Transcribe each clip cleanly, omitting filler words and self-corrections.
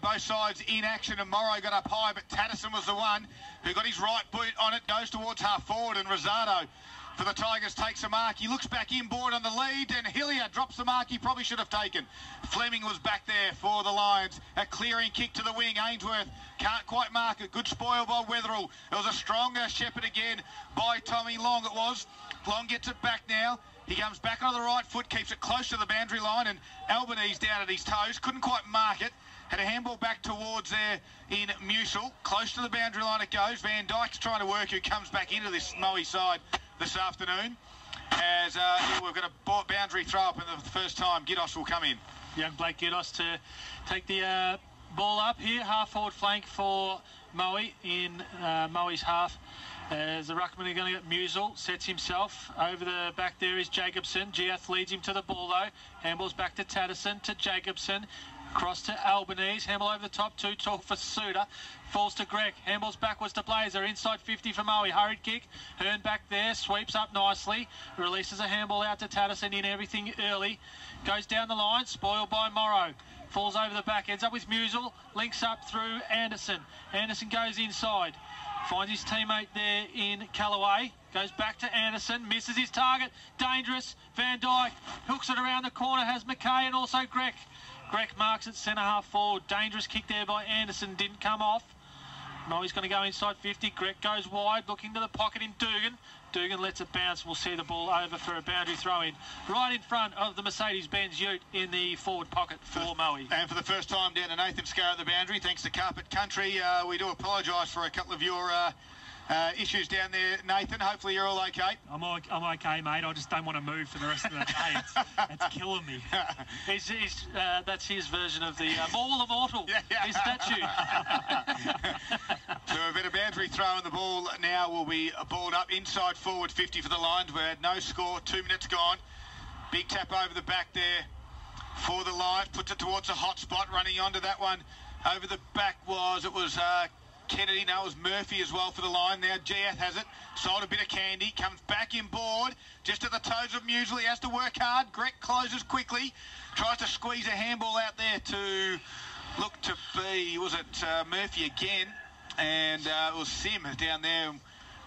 Both sides in action, and Morwell got up high, but Tatterson was the one who got his right boot on it, goes towards half forward, and Rosado for the Tigers takes a mark. He looks back inboard on the lead, and Hillier drops the mark he probably should have taken. Fleming was back there for the Lions. A clearing kick to the wing. Ainsworth can't quite mark it. Good spoil by Wetherill. It was a stronger shepherd again by Tommy Long. It was. Long gets it back now. He comes back on the right foot, keeps it close to the boundary line, and Albanese down at his toes. Couldn't quite mark it. Had a handball back towards there in Musil. Close to the boundary line it goes. Van Dyke's trying to work, who comes back into this Moe side this afternoon. As we've got a boundary throw up, and the first time Giddos will come in. Young Blake Giddos to take the ball up here. Half forward flank for Moe in Moe's half. As the ruckman are going to get Musil, sets himself. Over the back there is Jacobson. Giath leads him to the ball though. Handballs back to Tatterson, to Jacobson. Cross to Albanese. Handball over the top, too tall for Suter. Falls to Greg. Handballs backwards to Blazer. Inside 50 for Moe. Hurried kick. Hearn back there. Sweeps up nicely. Releases a handball out to Tatterson in everything early. Goes down the line. Spoiled by Morrow. Falls over the back. Ends up with Musil. Links up through Anderson. Anderson goes inside. Finds his teammate there in Callaway. Goes back to Anderson. Misses his target. Dangerous. Van Dyke hooks it around the corner. Has McKay and also Greg. Greg marks it centre half forward. Dangerous kick there by Anderson. Didn't come off. Moe's going to go inside 50. Greg goes wide, looking to the pocket in Dugan. Dugan lets it bounce. We'll see the ball over for a boundary throw-in. Right in front of the Mercedes-Benz Ute in the forward pocket for Moe. And for the first time down to Nathan Scarr at the boundary, thanks to Carpet Country. We do apologise for a couple of your issues down there, Nathan. Hopefully you're all okay. I'm okay, mate. I just don't want to move for the rest of the day. It's killing me. That's his version of the Morwell Immortal, his statue. So a bit of boundary throw, and the ball now will be balled up inside forward 50 for the Lions. We're at no score, 2 minutes gone. Big tap over the back there for the Lions. Puts it towards a hot spot, running onto that one. Over the back was Kennedy. No, it was Murphy as well for the line. Now Giath has it. Sold a bit of candy. Comes back inboard. Just at the toes of Musil. He has to work hard. Greg closes quickly. Tries to squeeze a handball out there to look to be, was it Murphy again? And it was Sim down there.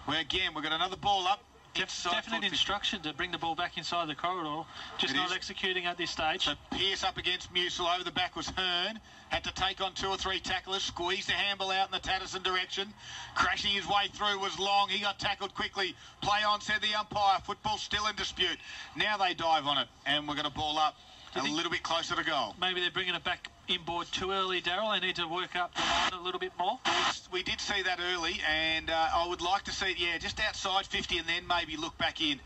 Where again, we've got another ball up. Definite instruction to bring the ball back inside the corridor. Just not executing at this stage. So Pearce up against Musil. Over the back was Hearn. Had to take on 2 or 3 tacklers. Squeezed the handball out in the Tatterson direction. Crashing his way through was Long. He got tackled quickly. Play on, said the umpire. Football still in dispute. Now they dive on it, and we're going to ball up a little bit closer to goal. Maybe they're bringing it back inboard too early, Daryl. They need to work up the line a little bit more. We did see that early, and I would like to see it, just outside 50, and then maybe look back in.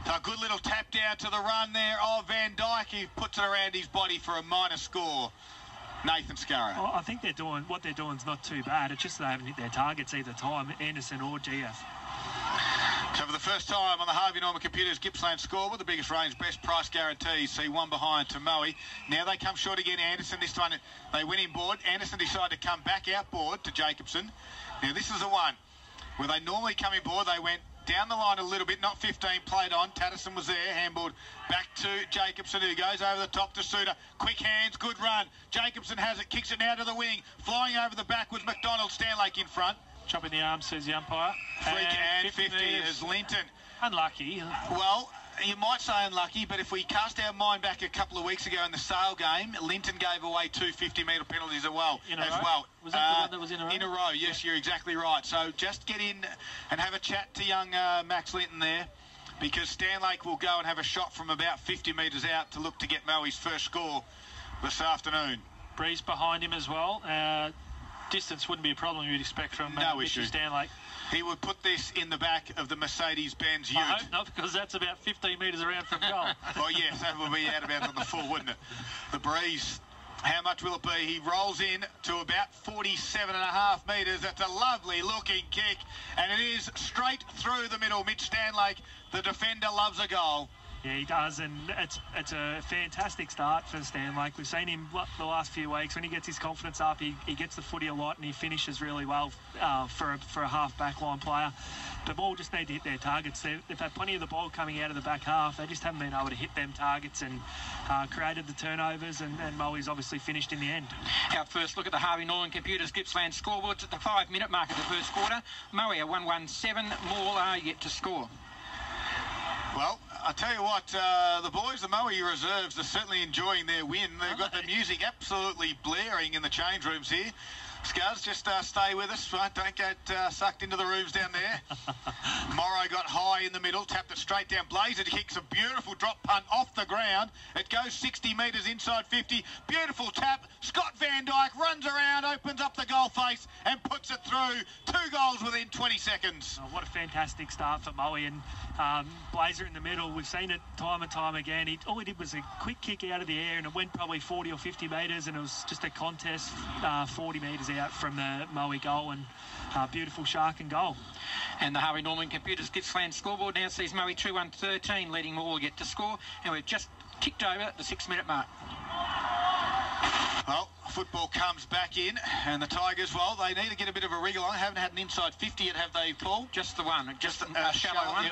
So a good little tap down to the run there of Van Dyke. He puts it around his body for a minor score. Nathan Scarra. Well, I think what they're doing is not too bad. It's just they haven't hit their targets either time, Anderson or GF. So for the first time on the Harvey Norman Computers Gippsland scoreboard, the biggest range, best price guarantees. See one behind to Moe. Now they come short again. Anderson, this time they went inboard. Anderson decided to come back outboard to Jacobson. Now this is the one where they normally come inboard. They went down the line a little bit, not 15, played on. Tatterson was there, handballed back to Jacobson, who goes over the top to Suter. Quick hands, good run. Jacobson has it, kicks it now to the wing. Flying over the back was McDonald. Stanlake in front. Chopping the arm, says the umpire. Freak and 50 is Linton. Unlucky. Well, you might say unlucky, but if we cast our mind back a couple of weeks ago in the Sale game, Linton gave away 2 50-metre penalties as well. Was that the one that was in a row? In a row, yes, you're exactly right. So just get in and have a chat to young Max Linton there, because Stanlake will go and have a shot from about 50 metres out to look to get Moe's first score this afternoon. Breeze behind him as well. Distance wouldn't be a problem you'd expect from issue. Stanlake. He would put this in the back of the Mercedes-Benz Ute. I hope not, because that's about 15 metres around from goal. Well, yes, that will be out about on the full, wouldn't it? The breeze, how much will it be? He rolls in to about 47.5 metres. That's a lovely looking kick, and it is straight through the middle. Mitch Stanlake, the defender, loves a goal. Yeah, he does, and it's a fantastic start for Stanlake. We've seen him the last few weeks. When he gets his confidence up, he gets the footy a lot, and he finishes really well for a half backline player. The ball just need to hit their targets. They've had plenty of the ball coming out of the back half. They just haven't been able to hit them targets and created the turnovers, and Moe's obviously finished in the end. Our first look at the Harvey Norman Computers Gippsland scoreboards at the 5-minute mark of the first quarter. Moe a 1-1-7, Morwell are yet to score. Well, I tell you what, the boys, the Moe reserves, are certainly enjoying their win. They've got the music absolutely blaring in the change rooms here. Scuzz, just stay with us, right? Don't get sucked into the rooms down there. Morrow got high in the middle, tapped it straight down. Blazer kicks a beautiful drop punt off the ground. It goes 60 metres inside 50. Beautiful tap. Scott Van Dyke runs around, opens up the goal face and puts it through. 2 goals within 20 seconds. Oh, what a fantastic start for Moe, and Blazer in the middle. We've seen it time and time again. All he did was a quick kick out of the air, and it went probably 40 or 50 metres, and it was just a contest 40 metres out from the Moe goal, and beautiful shark and goal. And the Harvey Norman Computers Gippsland scoreboard now sees Moe 2-1-13 leading Morwell yet to score, and we've just kicked over the 6-minute mark. Well, football comes back in, and the Tigers, well, they need to get a bit of a wriggle on. Haven't had an inside 50 yet, have they, Paul? Just the one, just a shallow one.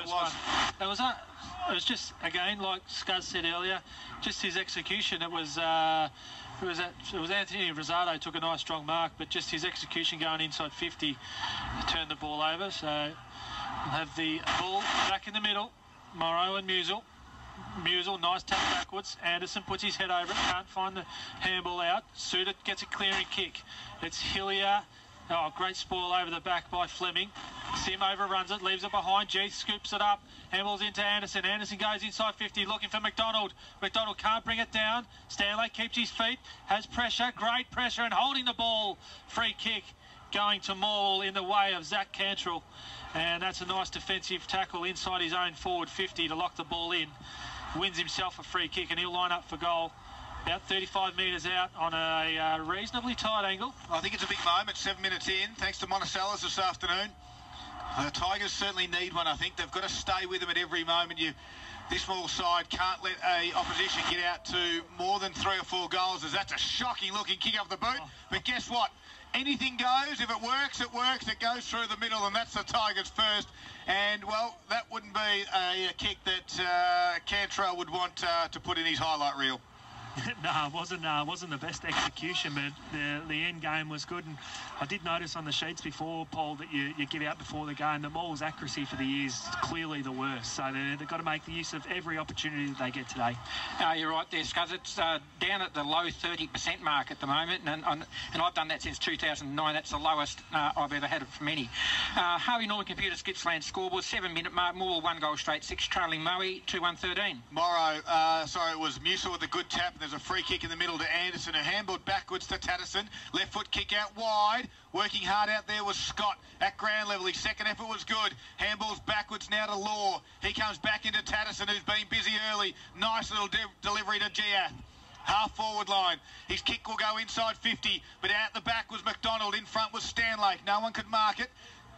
It was just, again, like Scuzz said earlier, just his execution. It was Anthony Rosado took a nice strong mark, but just his execution going inside 50 turned the ball over. So we'll have the ball back in the middle. Morrow and Musel, nice tap backwards. Anderson puts his head over it, can't find the handball out. Suited gets a clearing kick. It's Hillier. Oh, great spoil over the back by Fleming. Sim overruns it, leaves it behind. G scoops it up. Handballs into Anderson. Anderson goes inside 50, looking for McDonald. McDonald can't bring it down. Stanley keeps his feet, has pressure, great pressure, and holding the ball. Free kick going to Morwell in the way of Zach Cantrell. And that's a nice defensive tackle inside his own forward 50 to lock the ball in. Wins himself a free kick, and he'll line up for goal. About 35 metres out on a reasonably tight angle. I think it's a big moment, 7 minutes in, thanks to Monticello's this afternoon. The Tigers certainly need one, I think. They've got to stay with them at every moment. This small side can't let a opposition get out to more than 3 or 4 goals, as that's a shocking-looking kick off the boot. But guess what? Anything goes. If it works, it works. It goes through the middle, and that's the Tigers' first. And, well, that wouldn't be a kick that Cantrell would want to put in his highlight reel. No, it wasn't the best execution, but the end game was good. And I did notice on the sheets before, Paul, that you give out before the game that Morwell's accuracy for the year is clearly the worst. So they've got to make the use of every opportunity that they get today. You're right there, Scuzz. It's down at the low 30% mark at the moment, and I've done that since 2009. That's the lowest I've ever had it from any. Harvey Norman Computers Gippsland scoreboard, 7-minute mark. Morwell 1 goal straight 6, trailing Moe 2-1-13. Morrow, it was Musil with a good tap. There's a free kick in the middle to Anderson, who handballed backwards to Tatterson. Left foot kick out wide. Working hard out there was Scott at ground level. His second effort was good. Handballs backwards now to Law. He comes back into Tatterson, who's been busy early. Nice little delivery to Giath. Half forward line. His kick will go inside 50, but out the back was McDonald. In front was Stanlake. No one could mark it.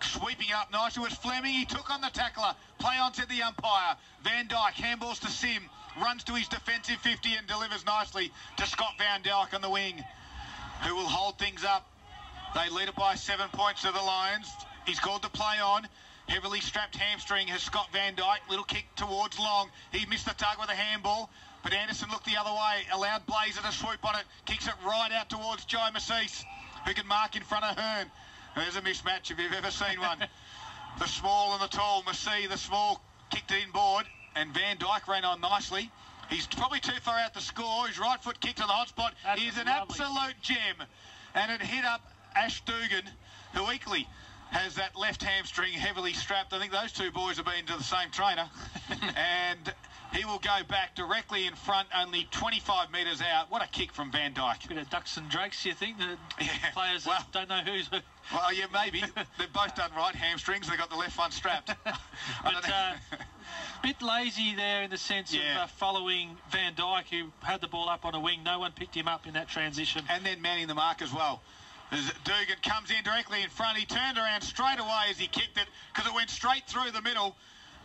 Sweeping it up nicely was Fleming. He took on the tackler. Play on, said the umpire. Van Dyke handballs to Sim. Runs to his defensive 50 and delivers nicely to Scott Van Dyke on the wing, who will hold things up. They lead it by 7 points to the Lions. He's called to play on. Heavily strapped hamstring has Scott Van Dyke. Little kick towards Long. He missed the tug with a handball, but Anderson looked the other way. Allowed Blazer to swoop on it. Kicks it right out towards Jai Massis, who can mark in front of Hearn. There's a mismatch if you've ever seen one. The small and the tall. Massis, the small, kicked it inboard, and Van Dyke ran on nicely. He's probably too far out to score. His right foot kick to the hot spot. He's an absolute gem. And it hit up Ash Dugan, who equally has that left hamstring heavily strapped. I think those two boys have been to the same trainer. And he will go back directly in front, only 25 metres out. What a kick from Van Dyke. Bit of ducks and drakes, you think? The players don't know who's who. Well, yeah, maybe. They've both done right hamstrings. They've got the left one strapped. But bit lazy there in the sense of following Van Dyke, who had the ball up on a wing. No one picked him up in that transition. And then manning the mark as well. As Dugan comes in directly in front, he turned around straight away as he kicked it, because it went straight through the middle.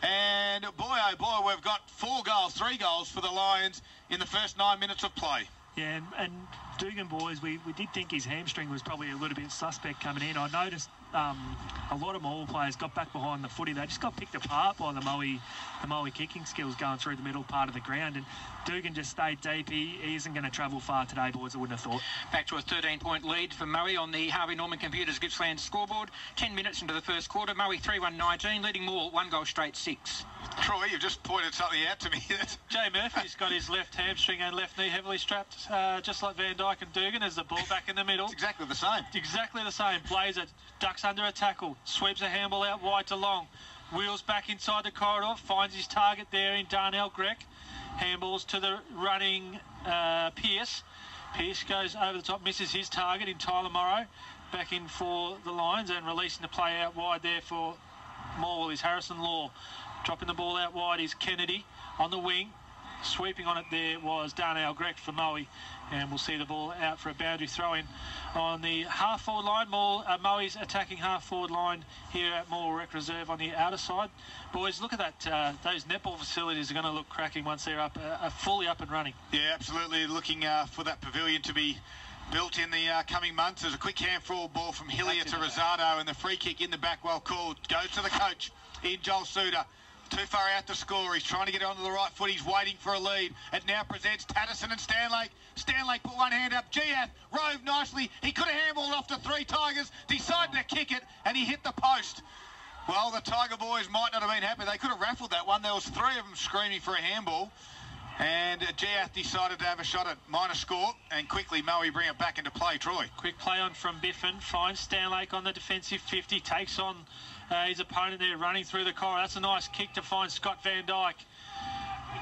And boy, oh boy, we've got 3 goals for the Lions in the first 9 minutes of play. Yeah, and Dugan boys, we did think his hamstring was probably a little bit suspect coming in. I noticed a lot of Morwell players got back behind the footy. They just got picked apart by the Moe kicking skills going through the middle part of the ground. And Dugan just stayed deep. He isn't going to travel far today, boys, I wouldn't have thought. Back to a 13-point lead for Moe on the Harvey Norman Computers Gippsland scoreboard. 10 minutes into the first quarter. Moe 3-1-19, leading Morwell 1 goal straight 6. Troy, you've just pointed something out to me. Jay Murphy's got his left hamstring and left knee heavily strapped, just like Van Dijk and Dugan. As the ball back in the middle. It's exactly the same. Exactly the same. Blazer ducks under a tackle, sweeps a handball out wide to Long, wheels back inside the corridor, finds his target there in Darnell Grech. Handballs to the running Pearce. Pearce goes over the top, misses his target in Tyler Morrow. Back in for the Lions and releasing the play out wide there for Morwell is Harrison Law. Dropping the ball out wide is Kennedy on the wing. Sweeping on it there was Darnell Grech for Moe, and we'll see the ball out for a boundary throw-in on the half-forward line. Moe's attacking half-forward line here at Morwell Rec Reserve on the outer side. Boys, look at that. Those netball facilities are going to look cracking once they're up, fully up and running. Yeah, absolutely. Looking for that pavilion to be built in the coming months. There's a quick hand-forward ball from Hillier to Rosado, and the free kick in the back, well called. Goes to the coach in Joel Suter. Too far out to score. He's trying to get onto the right foot. He's waiting for a lead. It now presents Tatterson and Stanlake. Stanlake put one hand up. Giath rove nicely. He could have handballed off to 3 Tigers. Decided to kick it, and he hit the post. Well, the Tiger boys might not have been happy. They could have raffled that one. There was 3 of them screaming for a handball. And Giath decided to have a shot at minor score, and quickly Moe bring it back into play. Troy. Quick play on from Biffin. Finds Stanlake on the defensive 50. Takes on his opponent there running through the corridor. That's a nice kick to find Scott Van Dijk.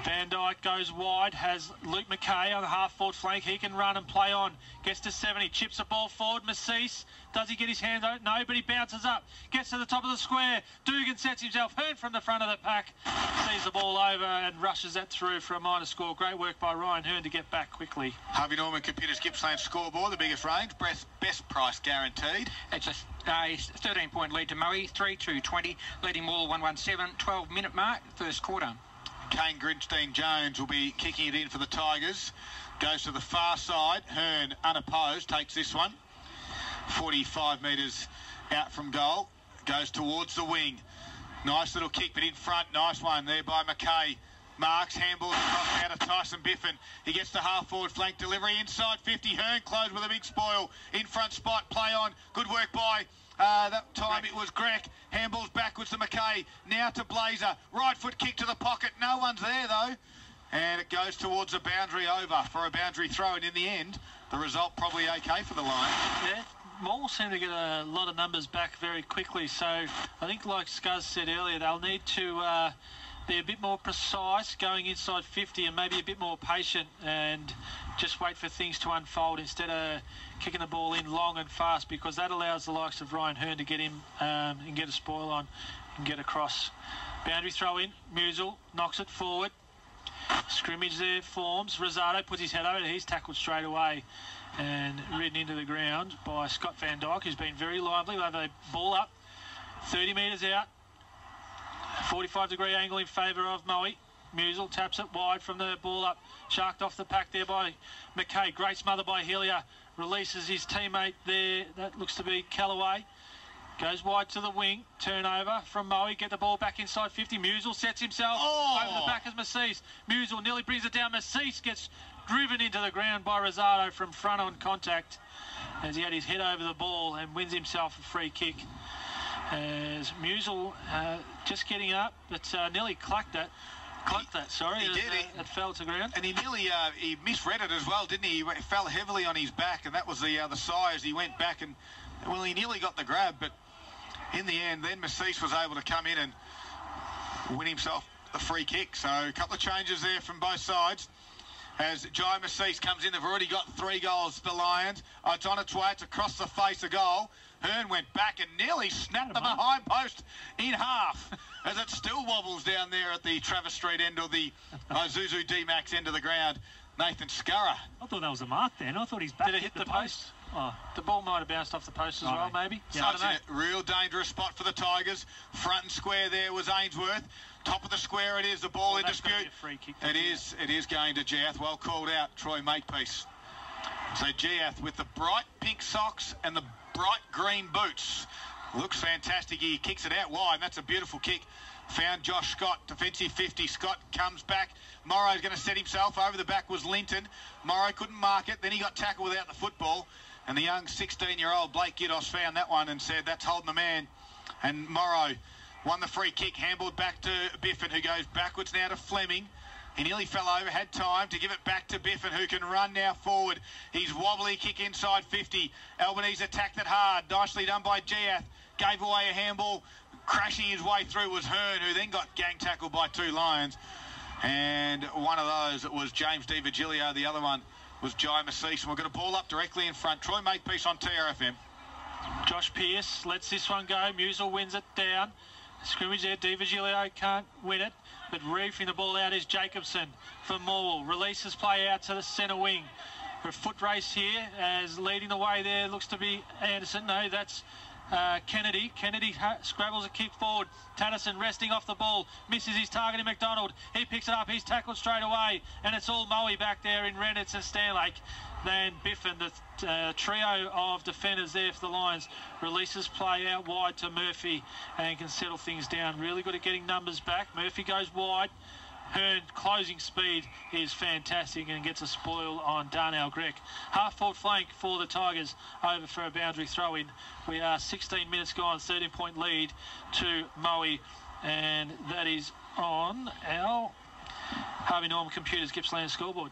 Van Dijk goes wide, has Luke McKay on the half-forward flank. He can run and play on. Gets to 70, chips the ball forward. Massis, does he get his hand out? No, but he bounces up. Gets to the top of the square. Dugan sets himself. Hearn from the front of the pack. Sees the ball over and rushes that through for a minor score. Great work by Ryan Hearn to get back quickly. Harvey Norman Computers Gippsland scoreboard, the biggest range. Best price guaranteed. It's a 13-point lead to Moe, 3-2-20, leading Morwell 1-1-7, 12-minute mark, first quarter. Kane Grinstein-Jones will be kicking it in for the Tigers. Goes to the far side. Hearn, unopposed, takes this one. 45 metres out from goal. Goes towards the wing. Nice little kick, but in front. Nice one there by McKay. Marks, handballs across out of Tyson Biffin. He gets the half-forward flank delivery. Inside 50, Hearn closed with a big spoil. In front spot, play on. Good work by... that time it was Grech. Handballs backwards to McKay. Now to Blazer. Right foot kick to the pocket. No one's there, though. And it goes towards the boundary over for a boundary throw. And in the end, the result probably okay for the Lions. Yeah, Morwell seem to get a lot of numbers back very quickly. So I think, like Scuzz said earlier, they'll need to be a bit more precise going inside 50 and maybe a bit more patient and just wait for things to unfold instead of kicking the ball in long and fast, because that allows the likes of Ryan Hearn to get him and get a spoil on and get across. Boundary throw in. Musel knocks it forward. Scrimmage there forms. Rosado puts his head over it. He's tackled straight away and ridden into the ground by Scott Van Dijk, who's been very lively. They have a ball up, 30 metres out. 45-degree angle in favour of Moe. Musel taps it wide from the ball up. Sharked off the pack there by McKay. Great smother by Hillier. Releases his teammate there. That looks to be Callaway. Goes wide to the wing. Turnover from Moe. Get the ball back inside 50. Musel sets himself over the back of Massis. Musel nearly brings it down. Massis gets driven into the ground by Rosado from front on contact as he had his head over the ball and wins himself a free kick. As Musel just getting up, but nearly clucked that. Sorry. He did. It fell to ground. And he nearly he misread it as well, didn't he? He fell heavily on his back, and that was the sigh as he went back. And, well, he nearly got the grab, but in the end, then Massis was able to come in and win himself a free kick. So a couple of changes there from both sides. As Jai Massis comes in, they've already got 3 goals, the Lions. It's on its way. It's across the face a goal. Hearn went back and nearly snapped the behind post in half as it still wobbles down there at the Travis Street end or the Isuzu D-Max end of the ground. Nathan Scurra. I thought that was a mark then. I thought his back Did it hit the post? Oh. The ball might have bounced off the post as well, maybe. Yeah, such a real dangerous spot for the Tigers. Front and square there was Ainsworth. Top of the square it is, the ball in dispute. Be a free kick, it is going to Giath. Well called out, Troy Makepeace. So Giath with the bright pink socks and the bright green boots. Looks fantastic. He kicks it out wide, and that's a beautiful kick. Found Josh Scott, defensive 50. Scott comes back. Morrow's going to set himself. Over the back was Linton. Morrow couldn't mark it. Then he got tackled without the football. And the young 16-year-old Blake Giddos found that one and said, that's holding the man. And Morrow won the free kick, handballed back to Biffin, who goes backwards now to Fleming. He nearly fell over, had time to give it back to Biffin, who can run now forward. He's wobbly, kick inside 50. Albanese attacked it hard. Nicely done by Giath. Gave away a handball. Crashing his way through was Hearn, who then got gang tackled by two Lions. And one of those was James Di Virgilio. The other one was Jai Maceese. And we've got a ball up directly in front. Troy Makepeace on TRFM. Josh Pearce lets this one go. Musil wins it down. Scrimmage there. Di Virgilio can't win it. But reefing the ball out is Jacobson for Morwell. Releases play out to the centre wing. A foot race here as leading the way there looks to be Anderson. No, that's Kennedy. Kennedy scrabbles a kick forward. Tatterson resting off the ball. Misses his target in McDonald. He picks it up. He's tackled straight away. And it's all Moe back there in Reynolds and Stanlake. Then Biffin, the trio of defenders there for the Lions, releases play out wide to Murphy and can settle things down. Really good at getting numbers back. Murphy goes wide. Hearn closing speed is fantastic and gets a spoil on Darnell Grech. Half-forward flank for the Tigers over for a boundary throw-in. We are 16 minutes gone, 13-point lead to Moe, and that is on our Harvey Norman Computers Gippsland scoreboard.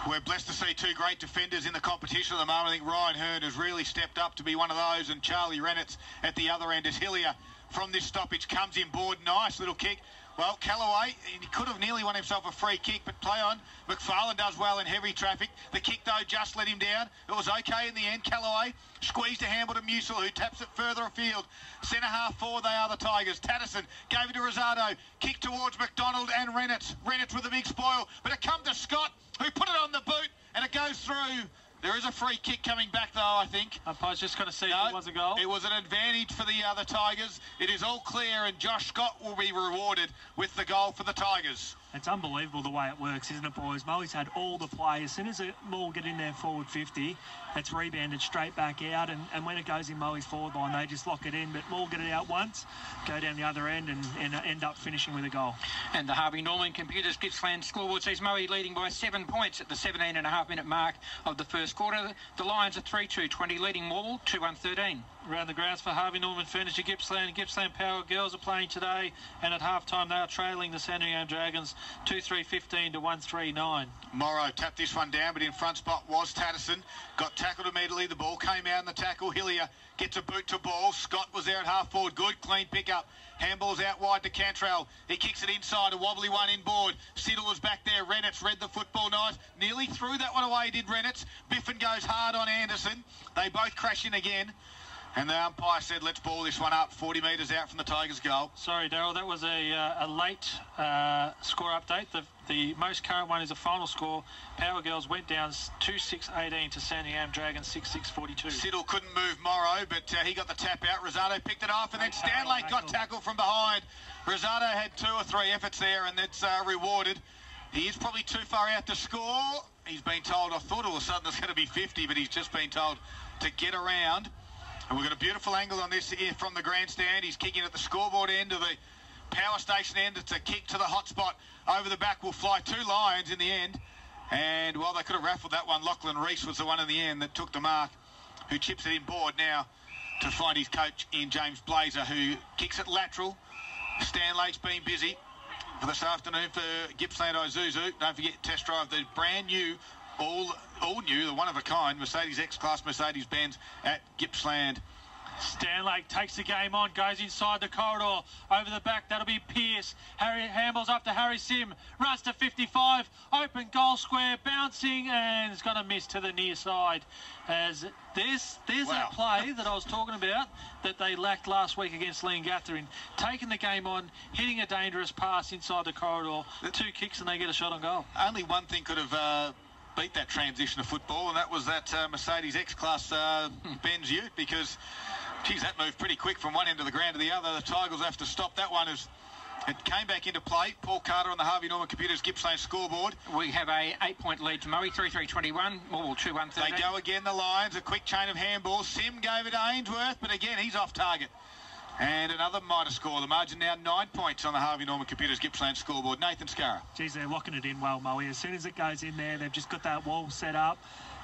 We're blessed to see two great defenders in the competition at the moment. I think Ryan Hearn has really stepped up to be one of those, and Charlie Rennetts at the other end as Hillier from this stoppage comes in board. Nice little kick. Well, Callaway, he could have nearly won himself a free kick, but play on. McFarlane does well in heavy traffic. The kick, though, just let him down. It was okay in the end. Callaway squeezed a handball to Musil, who taps it further afield. Centre half forward, they are the Tigers. Tatterson gave it to Rosado. Kick towards McDonald and Rennetts. Rennetts with a big spoil, but it come to Scott, who put it on the boot, and it goes through. There is a free kick coming back, though, I think. Umpire's just going to see if it was a goal. It was an advantage for the other Tigers. It is all clear, and Josh Scott will be rewarded with the goal for the Tigers. It's unbelievable the way it works, isn't it, boys? Moe's had all the play. As soon as the ball get in there forward 50, it's rebounded straight back out, and when it goes in Moe's forward line, they just lock it in. But Moore get it out once, go down the other end, and end up finishing with a goal. And the Harvey Norman Computers Gippsland scoreboard sees Moe leading by 7 points at the 17.5-minute mark of the first quarter. The Lions are 3-2-20, leading Morwell 2-1-13. Around the grounds for Harvey Norman Furniture Gippsland. Gippsland Power Girls are playing today, and at half-time they are trailing the Sandringham Dragons 2-3-15 to 1-3-9. Morrow tapped this one down, but in front spot was Tatterson. Got tackled immediately. The ball came out in the tackle. Hillier gets a boot to ball. Scott was there at half-forward. Good, clean pick-up. Handball's out wide to Cantrell. He kicks it inside. A wobbly one inboard. Siddle was back there. Rennetts read the football nice. Nearly threw that one away, did Rennetts. Biffin goes hard on Anderson. They both crash in again. And the umpire said, let's ball this one up 40 metres out from the Tigers' goal. Sorry, Daryl, that was a late score update. The most current one is the final score. Power Girls went down 2-6-18 to Sandringham Dragons 6-6-42. Siddle couldn't move Morrow, but he got the tap out. Rosado picked it off, and then Stanlake got tackled from behind. Rosado had 2 or 3 efforts there, and that's rewarded. He is probably too far out to score. He's been told, I thought all of a sudden it's going to be 50, but he's just been told to get around. And we've got a beautiful angle on this here from the grandstand. He's kicking at the scoreboard end of the power station end. It's a kick to the hot spot. Over the back will fly 2 Lions in the end. And, well, they could have raffled that one. Lachlan Reese was the one in the end that took the mark, who chips it in board now to find his coach in James Blazer, who kicks it lateral. Stanlake's been busy for this afternoon for Gippsland Isuzu. Don't forget, test drive the brand new all new, the one-of-a-kind Mercedes X-Class Mercedes-Benz at Gippsland. Stanlake takes the game on, goes inside the corridor, over the back, that'll be Pearce. Harry handballs up to Harry Sim, runs to 55, open goal square, bouncing, and it's going to miss to the near side. As there's that play that I was talking about that they lacked last week against Leongatha, taking the game on, hitting a dangerous pass inside the corridor, 2 kicks and they get a shot on goal. Only one thing could have beat that transition of football, and that was that Mercedes X-Class Benz Ute, because, geez, that moved pretty quick from one end of the ground to the other. The Tigers will have to stop that one as it came back into play. Paul Carter on the Harvey Norman Computers Gippsland scoreboard. We have a 8-point lead to Moe, 3-3-21, Morwell 2-1-13. They go again, the Lions, a quick chain of handballs. Sim gave it to Ainsworth, but again, he's off target. And another mitre score. The margin now 9 points on the Harvey Norman Computers Gippsland scoreboard. Nathan Scarra. Geez, they're locking it in well, Moe. As soon as it goes in there, they've just got that wall set up.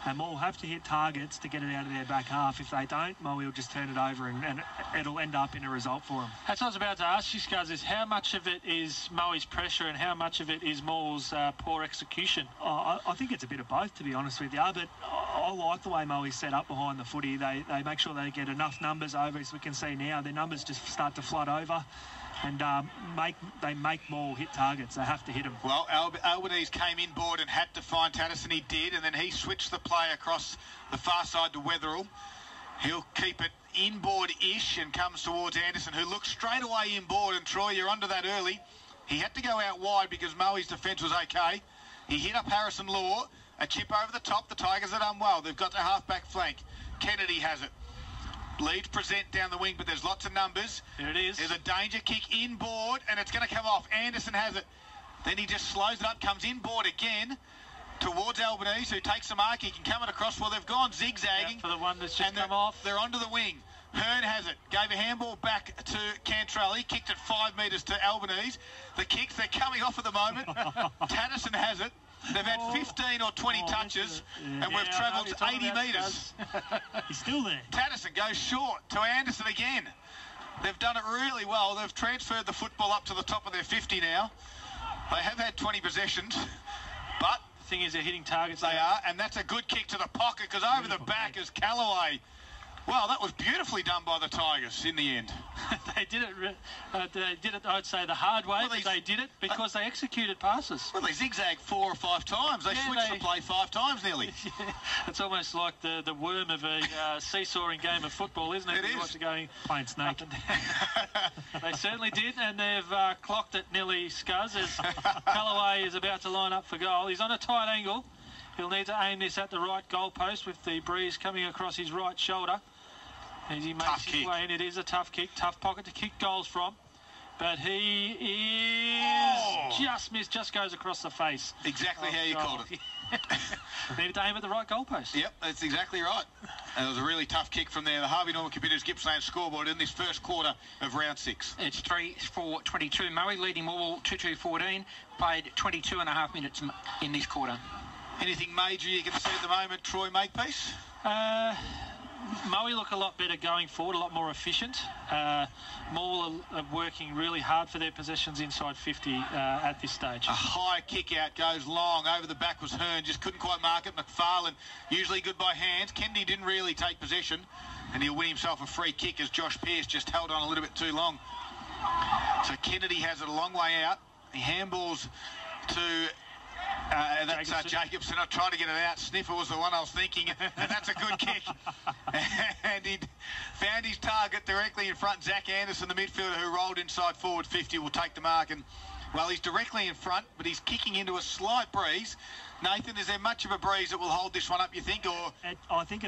And Morwell have to hit targets to get it out of their back half. If they don't, Morwell will just turn it over and it'll end up in a result for them. That's what I was about to ask you, Scuzz, is how much of it is Moe's pressure and how much of it is Morwell's poor execution? I think it's a bit of both, to be honest with you. But I like the way Moe's set up behind the footy. They make sure they get enough numbers over, as we can see now. Their numbers just start to flood over. And they make Morwell hit targets. They have to hit them. Well, Albanese came inboard and had to find Tatterson. He did, and then he switched the play across the far side to Wetherill. He'll keep it inboard-ish and comes towards Anderson, who looks straight away inboard. And Troy, you're onto that early. He had to go out wide because Moe's defence was okay. He hit up Harrison Law. A chip over the top. The Tigers are done well. They've got their half-back flank. Kennedy has it. Leeds present down the wing, but there's lots of numbers. There it is. There's a danger kick inboard, and it's going to come off. Anderson has it. Then he just slows it up, comes inboard again towards Albanese, who takes the mark. He can come it across. Well, they've gone zigzagging. Yeah, for the one that's just come off. They're onto the wing. Hearn has it. Gave a handball back to Cantrelli. Kicked it 5 metres to Albanese. The kicks, they're coming off at the moment. Tatterson has it. They've had 15 or 20 touches, and we've travelled 80 metres. He's still there. Tatterson goes short to Anderson again. They've done it really well. They've transferred the football up to the top of their 50 now. They have had 20 possessions, but the thing is, they're hitting targets. They are, and that's a good kick to the pocket, because over the back is Callaway. Well, that was beautifully done by the Tigers in the end. They did it, I'd say, the hard way, but they did it because they executed passes. Well, they zigzagged 4 or 5 times. They switched the play 5 times nearly. Yeah, it's almost like the worm of a seesawing game of football, isn't it? It is. Going playing snake. They certainly did, and they've clocked it nearly, Scuzz, as Callaway is about to line up for goal. He's on a tight angle. He'll need to aim this at the right goalpost with the breeze coming across his right shoulder. As he makes his way in. It is a tough kick, tough pocket to kick goals from. But he is just missed, just goes across the face. Exactly how you called it. Needed to aim at the right goalpost. Yep, that's exactly right. It was a really tough kick from there. The Harvey Norman Computers Gippsland scoreboard in this first quarter of round 6. It's 3-4-22. Moe leading Morwell 2-2-14. Played 22.5 minutes in this quarter. Anything major you can see at the moment, Troy Makepeace? Moe look a lot better going forward, a lot more efficient. Morwell are working really hard for their possessions inside 50 at this stage. A high kick out goes long. Over the back was Hearn, just couldn't quite mark it. McFarlane, usually good by hands. Kennedy didn't really take possession, and he'll win himself a free kick as Josh Pearce just held on a little bit too long. So Kennedy has it a long way out. He handballs to... that's Jacobson. I'm trying to get it out. Sniffer was the one I was thinking, and that's a good kick. And he found his target directly in front. Zach Anderson, the midfielder who rolled inside forward 50, will take the mark. And, well, he's directly in front, but he's kicking into a slight breeze. Nathan, is there much of a breeze that will hold this one up, you think? Or I think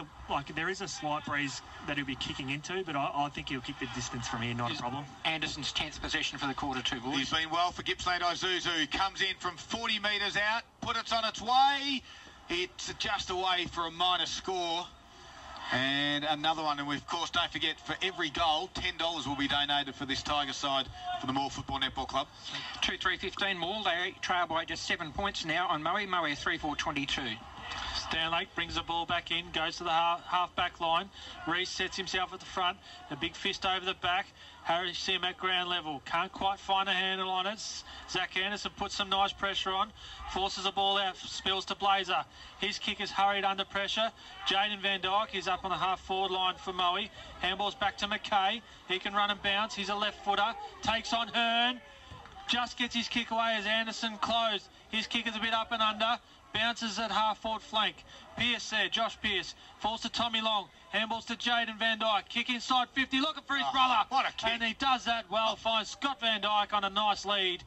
there is a slight breeze that he'll be kicking into, but I think he'll kick the distance from here, not a problem. Anderson's 10th possession for the quarter 2, boys. He's been well for Gippsland. Isuzu comes in from 40 metres out, put it on its way. It's just away for a minor score. And another one, and we, of course, don't forget, for every goal, $10 will be donated for this Tiger side for the Morwell Football Netball Club. 2-3-15 Morwell. They trail by just 7 points now on Moe. Moe 3-4-22. Stanlake brings the ball back in, goes to the half-back line. Reese sets himself at the front. A big fist over the back. Harry see him at ground level. Can't quite find a handle on it. Zach Anderson puts some nice pressure on. Forces the ball out. Spills to Blazer. His kick is hurried under pressure. Jaden Van Dyke is up on the half-forward line for Moe. Handball's back to McKay. He can run and bounce. He's a left-footer. Takes on Hearn. Just gets his kick away as Anderson closed. His kick is a bit up and under. Bounces at half-forward flank. Pearce there, Josh Pearce. Falls to Tommy Long. Handballs to Jaden Van Dyke. Kick inside 50, looking for his brother. What a kick. And he does that well. Finds Scott Van Dyke on a nice lead.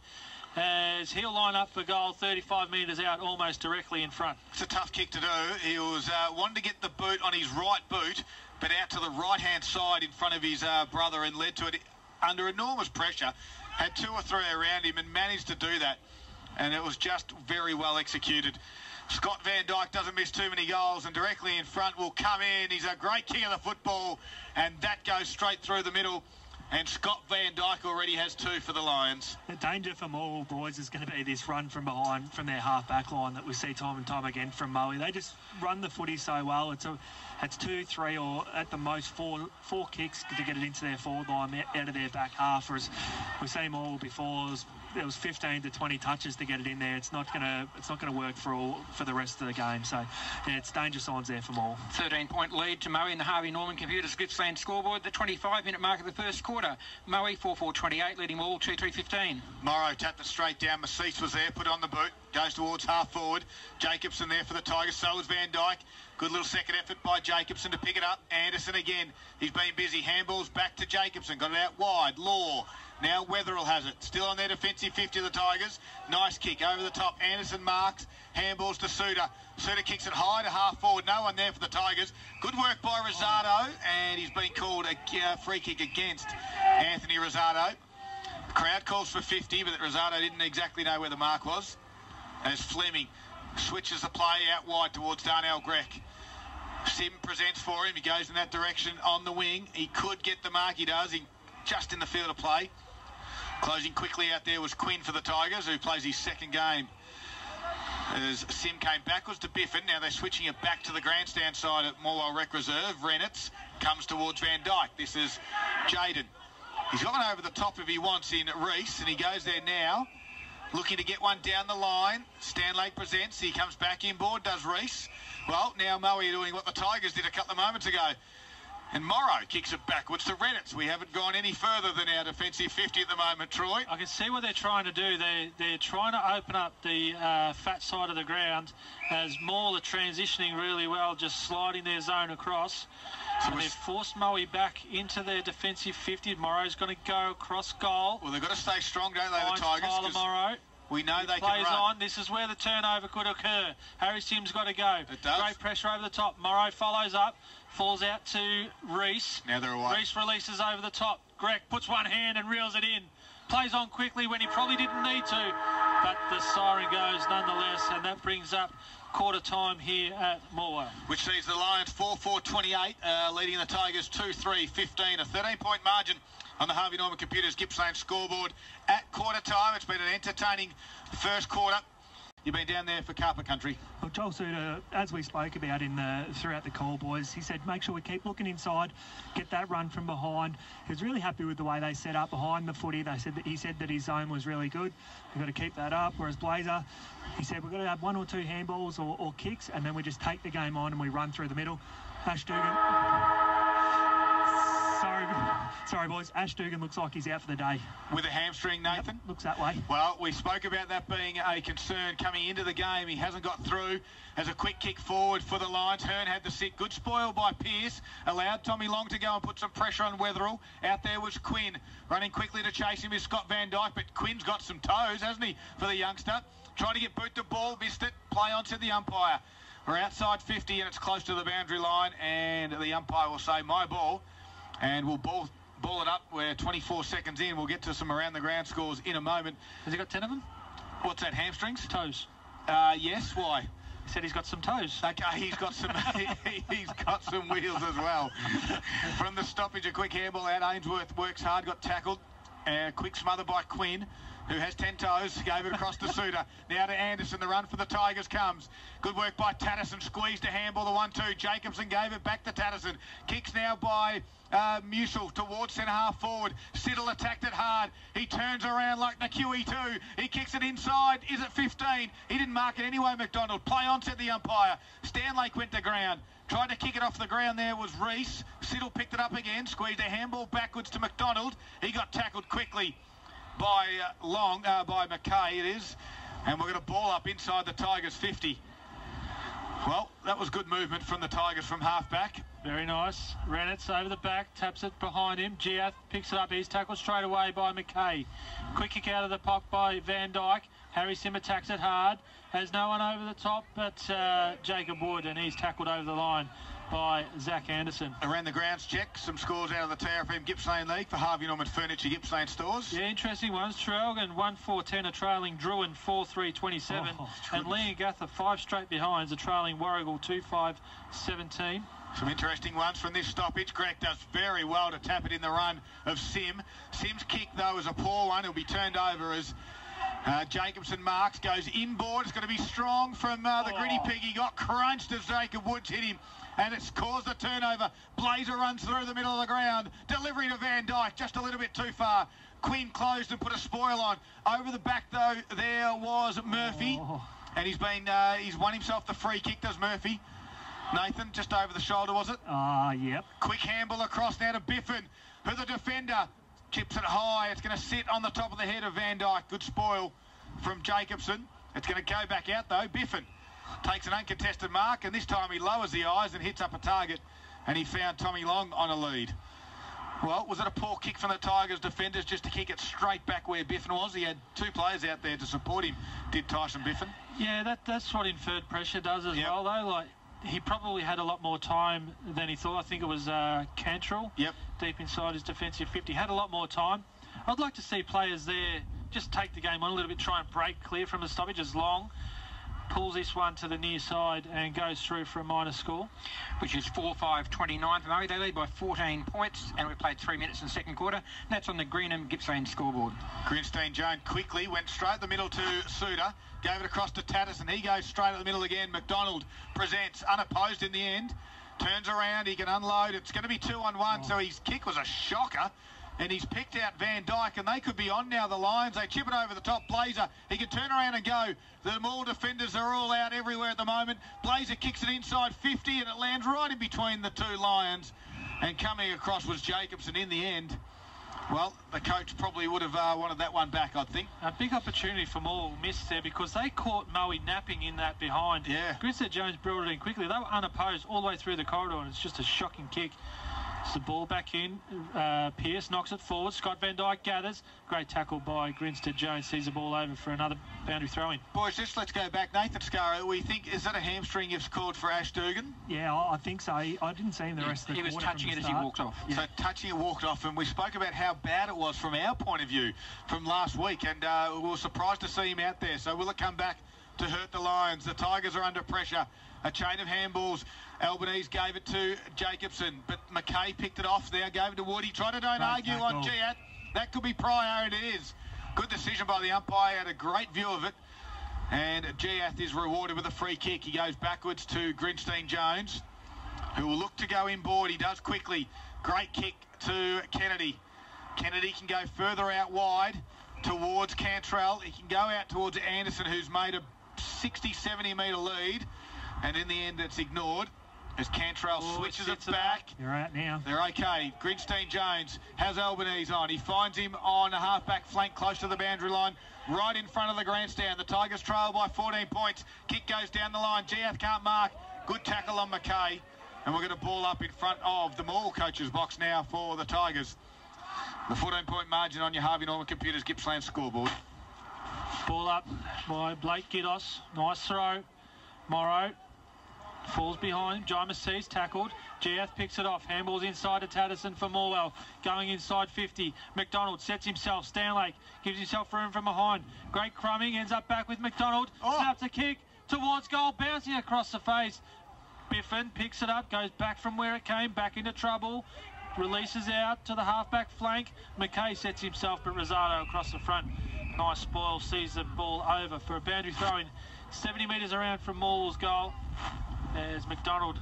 as he'll line up for goal 35 metres out, almost directly in front. It's a tough kick to do. He was wanting to get the boot on his right boot, but out to the right-hand side in front of his brother, and led to it under enormous pressure. Had 2 or 3 around him and managed to do that, and it was just very well executed. Scott Van Dyke doesn't miss too many goals, and directly in front will come in. He's a great kick of the football, and that goes straight through the middle. And Scott Van Dyke already has 2 for the Lions. The danger for Morwell boys is going to be this run from behind from their half-back line that we see time and time again from Moe. They just run the footy so well. It's 2, 3, or at the most four kicks to get it into their forward line out of their back half. Whereas we've seen Morwell before. It was 15 to 20 touches to get it in there. It's not gonna work for the rest of the game. So yeah, it's danger signs there for Morwell. 13-point lead to Moe in the Harvey Norman Computers Gippsland scoreboard. The 25-minute mark of the first quarter. Moe 4-4-28, leading Morwell 2-3-15. Morrow tapped it straight down. Macice was there, put on the boot. Goes towards half forward. Jacobson there for the Tigers. So was Van Dyke. Good little second effort by Jacobson to pick it up. Anderson again. He's been busy. Handballs back to Jacobson. Got it out wide. Law. Now Wetherill has it. Still on their defensive 50 of the Tigers. Nice kick over the top. Anderson marks. Handballs to Suter. Suter kicks it high to half forward. No one there for the Tigers. Good work by Rosado. And he's been called a free kick against Anthony Rosado. The crowd calls for 50, but Rosado didn't exactly know where the mark was. As Fleming switches the play out wide towards Darnell Grech. Sim presents for him. He goes in that direction on the wing. He could get the mark. He does. He just in the field of play. Closing quickly out there was Quinn for the Tigers, who plays his second game. As Sim came backwards to Biffin. Now they're switching it back to the grandstand side at Morwell Rec Reserve. Renitz comes towards Van Dyke. This is Jaden. He's got one over the top if he wants in Reese, and he goes there now. Looking to get one down the line. Stanlake presents. He comes back inboard, does Reese. Well, now Moe doing what the Tigers did a couple of moments ago. And Morrow kicks it backwards to Renitz. We haven't gone any further than our defensive 50 at the moment, Troy. I can see what they're trying to do. They're trying to open up the fat side of the ground as Morwell are transitioning really well, just sliding their zone across. So they've forced Moe back into their defensive 50. Morrow's going to go across goal. Well, they've got to stay strong, don't they, the Tigers? Tyler Morrow. We know they plays can run. on. This is where the turnover could occur. Harry Sim's got to go. It does. Great pressure over the top. Morrow follows up. Falls out to Reese. Now they're away. Reese releases over the top. Grech puts one hand and reels it in. Plays on quickly when he probably didn't need to. But the siren goes nonetheless, and that brings up quarter time here at Morwell. Which sees the Lions 4-4-28, leading the Tigers 2-3-15. A 13-point margin on the Harvey Norman Computers Gippsland scoreboard at quarter time. It's been an entertaining first quarter. You've been down there for carpet country. Well, Joel Suter, as we spoke about throughout the call, boys, he said make sure we keep looking inside, get that run from behind. He was really happy with the way they set up behind the footy. He said that his zone was really good. We've got to keep that up. Whereas Blazer, he said we've got to have 1 or 2 handballs or kicks, and then we just take the game on and we run through the middle. Ash Dugan. Sorry, boys. Ash Dugan looks like he's out for the day. With a hamstring, Nathan? Yep, looks that way. Well, we spoke about that being a concern coming into the game. He hasn't got through. As a quick kick forward for the Lions. Hearn had the sit. Good spoil by Pearce. Allowed Tommy Long to go and put some pressure on Wetherill. Out there was Quinn. Running quickly to chase him is Scott Van Dyke, but Quinn's got some toes, hasn't he, for the youngster? Trying to get boot the ball, missed it. Play on, said the umpire. We're outside 50 and it's close to the boundary line, and the umpire will say my ball, and we'll ball it up. We're 24 seconds in. We'll get to some around the ground scores in a moment. Has he got 10 of them? What's that, hamstrings? Toes. Yes, why? He said he's got some toes. Okay, he's got some he's got some wheels as well. From the stoppage, a quick handball out. Ainsworth works hard, got tackled. Quick smother by Quinn, who has 10 toes, gave it across to Suter. Now to Anderson, the run for the Tigers comes. Good work by Tatterson, squeezed a handball, the 1-2. Jacobson gave it back to Tatterson. Kicks now by Musil towards centre half forward. Siddle attacked it hard. He turns around like the QE2. He kicks it inside. Is it 15? He didn't mark it anyway, McDonald. Play on, said the umpire. Stanlake went to ground. Tried to kick it off the ground there was Reese. Siddle picked it up again, squeezed a handball backwards to McDonald. He got tackled quickly by by McKay it is. And we're going to ball up inside the Tigers 50. Well, that was good movement from the Tigers from half back. Very nice. Rennett's over the back, taps it behind him. Giath picks it up. He's tackled straight away by McKay. Quick kick out of the pocket by Van Dyke. Harry Sim attacks it hard. Has no one over the top but Jacob Wood, and he's tackled over the line by Zach Anderson. Around the grounds check, some scores out of the TRFM Gippsland League for Harvey Norman Furniture Gippsland stores. Yeah, interesting ones. Traralgon 1-4-10 are trailing Druin 4-3-27, and Leongatha 5 straight behinds are trailing Warrigal 2-5-17. Some interesting ones from this stoppage. Greg does very well to tap it in the run of Sim. Sim's kick, though, is a poor one. He'll be turned over as Jacobson marks, goes inboard. It's going to be strong from the Gritty Pig. He got crunched as Jacob Woods hit him, and it's caused a turnover. Blazer runs through the middle of the ground. Delivery to Van Dyke, just a little bit too far. Quinn closed and put a spoil on. Over the back, though, there was Murphy, and he's won himself the free kick, does Murphy. Nathan, just over the shoulder, was it? Yep. Quick handball across now to Biffin, who the defender chips it high. It's going to sit on the top of the head of Van Dyke. Good spoil from Jacobson. It's going to go back out, though. Biffin takes an uncontested mark, and this time he lowers the eyes and hits up a target, and he found Tommy Long on a lead. Well, was it a poor kick from the Tigers defenders just to kick it straight back where Biffin was? He had 2 players out there to support him, did Tyson Biffin. Yeah, that's what inferred pressure does as well, though. Like, he probably had a lot more time than he thought. I think it was Cantrell, deep inside his defensive 50. Had a lot more time. I'd like to see players there just take the game on a little bit, try and break clear from the stoppage as Long pulls this one to the near side and goes through for a minor score. Which is 4-5-29 for Murray. They lead by 14 points, and we played 3 minutes in the second quarter. And that's on the Greenham Gippsland scoreboard. Grinstein Jones quickly went straight the middle to Suter, gave it across to Tatterson. He goes straight at the middle again. McDonald presents unopposed in the end. Turns around, he can unload. It's going to be 2-on-1, so his kick was a shocker. And he's picked out Van Dyke, and they could be on now, the Lions. They chip it over the top. Blazer, he can turn around and go. The Morwell defenders are all out everywhere at the moment. Blazer kicks it inside 50, and it lands right in between the 2 Lions. And coming across was Jacobson in the end. Well, the coach probably would have wanted that one back, I think. A big opportunity for Morwell missed there because they caught Moe napping in that behind. Yeah. Grinstead Jones brought it in quickly. They were unopposed all the way through the corridor, and it's just a shocking kick. It's the ball back in. Pearce knocks it forward. Scott Van Dyke gathers. Great tackle by Grinstead Jones. Sees the ball over for another boundary throw-in. Boys, let's go back. Nathan Scarrow, we think, is that a hamstring you've called for Ash Dugan? Yeah, I think so. I didn't see him the rest of the quarter. He was touching it as he walked off. Yeah. So touching it, walked off, and we spoke about how bad it was from our point of view from last week, and we were surprised to see him out there. So will it come back to hurt the Lions? The Tigers are under pressure. A chain of handballs. Albanese gave it to Jacobson, but McKay picked it off there, gave it to Wood. He tried to don't argue on Giat. That could be prior, and it is. Good decision by the umpire. Had a great view of it. And Giath is rewarded with a free kick. He goes backwards to Grinstein Jones, who will look to go inboard. He does quickly. Great kick to Kennedy. Kennedy can go further out wide towards Cantrell. He can go out towards Anderson, who's made a 60-70 metre lead. And in the end, it's ignored as Cantrell switches it back. You're out now. They're okay. Grinstein Jones has Albanese on. He finds him on a half-back flank close to the boundary line, right in front of the grandstand. The Tigers trail by 14 points. Kick goes down the line. Giath can't mark. Good tackle on McKay. And we're going to ball up in front of the Morwell coach's box now for the Tigers. The 14-point margin on your Harvey Norman Computers Gippsland scoreboard. Ball up by Blake Giddos. Nice throw. Morrow falls behind. Jima C's tackled. Giath picks it off. Handballs inside to Tatterson for Morwell. Going inside 50. McDonald sets himself. Stanlake gives himself room from behind. Great crumbing. Ends up back with McDonald. Snaps a kick towards goal. Bouncing across the face. Biffin picks it up. Goes back from where it came. Back into trouble. Releases out to the halfback flank. McKay sets himself, but Rosado across the front. Nice spoil. Sees the ball over for a boundary throw-in. 70 metres around from Morwell's goal, as McDonald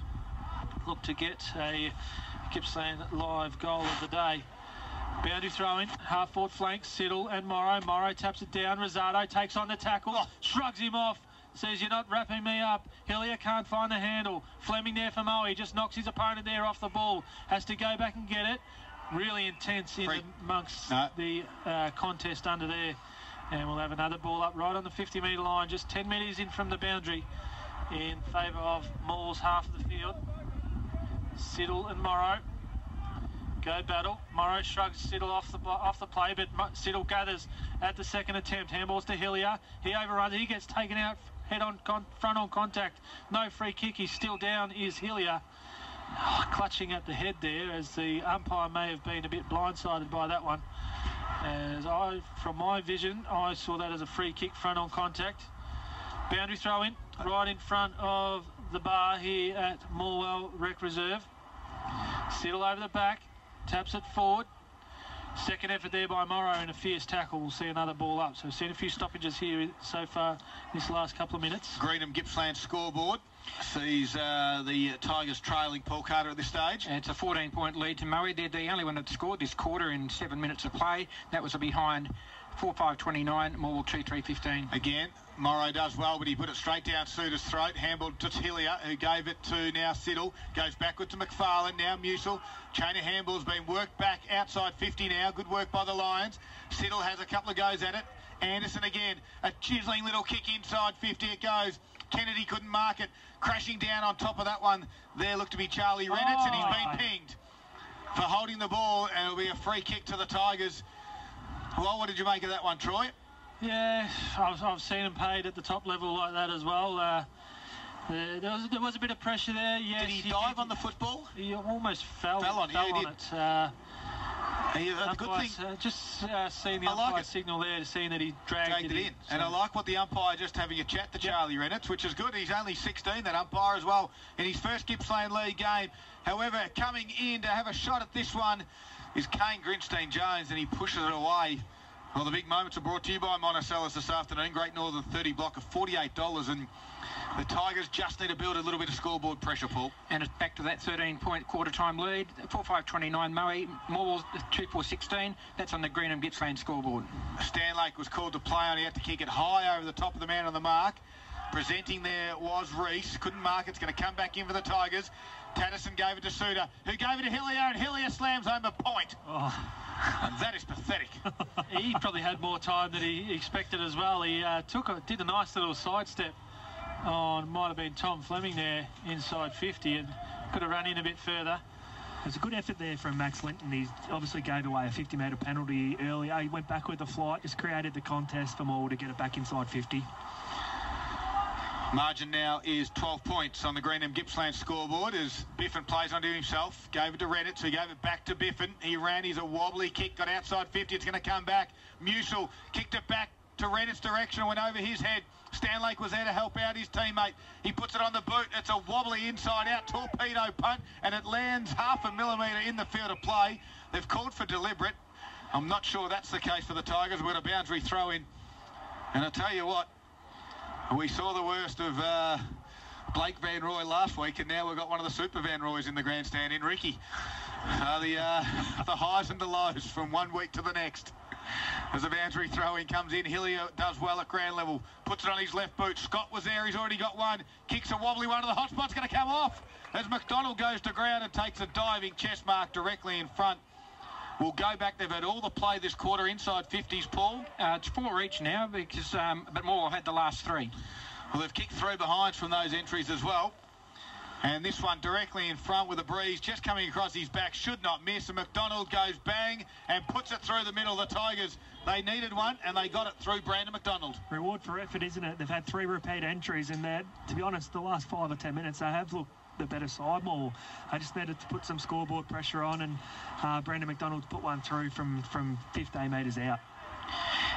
looked to get a Gippsland live goal of the day. Boundary throw-in, half-forward flank, Siddle and Morrow. Morrow taps it down. Rosado takes on the tackle, shrugs him off, says, "You're not wrapping me up." Hillier can't find the handle. Fleming there for Moe. He just knocks his opponent there off the ball. Has to go back and get it. Really intense amongst the contest under there. And we'll have another ball up right on the 50-metre line, just 10 metres in from the boundary in favour of Morwell's half of the field. Siddle and Morrow go battle. Morrow shrugs Siddle off the play, but Siddle gathers at the second attempt. Handballs to Hillier. He overruns. He gets taken out front on contact. No free kick. He's still down. Is Hillier clutching at the head there, as the umpire may have been a bit blindsided by that one. From my vision, I saw that as a free kick, front on contact. Boundary throw in, right in front of the bar here at Morwell Rec Reserve. Siddle over the back, taps it forward. Second effort there by Morrow in a fierce tackle. We'll see another ball up. So we've seen a few stoppages here so far this last couple of minutes. Greenham Gippsland scoreboard sees the Tigers trailing Paul Carter at this stage. It's a 14-point lead to Maui. They're the only one that scored this quarter in 7 minutes of play. That was a behind 4-5-29, Morwell 2-3-15. Again, Morrow does well, but he put it straight down Suter's throat. Handball to Hillier, who gave it to now Siddle. Goes backward to McFarlane, now Musil. Chain of handballs being worked back outside 50 now. Good work by the Lions. Siddle has a couple of goes at it. Anderson again, a chiselling little kick inside 50 it goes. Kennedy couldn't mark it. Crashing down on top of that one. There looked to be Charlie Reynolds, and he's been pinged for holding the ball, and it'll be a free kick to the Tigers. Well, what did you make of that one, Troy? Yeah, I've seen him paid at the top level like that as well. There was a bit of pressure there. Yes, did he dive on the football? He almost fell on it. The good thing, just seeing the umpire signal there, seeing that he dragged it in. So. And I like what the umpire just having a chat to Charlie Reynolds, which is good. He's only 16, that umpire as well, in his first Gippsland League game. However, coming in to have a shot at this one is Kane Grinstein-Jones, and he pushes it away. Well, the big moments are brought to you by Monticello's this afternoon. Great Northern 30 block of $48, and the Tigers just need to build a little bit of scoreboard pressure, Paul. And it's back to that 13-point quarter-time lead. 4-5-29 Maui, Morwell 2-4-16. That's on the Greenham Gippsland scoreboard. Stanlake was called to play on. He had to kick it high over the top of the man on the mark. Presenting there was Reese. Couldn't mark it. It's going to come back in for the Tigers. Taddison gave it to Suter, who gave it to Hillier, and Hillier slams home a point. Oh. And that is pathetic. He probably had more time than he expected as well. He did a nice little sidestep on, might have been Tom Fleming there, inside 50, and could have run in a bit further. There's a good effort there from Max Linton. He obviously gave away a 50-metre penalty earlier. He went back with the flight, just created the contest for Morwell to get it back inside 50. Margin now is 12 points on the Greenham Gippsland scoreboard as Biffin plays onto himself. Gave it to Redditz, who gave it back to Biffin. He ran, he's a wobbly kick, got outside 50, it's going to come back. Musil kicked it back to Redditz's direction, went over his head. Stanlake was there to help out his teammate. He puts it on the boot. It's a wobbly inside-out torpedo punt, and it lands half a millimetre in the field of play. They've called for deliberate. I'm not sure that's the case for the Tigers. We've got a boundary throw in. And I'll tell you what, we saw the worst of Blake Van Roy last week, and now we've got one of the Super Van Roys in the grandstand in Ricky. The highs and the lows from 1 week to the next. As a boundary throw-in comes in, Hillier does well at ground level. Puts it on his left boot. Scott was there. He's already got one. Kicks a wobbly one to the hot spot's going to come off. As McDonald goes to ground and takes a diving chest mark directly in front. We'll go back. They've had all the play this quarter inside 50s, Paul. It's 4 each now, because but Morwell had the last 3. Well, they've kicked 3 behinds from those entries as well. And this one directly in front with a breeze just coming across his back. Should not miss. And McDonald goes bang and puts it through the middle. The Tigers, they needed one and they got it through Brandon McDonald. Reward for effort, isn't it? They've had 3 repeat entries in that. To be honest, the last 5 or 10 minutes, they have looked the better side more. I just needed to put some scoreboard pressure on, and Brandon McDonald put one through from 15 metres out.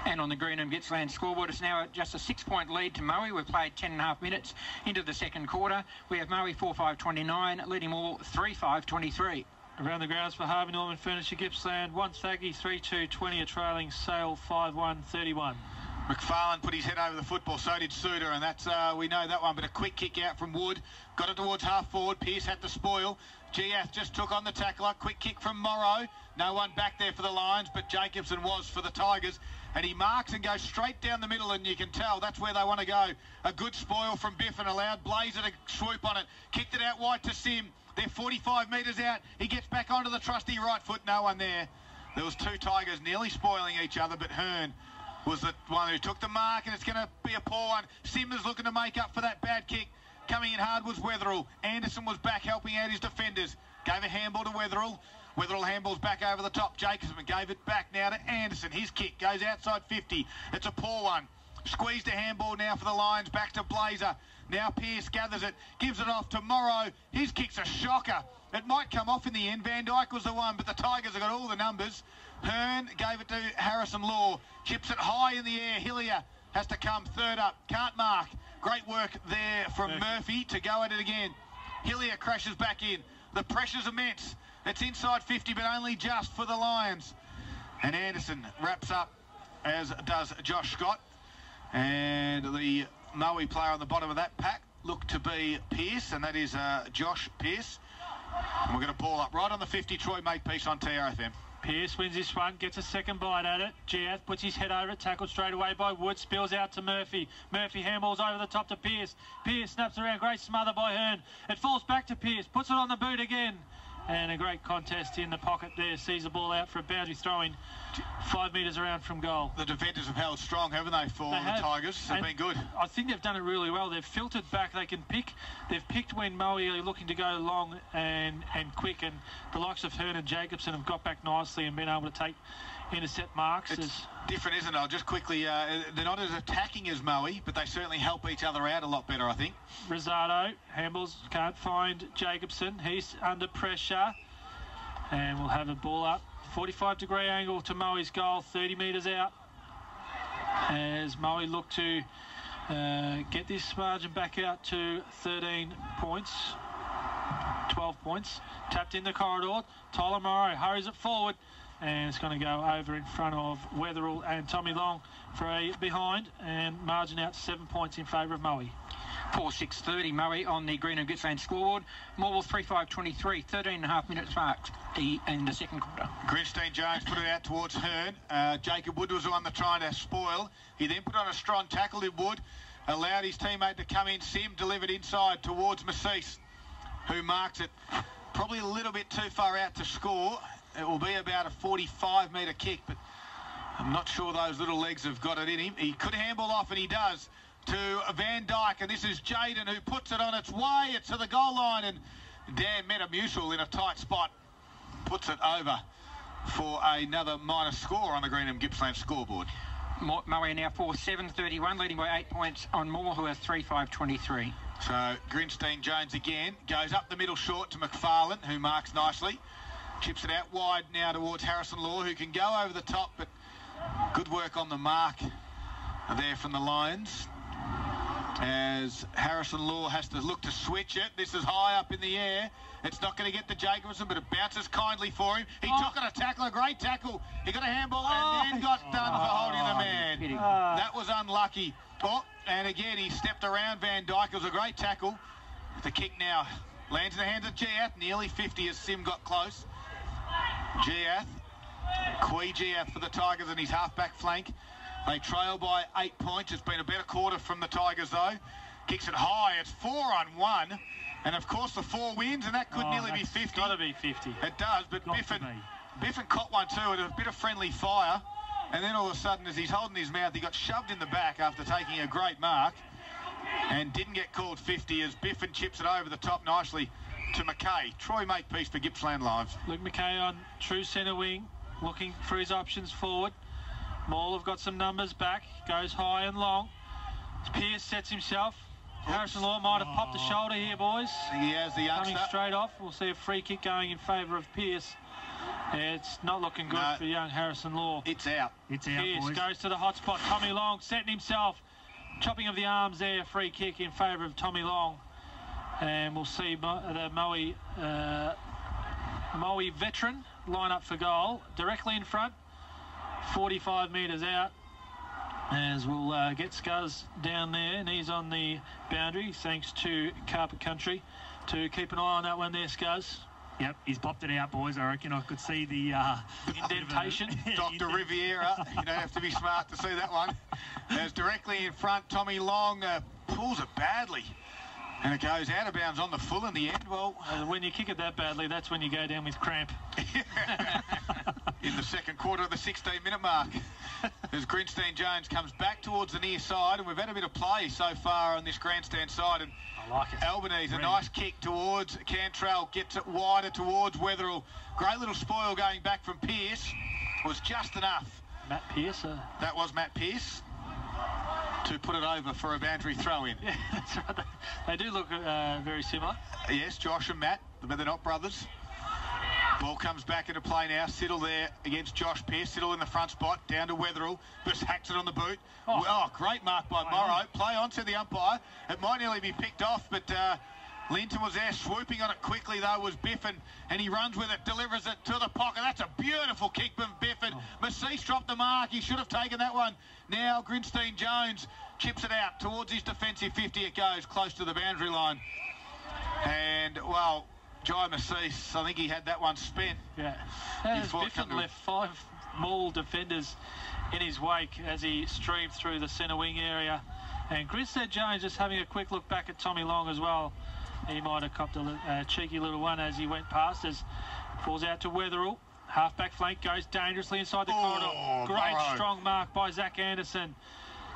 And on the Greenham Gippsland scoreboard, it's now just a 6-point lead to Maui. We've played 10.5 minutes into the second quarter. We have Maui 4-5-29, leading Morwell 3-5-23. Around the grounds for Harvey Norman Furniture Gippsland, 1 Thaggy, 3-2-20, a trailing Sale 5-1-31. McFarlane put his head over the football, so did Suter, and that's, we know that one, but a quick kick out from Wood. Got it towards half forward. Pearce had to spoil. Giath just took on the tackler. Quick kick from Morrow. No one back there for the Lions, but Jacobson was for the Tigers. And he marks and goes straight down the middle, and you can tell that's where they want to go. A good spoil from Biffin, allowed Blazer to swoop on it. Kicked it out wide to Sim. They're 45 metres out. He gets back onto the trusty right foot. No one there. There was 2 Tigers nearly spoiling each other, but Hearn was the one who took the mark, and it's going to be a poor one. Sim is looking to make up for that bad kick. Coming in hard was Wetherill. Anderson was back helping out his defenders. Gave a handball to Wetherill. Wetherill handballs back over the top. Jacobson gave it back now to Anderson. His kick goes outside 50. It's a poor one. Squeezed a handball now for the Lions. Back to Blazer. Now Pearce gathers it. Gives it off to Morrow. His kick's a shocker. It might come off in the end. Van Dyke was the one, but the Tigers have got all the numbers. Hearn gave it to Harrison Law. Chips it high in the air. Hillier has to come third up. Can't mark. Great work there from Murphy to go at it again. Hillier crashes back in. The pressure's immense. It's inside 50, but only just for the Lions. And Anderson wraps up, as does Josh Scott. And the Moe player on the bottom of that pack looked to be Pearce, and that is Josh Pearce. And we're going to ball up right on the 50. Troy Makepeace on TRFM. Pearce wins this one, gets a second bite at it. Giath puts his head over it, tackled straight away by Wood, spills out to Murphy. Murphy handballs over the top to Pearce. Pearce snaps around, great smother by Hearn. It falls back to Pearce, puts it on the boot again. And a great contest in the pocket there, sees the ball out for a boundary throwing 5 metres around from goal. The defenders have held strong, haven't they, for the Tigers? They've been good. I think they've done it really well. They've filtered back. They can pick. They've picked when Moe are looking to go long and quick, and the likes of Hearn and Jacobson have got back nicely and been able to intercept marks. It's different, isn't it? I'll just quickly, they're not as attacking as Moe, but they certainly help each other out a lot better, I think. Rosado handballs, can't find Jacobson. He's under pressure, and we'll have a ball up. 45-degree angle to Moe's goal, 30 metres out, as Moe look to get this margin back out to 13 points, 12 points. Tapped in the corridor. Tyler Morrow hurries it forward, and it's going to go over in front of Wetherill and Tommy Long for a behind, and margin out 7 points in favour of Moe. 4:6:30 Moe on the Green and Gippsland scoreboard. Morwell 3:5:23, 13.5 minutes marked in the second quarter. Grinstein Jones put it out towards Hearn. Jacob Wood was the one that trying to spoil. He then put on a strong tackle in Wood, allowed his teammate to come in. Sim delivered inside towards Massis, who marks it probably a little bit too far out to score. It will be about a 45-metre kick, but I'm not sure those little legs have got it in him. He could handball off, and he does, to Van Dyke, and this is Jaden who puts it on its way. It's to the goal line, and Dan Metamucil in a tight spot puts it over for another minus score on the Green and Gippsland scoreboard. Moe now 4:7:31, leading by 8 points on Moore, who are 3:5:23. So Grinstein Jones again goes up the middle short to McFarlane, who marks nicely. Chips it out wide now towards Harrison Law, who can go over the top, but good work on the mark there from the Lions, as Harrison Law has to look to switch it. This is high up in the air. It's not going to get to Jacobson, but it bounces kindly for him. He took on a tackle, a great tackle. He got a handball and then got done for holding the man. That was unlucky. Oh, and again, he stepped around Van Dyke. It was a great tackle. The kick now lands in the hands of Giath, nearly 50 as Sim got close. Giath, Giath for the Tigers and his half-back flank. They trail by 8 points. It's been a better quarter from the Tigers, though. Kicks it high. It's 4-on-1. And, of course, the 4 wins, and that could nearly be 50. It's got to be 50. It does, but Biffin caught one, too, and a bit of friendly fire. And then all of a sudden, as he's holding his mouth, he got shoved in the back after taking a great mark and didn't get called 50 as Biffin chips it over the top nicely to McKay. Troy Makepeace for Gippsland Live. Luke McKay on true centre wing, looking for his options forward. Maul have got some numbers back, goes high and long. Pearce sets himself. Harrison Law might have popped the shoulder here, boys. He has the youngster. Coming straight off. We'll see a free kick going in favour of Pearce. It's not looking good for young Harrison Law. It's out. It's out, Pearce boys. goes to the hot spot. Tommy Long setting himself. Chopping of the arms there. Free kick in favour of Tommy Long. And we'll see the Moe veteran line up for goal. Directly in front. 45 metres out. As we'll get Scuzz down there, and he's on the boundary, thanks to Carpet Country. To keep an eye on that one there, Scuzz. Yep, he's popped it out, boys. I reckon I could see the indentation. Dr. Riviera, you don't have to be smart to see that one. As directly in front, Tommy Long pulls it badly. And it goes out of bounds on the full in the end. Well, when you kick it that badly, that's when you go down with cramp. In the second quarter of the 16-minute mark. as Grinstein Jones comes back towards the near side, and we've had a bit of play so far on this grandstand side. And I like it. Albanese, a nice kick towards Cantrell, gets it wider towards Wetherill. Great little spoil going back from Pearce. Was just enough. Matt Pearce. That was Matt Pearce to put it over for a boundary throw-in. Yeah, that's right. They do look very similar. Yes, Josh and Matt, but they're not brothers. Ball comes back into play now. Siddle there against Josh Pearce. Siddle in the front spot, down to Wetherill. Just hacks it on the boot. Oh, great mark by Morrow. Play on, said the umpire. It might nearly be picked off, but Linton was there swooping on it quickly, though, was Biffin, and he runs with it, delivers it to the pocket. That's a beautiful kick from Biffin. Macice dropped the mark. He should have taken that one. Now Grinstein Jones chips it out towards his defensive 50. It goes close to the boundary line. And, well, Jai Macice, I think he had that one spent. Yeah. As Biffin left 5 Maul defenders in his wake as he streamed through the centre wing area. And Grinstein Jones just having a quick look back at Tommy Long as well. He might have copped a cheeky little one as he went past, as falls out to Wetherill. Half-back flank goes dangerously inside the corridor. Great strong mark by Zach Anderson.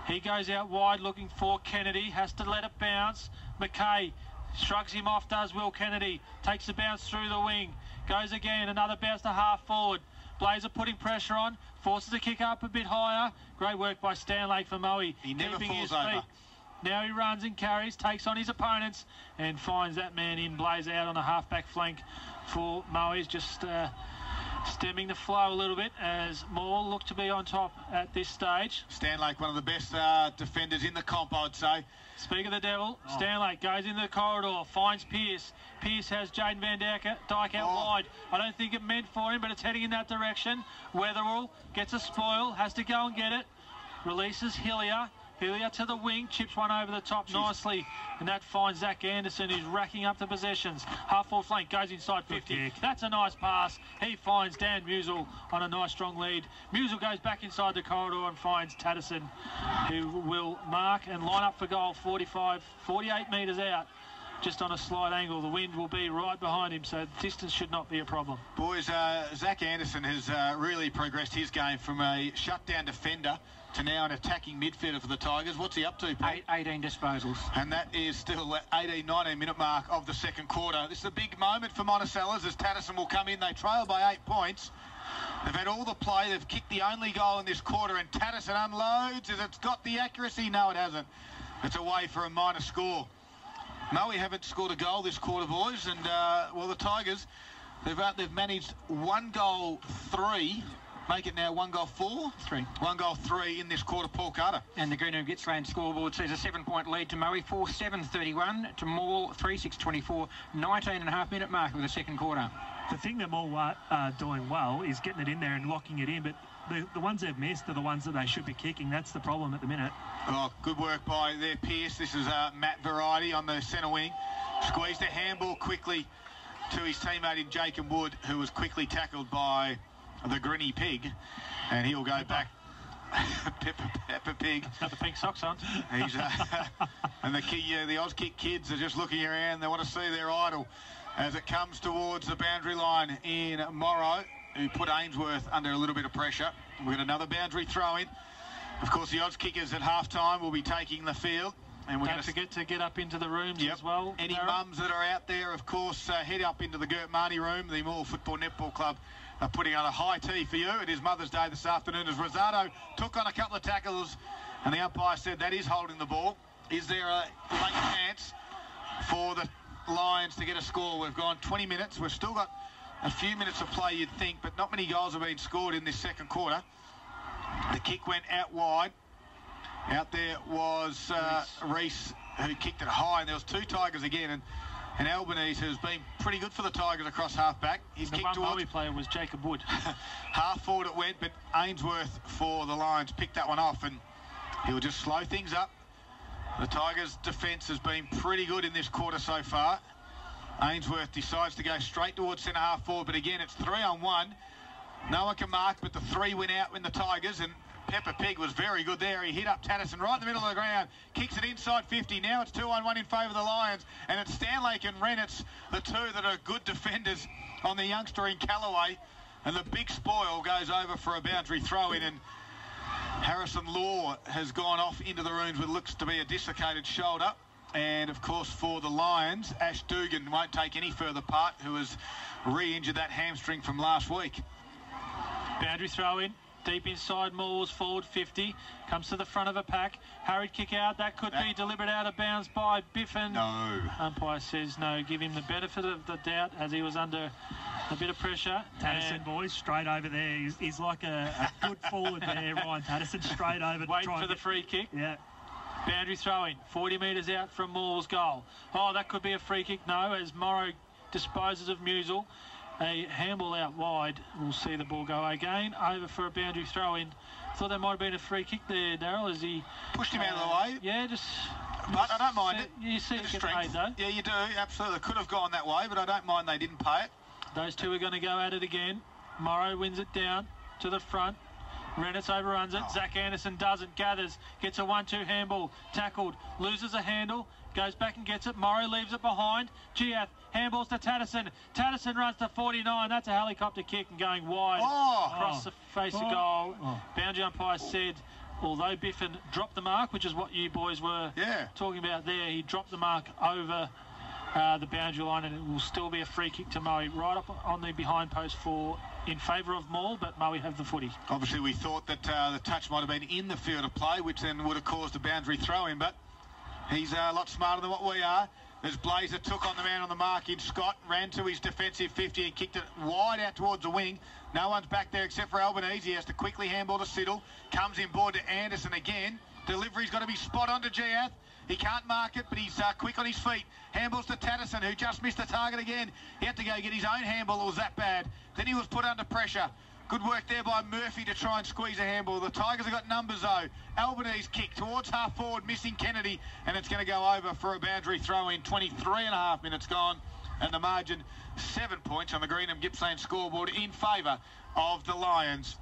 He goes out wide looking for Kennedy, has to let it bounce. McKay shrugs him off, does Will Kennedy. Takes the bounce through the wing. Goes again, another bounce to half forward. Blazer putting pressure on, forces the kick up a bit higher. Great work by Stanley for Moe. He never falls over. Now he runs and carries, takes on his opponents and finds that man in. Blazer out on the half-back flank for Moe. He's just stemming the flow a little bit as Morwell look to be on top at this stage. Stanlake, one of the best defenders in the comp, I'd say. Speak of the devil, Stanlake goes into the corridor, finds Pearce. Pearce has Jaden Van Dyke out wide. I don't think it meant for him, but it's heading in that direction. Wetherill gets a spoil, has to go and get it. Releases Hillier. Hillier to the wing, chips one over the top nicely, and that finds Zach Anderson, who's racking up the possessions. Half-forward flank goes inside 50. That's a nice pass. He finds Dan Musel on a nice strong lead. Musel goes back inside the corridor and finds Tatterson, who will mark and line up for goal 48 metres out. Just on a slight angle, the wind will be right behind him, so distance should not be a problem. Boys, Zach Anderson has really progressed his game from a shutdown defender to now an attacking midfielder for the Tigers. What's he up to, Paul? 18 disposals. And that is still at 18-19 minute mark of the second quarter. This is a big moment for Monticello's as Tatterson will come in. They trail by 8 points. They've had all the play. They've kicked the only goal in this quarter, and Tatterson unloads. Has it got the accuracy? No, it hasn't. It's away for a minor score. No, we haven't scored a goal this quarter, boys. And, well, the Tigers, they've managed 1 goal 3. Make it now 1 goal 4? 3. 1 goal 3 in this quarter, Paul Carter. And the Greenwood Gippsland scoreboard sees a 7-point lead to Moe, 4-7-31 to Morwell, 3-6-24, 19.5 minute mark of the second quarter. The thing that Morwell are doing well is getting it in there and locking it in, but the ones they've missed are the ones that they should be kicking. That's the problem at the minute. Oh, good work by their Pearce. This is Matt Variety on the centre wing. Squeezed a handball quickly to his teammate in Jacob Wood, who was quickly tackled by the Grinny Pig, and he'll go back. Pepper Pig. Got the pink socks on. He's, and the Auskick kids are just looking around. They want to see their idol as it comes towards the boundary line in Morrow, who put Ainsworth under a little bit of pressure. We've got another boundary throw in. Of course, the odds kickers at half-time will be taking the field. And we're Don't forget to get up into the rooms as well. Any mums that are out there, of course, head up into the Gert Marnie room. The Morwell Football Netball Club are putting on a high tea for you. It is Mother's Day this afternoon as Rosado took on a couple of tackles, and the umpire said that is holding the ball. Is there a late chance for the Lions to get a score? We've gone 20 minutes. We've still got a few minutes of play, you'd think, but not many goals have been scored in this second quarter. The kick went out wide. Out there was Reese, who kicked it high, and there was 2 Tigers again, and Albanese, who's been pretty good for the Tigers across half-back. His kick towards... The player was Jacob Wood. Half forward it went, but Ainsworth for the Lions picked that one off, and he'll just slow things up. The Tigers' defence has been pretty good in this quarter so far. Ainsworth decides to go straight towards centre half forward, but again, it's 3-on-1. No one can mark, but the 3 went out in the Tigers, and Pepper Pig was very good there. He hit up Tatterson right in the middle of the ground, kicks it inside 50. Now it's 2-on-1 in favour of the Lions, and it's Stanlake and Rennett's, the 2 that are good defenders on the youngster in Callaway, and the big spoil goes over for a boundary throw-in, and Harrison Law has gone off into the ruins with looks to be a dislocated shoulder. And, of course, for the Lions, Ash Dugan won't take any further part, who has re-injured that hamstring from last week. Boundary throw in. Deep inside, Morwell's forward 50. Comes to the front of a pack. Hurried kick out. That could be deliberate out of bounds by Biffin. No. Umpire says no. Give him the benefit of the doubt as he was under a bit of pressure. Patterson, boys, straight over there. He's like a good forward there, Ryan Patterson. Straight over. Waiting for the free kick. Yeah. Boundary throw in. 40 metres out from Morwell's goal. Oh, that could be a free kick. No, as Morrow disposes of Musil. A handball out wide. We'll see the ball go again. Over for a boundary throw in. Thought there might have been a free kick there, Darryl, as he pushed him out of the way. Yeah, just. But I don't mind it. You see it get paid though. Yeah, you do. Absolutely. Could have gone that way, but I don't mind they didn't pay it. Those two are going to go at it again. Morrow wins it down to the front. Rennes overruns it. Zach Anderson doesn't. Gathers. Gets a 1-2 handball. Tackled. Loses a handle. Goes back and gets it. Morrow leaves it behind. Giath handballs to Tatterson. Tatterson runs to 49. That's a helicopter kick and going wide across the face of goal. Boundary umpire said, although Biffin dropped the mark, which is what you boys were talking about there, he dropped the mark over the boundary line, and it will still be a free kick to Moe right up on the behind post in favour of Maul, but Moe have the footy. Obviously, we thought that the touch might have been in the field of play, which then would have caused a boundary throw-in, but he's a lot smarter than what we are. As Blazer took on the man on the mark in Scott, ran to his defensive 50 and kicked it wide out towards the wing. No one's back there except for Albanese. He has to quickly handball to Siddle. Comes in board to Anderson again. Delivery's got to be spot on to Giath. He can't mark it, but he's quick on his feet. Handballs to Tatterson, who just missed the target again. He had to go get his own handball. It was that bad. Then he was put under pressure. Good work there by Murphy to try and squeeze a handball. The Tigers have got numbers, though. Albanese kick towards half forward, missing Kennedy, and it's going to go over for a boundary throw-in. 23.5 minutes gone, and the margin 7 points on the Greenham Gippsland scoreboard in favour of the Lions.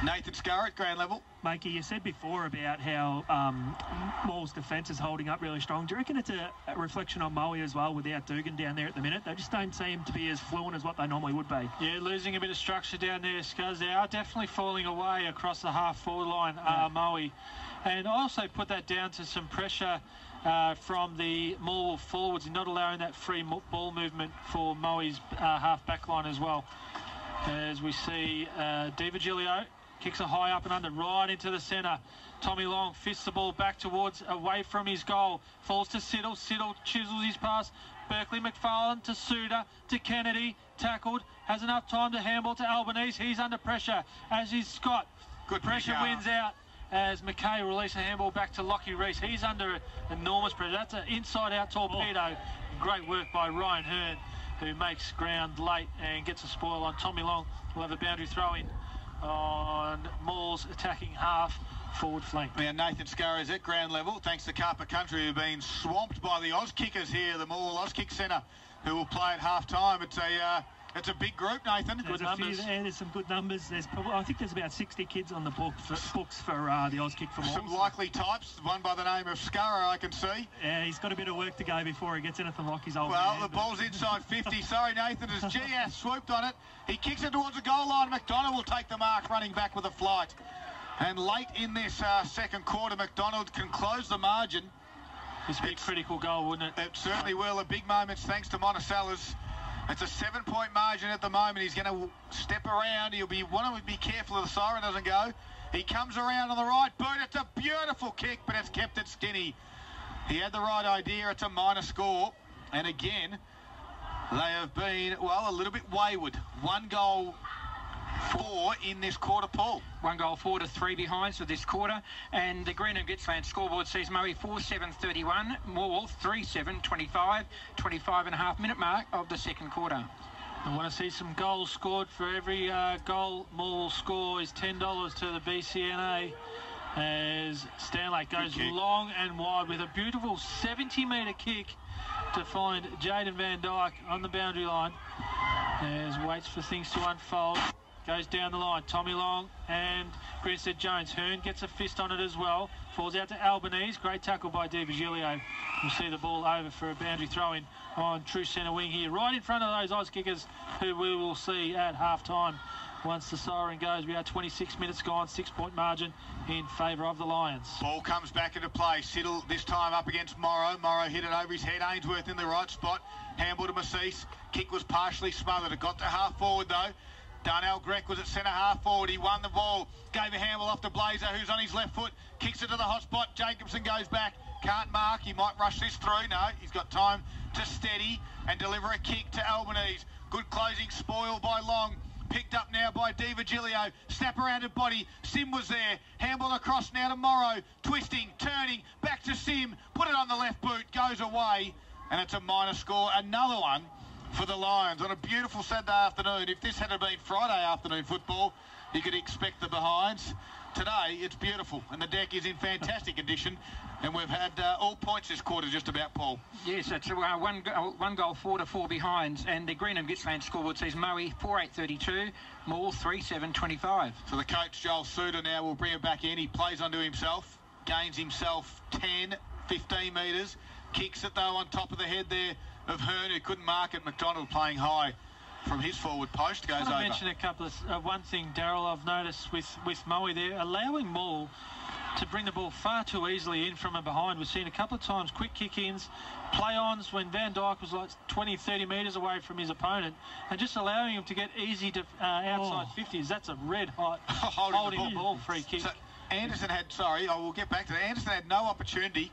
Nathan Scurr at ground level. Mikey, you said before about how Maul's defence is holding up really strong. Do you reckon it's a reflection on Moe as well without Dugan down there at the minute? They just don't seem to be as fluent as what they normally would be. Yeah, losing a bit of structure down there, Scuzz. They are definitely falling away across the half-forward line, Moe. And I also put that down to some pressure from the Morwell forwards, not allowing that free ball movement for Moe's half-back line as well. As we see DiVigilio kicks it high up and under, right into the centre. Tommy Long fists the ball back towards, away from his goal. Falls to Siddle. Siddle chisels his pass. Berkeley McFarlane to Suda, to Kennedy. Tackled. Has enough time to handball to Albanese. He's under pressure, as is Scott. Good pressure wins out as McKay releases a handball back to Lockie Reese. He's under enormous pressure. That's an inside-out torpedo. Great work by Ryan Hearn, who makes ground late and gets a spoil on Tommy Long. We'll have a boundary throw-in on Moore's attacking half forward flank. Now Nathan Scurr is at ground level, thanks to Carper Country, who've been swamped by the Oz kickers here, the Morwell Oz Kick Centre, who will play at half-time. It's a big group, Nathan. There's there's some good numbers. I think there's about 60 kids on the books for the Oz Kick for Morwell. Some likely types, one by the name of Scurr, I can see. Yeah, he's got a bit of work to go before he gets anything like his old man. Well, the ball's inside 50. Sorry, Nathan, as Giath swooped on it. He kicks it towards the goal line. McDonald will take the mark, running back with a flight. And late in this second quarter, McDonald can close the margin. This would be a critical goal, wouldn't it? It certainly will. A big moments thanks to Monticello's. It's a 7-point margin at the moment. He's going to step around. He'll want to be careful the siren doesn't go. He comes around on the right boot. It's a beautiful kick, but it's kept it skinny. He had the right idea. It's a minor score. And again, they have been, well, a little bit wayward. 1 goal 4 in this quarter, Paul. 1 goal 4 to 3 behinds for this quarter, and the Greenham Gippsland scoreboard sees Moe 4-7-31, Morwell 3-7-25, 25.5 minute mark of the second quarter. I want to see some goals scored. For every goal Morwell score is $10 to the BCNA, as Stanley goes long and wide with a beautiful 70-metre kick to find Jaden Van Dyke on the boundary line, as waits for things to unfold. Goes down the line, Tommy Long and Grinstead Jones. Hearn gets a fist on it as well. Falls out to Albanese. Great tackle by DiVigilio. We'll see the ball over for a boundary throw-in on true centre wing here, right in front of those Oz kickers who we will see at half-time. once the siren goes. We are 26 minutes gone, 6-point margin in favour of the Lions. Ball comes back into play. Siddle this time up against Morrow. Morrow hit it over his head. Ainsworth in the right spot. Handball to Massis. Kick was partially smothered. It got to half forward though. Darnell Grech was at centre half forward. He won the ball. Gave a handball off to Blazer, who's on his left foot. Kicks it to the hot spot. Jacobson goes back. Can't mark. He might rush this through. No, he's got time to steady and deliver a kick to Albanese. Good closing spoil by Long. Picked up now by Di Virgilio. Snap around at body. Sim was there. Handball across now to Morrow. Twisting, turning, back to Sim. Put it on the left boot. Goes away. And it's a minor score. Another one for the Lions on a beautiful Saturday afternoon. If this had been Friday afternoon football, you could expect the behinds. Today, it's beautiful, and the deck is in fantastic condition, and we've had all points this quarter just about, Paul. Yes, it's one goal, 4 to 4 behinds, and the Greenham Gippsland scoreboard says Moe 4-8-32, Morwell 3-7-25. So the coach, Joel Suter, now will bring it back in. He plays onto himself, gains himself 10, 15 metres, kicks it, though, on top of the head there of Hearn, who couldn't mark it. McDonald playing high from his forward post, goes over. I mention a couple of one thing, Daryl, I've noticed with Moe there, allowing Morwell to bring the ball far too easily in from and behind. We've seen a couple of times quick kick-ins, play-ons when Van Dijk was like 20, 30 metres away from his opponent, and just allowing him to get easy to outside 50s. That's a red-hot holding the ball free kick. So Anderson had, I will get back to that. Anderson had no opportunity,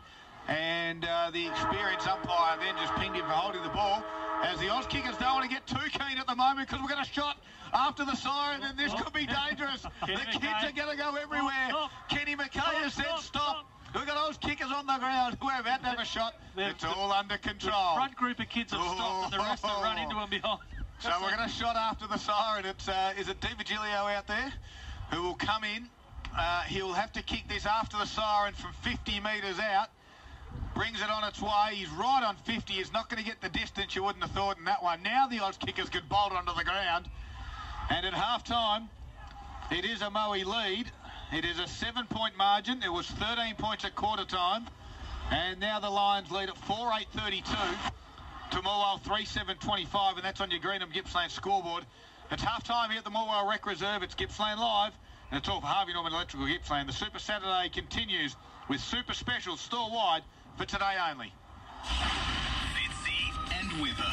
and the experienced umpire then just pinged him for holding the ball. As the Oz kickers don't want to get too keen at the moment because we've got a shot after the siren and this could be dangerous. The kids are going to go everywhere. Kenny McKay has said stop. We've got Oz kickers on the ground. We're about to have a shot. It's all under control. The front group of kids have stopped and the rest have run into them behind. So we're going to shot after the siren. Is it Di Virgilio out there who will come in? He'll have to kick this after the siren from 50 metres out. Brings it on its way. He's right on 50. He's not going to get the distance you wouldn't have thought in that one. Now the Oz kickers could bolt onto the ground. And at half-time, it is a Moe lead. It is a 7-point margin. It was 13 points at quarter-time. And now the Lions lead at 4-8-32 to Morwell 3-7-25. And that's on your Greenham Gippsland scoreboard. It's half-time here at the Morwell Rec Reserve. It's Gippsland Live. And it's all for Harvey Norman Electrical Gippsland. The Super Saturday continues with super specials store-wide for today only. And weather.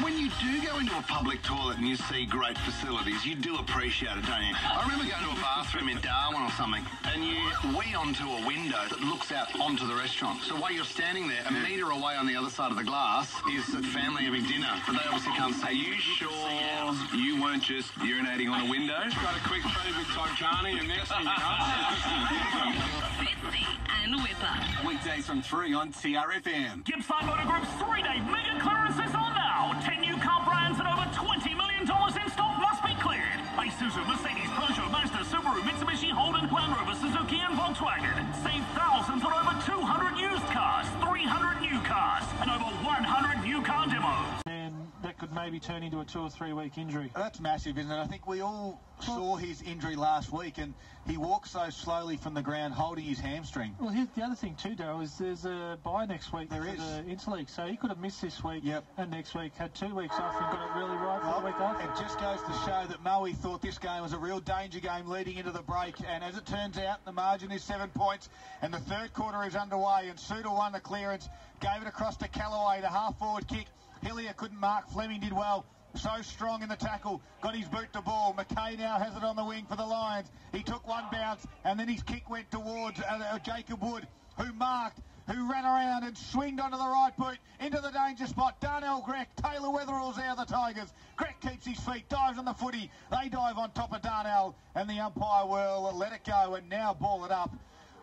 When you do go into a public toilet and you see great facilities, you do appreciate it, don't you? I remember going to a bathroom in Darwin or something, and you wee onto a window that looks out onto the restaurant. So while you're standing there, a metre away on the other side of the glass is the family having dinner, but they obviously can't see. Are you sure you weren't just urinating on a window? Got a quick poo with Todjani and next thing you know... Fitzy and Whipper. Weekdays from 3 on TRFM. Gippsland Motor Group's 3-day mega clearance is on now. 10 new car brands and over $20 million in stock must be cleared. Isuzu, Mercedes, Peugeot, Mazda, Subaru, Mitsubishi, Holden, Land Rover, Suzuki and Volkswagen. Save thousands on over 200 used cars, 300 new cars and over 100 new car demos. And that could maybe turn into a 2 or 3 week injury. That's massive, isn't it? I think we all saw his injury last week, and he walked so slowly from the ground holding his hamstring. Well, here's the other thing too, Daryl, is there's a bye next week for the Interleague, so he could have missed this week and next week, had 2 weeks off and got it really right for the week after. It just goes to show that Moe thought this game was a real danger game leading into the break, and as it turns out, the margin is 7 points, and the third quarter is underway, and Suter won the clearance, gave it across to Callaway, the half-forward kick. Hillier couldn't mark, Fleming did well. So strong in the tackle, got his boot to ball. McKay now has it on the wing for the Lions. He took one bounce, and then his kick went towards Jacob Wood, who marked, who ran around and swinged onto the right boot, into the danger spot. Darnell Grech, Taylor Weatherall's there, the Tigers. Grech keeps his feet, dives on the footy. They dive on top of Darnell, and the umpire will let it go and now ball it up.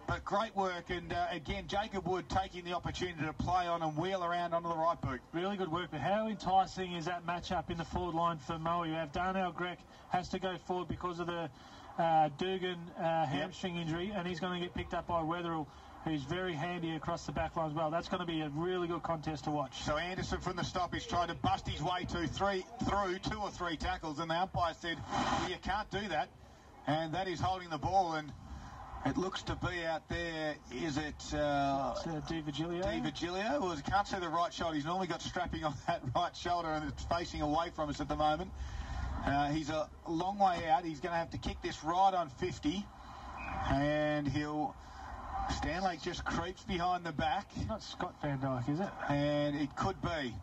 But great work, and again, Jacob Wood taking the opportunity to play on and wheel around onto the right boot. Really good work, but how enticing is that matchup in the forward line for Moe? You have Darnell Grech has to go forward because of the Dugan hamstring injury, and he's going to get picked up by Weatherall, who's very handy across the back line as well. That's going to be a really good contest to watch. So Anderson from the stop is trying to bust his way through 2 or 3 tackles, and the umpire said, well, you can't do that, and that is holding the ball, and it looks to be out there, is it... Di Virgilio? Di Virgilio? Well, I can't see the right shoulder. He's normally got strapping on that right shoulder and it's facing away from us at the moment. He's a long way out. He's going to have to kick this right on 50. And Stanley just creeps behind the back. Not Scott Van Dyke, is it? And it could be.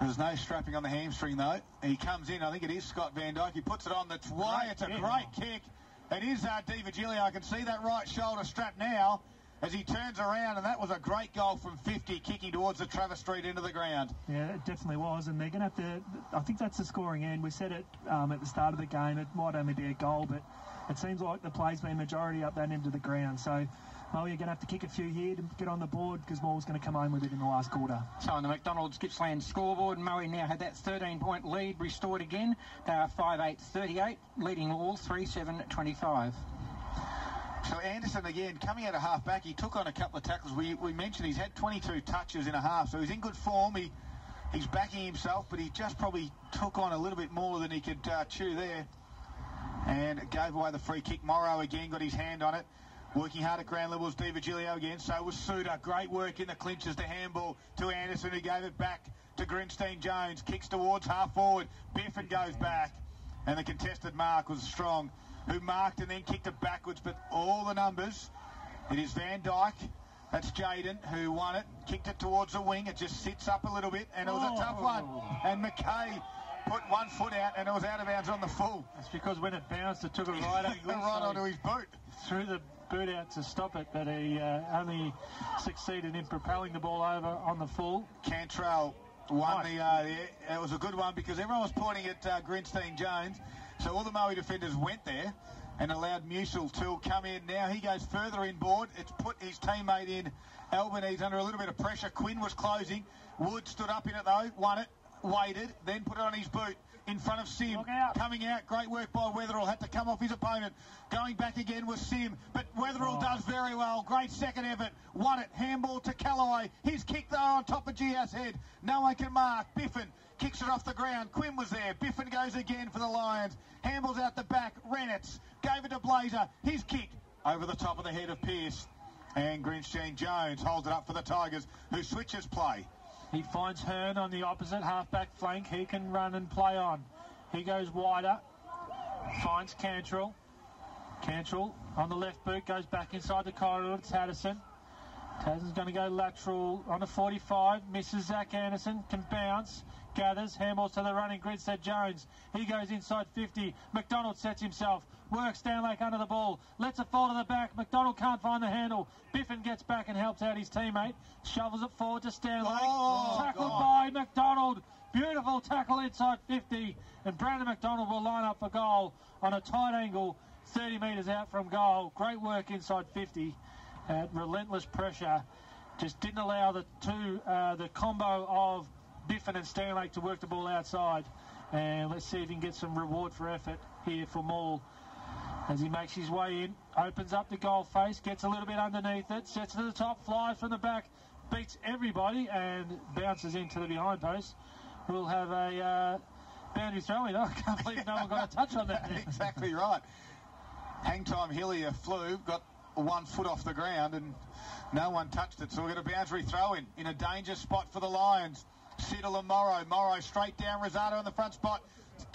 There's no strapping on the hamstring, though. He comes in. I think it is Scott Van Dyke. He puts it on the way. It's a great kick. It is Di Virgilio. I can see that right shoulder strap now as he turns around, and that was a great goal from 50, kicking towards the Travis Street into the ground. Yeah, it definitely was, and they're going to have to... I think that's the scoring end. We said it at the start of the game. It might only be a goal, but it seems like the play's been majority up that end of the ground. So, you're going to have to kick a few here to get on the board because Morwell's going to come home with it in the last quarter. So on the McDonald's Gippsland scoreboard, Moe now had that 13-point lead restored again. They are 5-8-38, leading all 3-7-25. So Anderson, again, coming out of half-back, he took on a couple of tackles. We mentioned he's had 22 touches in a half, so he's in good form. He's backing himself, but he just probably took on a little bit more than he could chew there. And gave away the free kick. Morrow again got his hand on it. Working hard at ground levels, Di Virgilio again. So was Suter. Great work in the clinches to handball to Anderson, who gave it back to Grinstein Jones. Kicks towards half forward. Biffin goes back. And the contested mark was Strong, who marked and then kicked it backwards. But all the numbers, it is Van Dyke. That's Jaden who won it. Kicked it towards the wing. It just sits up a little bit. And it was a tough one. And McKay put one foot out and it was out of bounds on the full. That's because when it bounced, it took it right up. Right onto his boot. Threw the boot out to stop it, but he only succeeded in propelling the ball over on the full. Cantrell won it was a good one because everyone was pointing at Grinstein Jones. So all the Moe defenders went there and allowed Musil to come in. Now he goes further inboard. It's put his teammate in Albanese under a little bit of pressure. Quinn was closing. Wood stood up in it though, won it, waited, then put it on his boot. In front of Sim, coming out, great work by Weatherall, had to come off his opponent. Going back again was Sim, but Weatherall does very well. Great second effort, won it, handball to Callaway. His kick though on top of Gia's head. No one can mark. Biffin kicks it off the ground. Quinn was there. Biffin goes again for the Lions. Handballs out the back. Rennett's gave it to Blazer. His kick over the top of the head of Pearce. And Grinstein Jones holds it up for the Tigers, who switches play. He finds Hearn on the opposite half-back flank. He can run and play on. He goes wider. Finds Cantrell. Cantrell on the left boot goes back inside the corridor to Taddison. Taddison's going to go lateral on a 45. Misses Zach Anderson. Can bounce. Gathers. Handballs to the running Grinstead Jones. He goes inside 50. McDonald sets himself. Works Stanlake under the ball. Lets it fall to the back. McDonald can't find the handle. Biffin gets back and helps out his teammate. Shovels it forward to Stanlake. Tackled by McDonald. Beautiful tackle inside 50. And Brandon McDonald will line up for goal on a tight angle 30 metres out from goal. Great work inside 50. Relentless pressure. Just didn't allow the combo of Biffin and Stanlake to work the ball outside. And let's see if he can get some reward for effort here for Morwell. As he makes his way in, opens up the goal face, gets a little bit underneath it, sets to the top, flies from the back, beats everybody and bounces into the behind post. We'll have a boundary throw-in. I can't believe no one got a touch on that. Exactly right. Hang time Hillier flew, got 1 foot off the ground and no one touched it. So we've got a boundary throw-in a danger spot for the Lions. Siddle and Morrow. Morrow straight down Rosado in the front spot.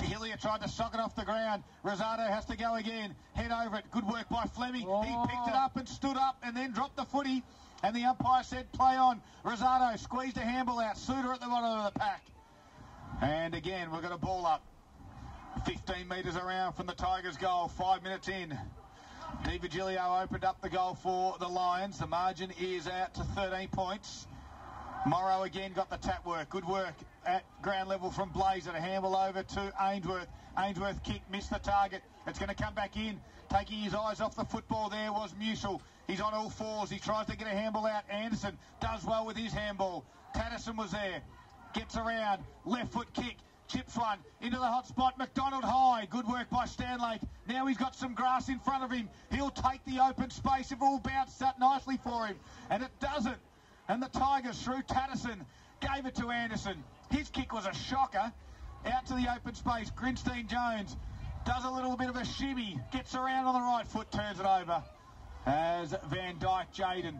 Hillier tried to sock it off the ground. Rosado has to go again. Head over it. Good work by Fleming. He picked it up and stood up and then dropped the footy. And the umpire said play on. Rosado squeezed a handball out. Suter at the bottom of the pack. And again, we've got a ball up. 15 metres around from the Tigers' goal. 5 minutes in. Di Virgilio opened up the goal for the Lions. The margin is out to 13 points. Morrow again got the tap work. Good work at ground level from Blazer to handle over to Ainsworth. Ainsworth kick, missed the target. It's going to come back in. Taking his eyes off the football there was Musil. He's on all fours. He tries to get a handball out. Anderson does well with his handball. Taddison was there. Gets around. Left foot kick. Chips one into the hot spot. McDonald high. Good work by Stanlake. Now he's got some grass in front of him. He'll take the open space if it will bounce that nicely for him. And it doesn't. And the Tigers, through Taddison, gave it to Anderson. His kick was a shocker. Out to the open space. Grinstein Jones does a little bit of a shimmy. Gets around on the right foot, turns it over. As Van Dyke Jaden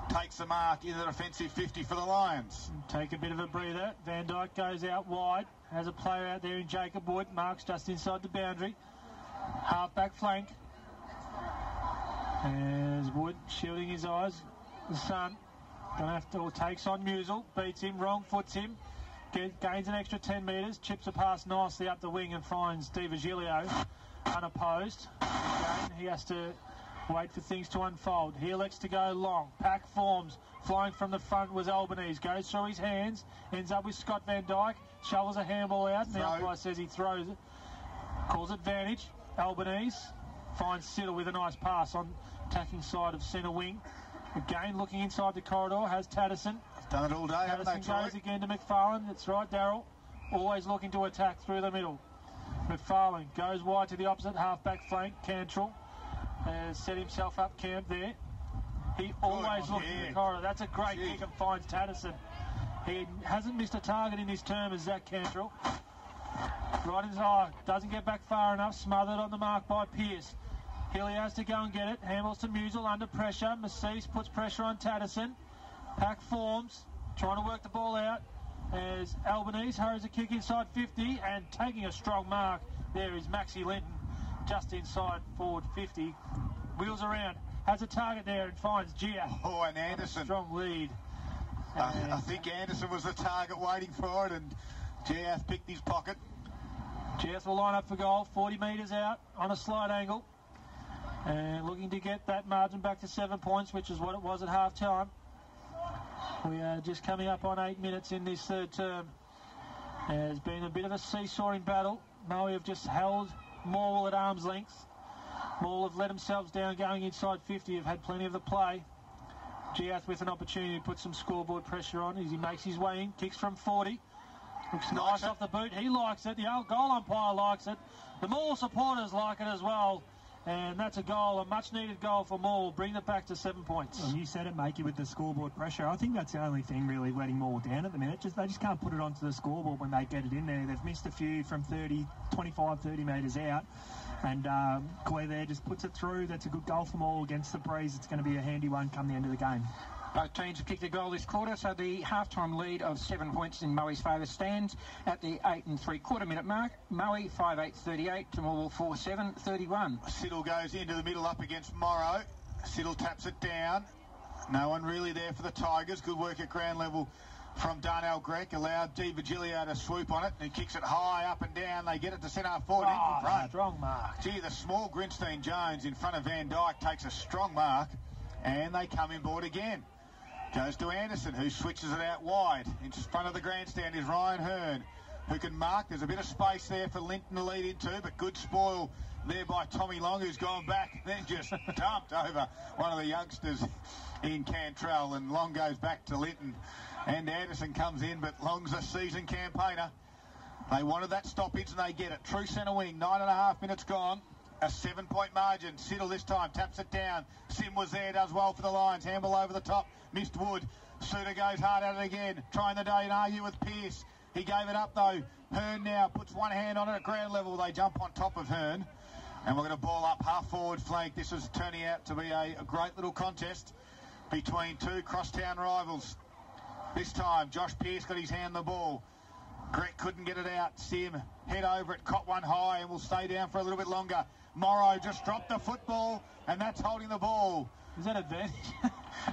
takes the mark in the defensive 50 for the Lions. Take a bit of a breather. Van Dyke goes out wide. has a player out there in Jacob Wood. Marks just inside the boundary. Half-back flank. As Wood shielding his eyes. The sun. Takes on Musel. Beats him. Wrong foots him. Gains an extra 10 metres. Chips a pass nicely up the wing and finds Di Virgilio unopposed. Again, he has to wait for things to unfold. He elects to go long. Pack forms. Flying from the front was Albanese. Goes through his hands. Ends up with Scott Van Dyke. Shovels a handball out. And the umpire says he throws it. Calls advantage. Albanese finds Siddle with a nice pass on attacking side of centre wing. Again, looking inside the corridor, has Tatterson. Done it all day, haven't they, Tatterson goes again to McFarlane. That's right, Darryl. Always looking to attack through the middle. McFarlane goes wide to the opposite half-back flank. Cantrell has set himself up camp there. He always looks in the corridor. That's a great kick and finds Tatterson. He hasn't missed a target in his term as Zach Cantrell. Right in his eye. Doesn't get back far enough. Smothered on the mark by Pearce. Hilly has to go and get it. Handles to Musel under pressure. Massis puts pressure on Tatterson. Pack forms. Trying to work the ball out as Albanese hurries a kick inside 50 and taking a strong mark. There is Maxi Linton just inside forward 50. Wheels around. Has a target there and finds Gia. Oh, and Anderson. Strong lead. I think Anderson was the target waiting for it, and Giath picked his pocket. Giath will line up for goal. 40 metres out on a slight angle. And looking to get that margin back to 7 points, which is what it was at half-time. We are just coming up on 8 minutes in this third term. There's been a bit of a seesawing battle. Moe have just held Morwell at arm's length. Morwell have let themselves down going inside 50, have had plenty of the play. Giath with an opportunity to put some scoreboard pressure on as he makes his way in, kicks from 40. Looks nice off the boot. He likes it. The old goal umpire likes it. The Morwell supporters like it as well. And that's a goal, a much-needed goal for Morwell. Bring it back to 7 points. Well, you said it, Makey, with the scoreboard pressure. I think that's the only thing really letting Morwell down at the minute. They just can't put it onto the scoreboard when they get it in there. They've missed a few from 25, 30 metres out. And Coy there just puts it through. That's a good goal for Morwell against the Breeze. It's going to be a handy one come the end of the game. Both teams have kicked a goal this quarter, so the half-time lead of 7 points in Moe's favour stands at the 8 3/4 minute mark. Moe 5-8-38 to Morwell 4-7-31. Siddle goes into the middle up against Morrow. Siddle taps it down. No one really there for the Tigers. Good work at ground level from Darnell Grech. Allowed Di Virgilio to swoop on it. And he kicks it high up and down. They get it to centre forward. Strong mark. Gee, the small Grinstein Jones in front of Van Dyke takes a strong mark. And they come inboard again. Goes to Anderson, who switches it out wide. In front of the grandstand is Ryan Hearn, who can mark. There's a bit of space there for Linton to lead into, but good spoil there by Tommy Long, who's gone back, then just dumped over one of the youngsters in Cantrell, and Long goes back to Linton. And Anderson comes in, but Long's a seasoned campaigner. They wanted that stoppage, and they get it. True centre wing, 9.5 minutes gone. A 7-point margin. Siddle this time taps it down. Sim was there, does well for the Lions. Handball over the top. Missed Wood. Suter goes hard at it again. Trying the day and argue with Pearce. He gave it up though. Hearn now puts one hand on it at ground level. They jump on top of Hearn. And we're going to ball up half forward flank. This is turning out to be a great little contest between two crosstown rivals. This time Josh Pearce got his hand on the ball. Grech couldn't get it out. Sim head over it, caught one high and will stay down for a little bit longer. Morrow just dropped the football, and that's holding the ball. Is that advantage?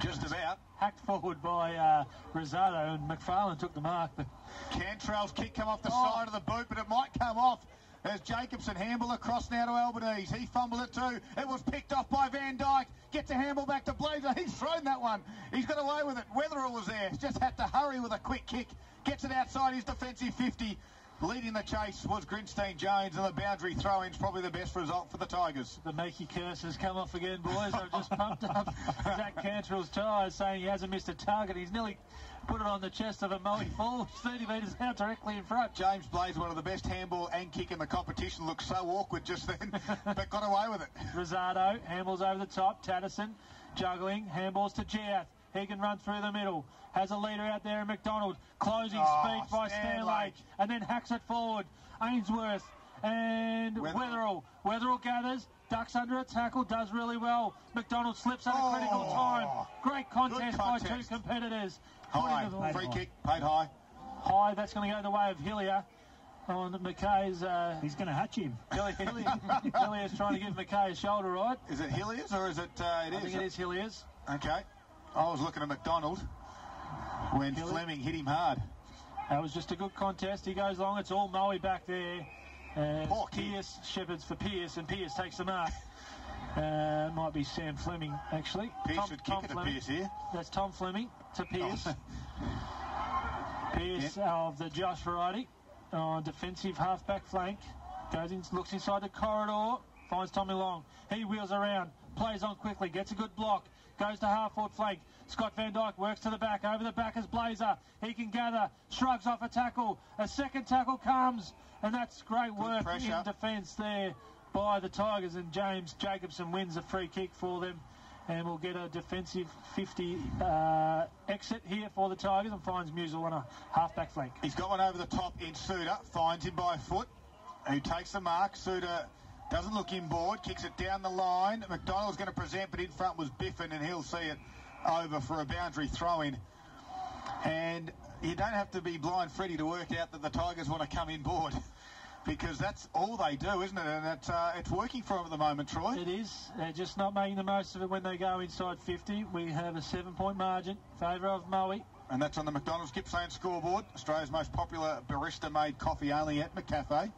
Just about. Hacked forward by Rosado, and McFarlane took the mark. But Cantrell's kick come off the side of the boot, but it might come off as Jacobson handball across now to Albanese. He fumbled it too. It was picked off by Van Dyke. Gets a handball back to Blazer. He's thrown that one. He's got away with it. Wetherill was there. Just had to hurry with a quick kick. Gets it outside his defensive 50. Leading the chase was Grinstein Jones, and the boundary throw-in's probably the best result for the Tigers. The Makey curse has come off again, boys. I've just pumped up Zach Cantrell's tyres, saying he hasn't missed a target. He's nearly put it on the chest of a Moe forward, 30 metres out directly in front. James Blaze, one of the best handball and kick in the competition, looked so awkward just then, but got away with it. Rosado, handballs over the top. Tatterson, juggling, handballs to Giath. He can run through the middle. Has a leader out there in McDonald. Closing speed by Stanlake. And then hacks it forward. Ainsworth and Wetherill. Wetherill gathers. Ducks under a tackle. Does really well. McDonald slips at a critical time. Great contest by two competitors. High. Free kick. Paid high. High. That's going to go the way of Hillier. on McKay's. He's going to hatch him. Hilliard's trying to give McKay a shoulder ride. Is it Hilliard's or is it? I think it is Hilliard's. Okay. I was looking at McDonald when Fleming hit him hard. That was just a good contest. He goes long. It's all Moe back there. Poor Pierce shepherds for Pierce, and Pierce takes the mark. Might be Sam Fleming, actually. Pierce should kick it to Pierce here. That's Tom Fleming to Pierce. Pierce of the Josh variety on defensive half-back flank. Goes in, looks inside the corridor, finds Tommy Long. He wheels around, plays on quickly, gets a good block, goes to half-forward flank. Scott Van Dyke works to the back. Over the back is Blazer. He can gather, shrugs off a tackle. A second tackle comes, and that's great work in defence there by the Tigers. And James Jacobson wins a free kick for them. And we'll get a defensive 50 exit here for the Tigers and finds Musil on a half-back flank. He's got one over the top in Suter, finds him by foot, who takes the mark. Suter doesn't look inboard, kicks it down the line. McDonald's going to present, but in front was Biffin, and he'll see it over for a boundary throw-in. And you don't have to be blind Freddie to work out that the Tigers want to come inboard, because that's all they do, isn't it? And it's working for them at the moment, Troy. It is. They're just not making the most of it when they go inside 50. We have a 7-point margin in favour of Moe. And that's on the McDonald's Gippsland scoreboard. Australia's most popular barista-made coffee only at McCafe.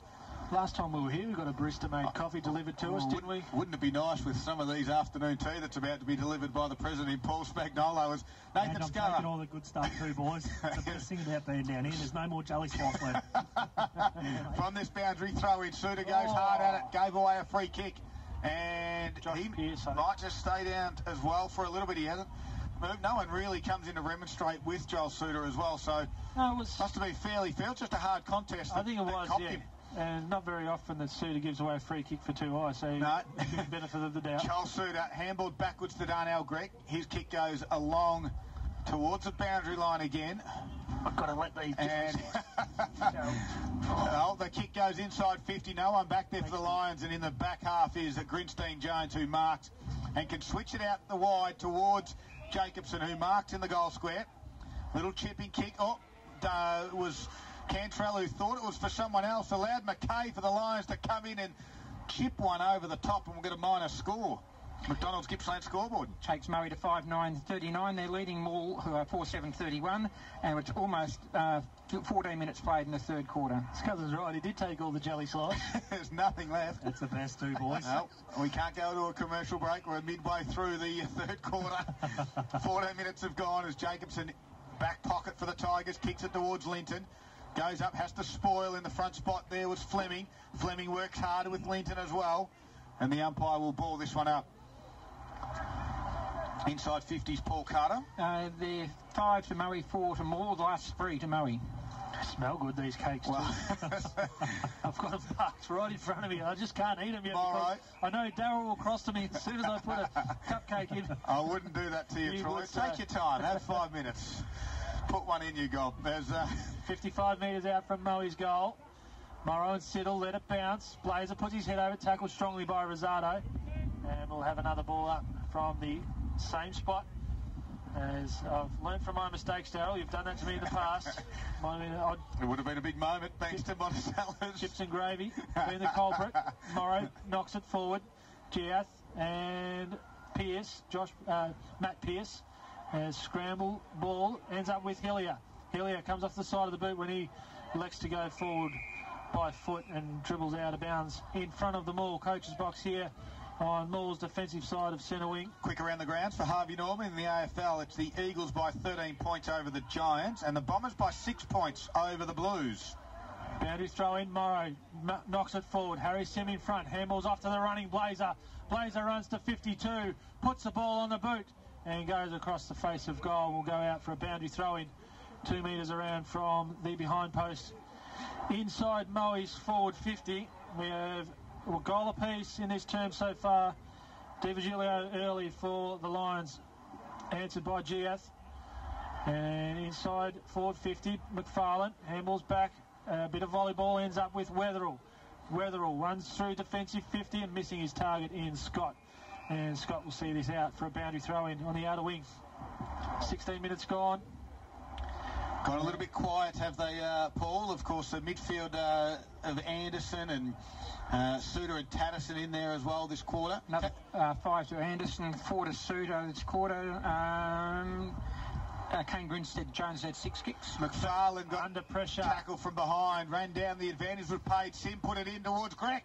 Last time we were here, we got a barista-made coffee delivered to us, didn't we? Wouldn't it be nice with some of these afternoon tea that's about to be delivered by the President, Paul Spagnolo, as Nathan I'm Scurra. taking all the good stuff too, boys. It's the best thing about being down here. There's no more jelly spots left. From this boundary throw-in, Suter goes hard at it, gave away a free kick, and he might just stay down as well for a little bit. He hasn't moved. No one really comes in to remonstrate with Joel Suter as well, so no, it was, must have been fairly fair. It's just a hard contest. I think it was, yeah. And not very often that Suter gives away a free kick for 2 eyes, so no. Benefit of the doubt. Joel Suter handballed backwards to Darnell Gregg. His kick goes along towards the boundary line again. I've got to let these... The kick goes inside 50. No one back there for the Lions, and in the back half is Grinstein Jones, who marks and can switch it out the wide towards Jacobson, who marks in the goal square. Little chipping kick. It was Cantrell, who thought it was for someone else, allowed McKay for the Lions to come in and chip one over the top, and we'll get a minor score. McDonald's Gippsland scoreboard. Takes Murray to 5-9-39. They're leading Morwell, who are 4-7-31, and it's almost 14 minutes played in the third quarter. His cousin's right, he did take all the jelly slice. There's nothing left. That's the best too, boys. No, we can't go to a commercial break. We're midway through the third quarter. 14 minutes have gone as Jacobson, back pocket for the Tigers, kicks it towards Linton. Goes up, has to spoil in the front spot. There was Fleming. Fleming works harder with Linton as well. And the umpire will ball this one up. Inside 50's Paul Carter. They're 5 to Murray, 4 to Moore. The last 3 to Murray. Smell good, these cakes. Well, I've got them marked right in front of me. I just can't eat them yet. All right. I know Darryl will cross to me as soon as I put a cupcake in. I wouldn't do that to you, Troy. Take your time. Have 5 minutes. Put one in your goal. There's 55 metres out from Moe's goal. Morrow and Siddle let it bounce. Blazer puts his head over, tackled strongly by Rosado. And we'll have another ball up from the same spot. As I've learned from my mistakes, Darryl, you've done that to me in the past. It would have been a big moment, thanks to Monticello's. Chips and gravy being the culprit. Morrow knocks it forward. Giath and Pearce, Matt Pearce, has scramble ball, ends up with Hillier. Hillier comes off the side of the boot when he elects to go forward by foot and dribbles out of bounds in front of the Maul coach's box here on Maul's defensive side of centre wing. Quick around the grounds for Harvey Norman in the AFL. It's the Eagles by 13 points over the Giants and the Bombers by 6 points over the Blues. Boundary throw in, Morrow knocks it forward. Harry Sim in front, handballs off to the running Blazer. Blazer runs to 52, puts the ball on the boot and goes across the face of goal. Will go out for a boundary throw in 2 metres around from the behind post. Inside Moe's forward 50, we have a goal apiece in this term so far. DiVigilio early for the Lions, answered by Giath. And inside forward 50, McFarlane handballs back. A bit of volleyball ends up with Wetherill. Wetherill runs through defensive 50 and missing his target in Scott. And Scott will see this out for a boundary throw in on the outer wing. 16 minutes gone. Got a little bit quiet, have they, Paul? Of course, the midfield of Anderson and Suter and Tatterson in there as well this quarter. Another 5 to Anderson, 4 to Suter this quarter. Kane Grinstead Jones had 6 kicks. McFarlane got under pressure. Tackle from behind, ran down, the advantage was paid. Sim put it in towards Grec,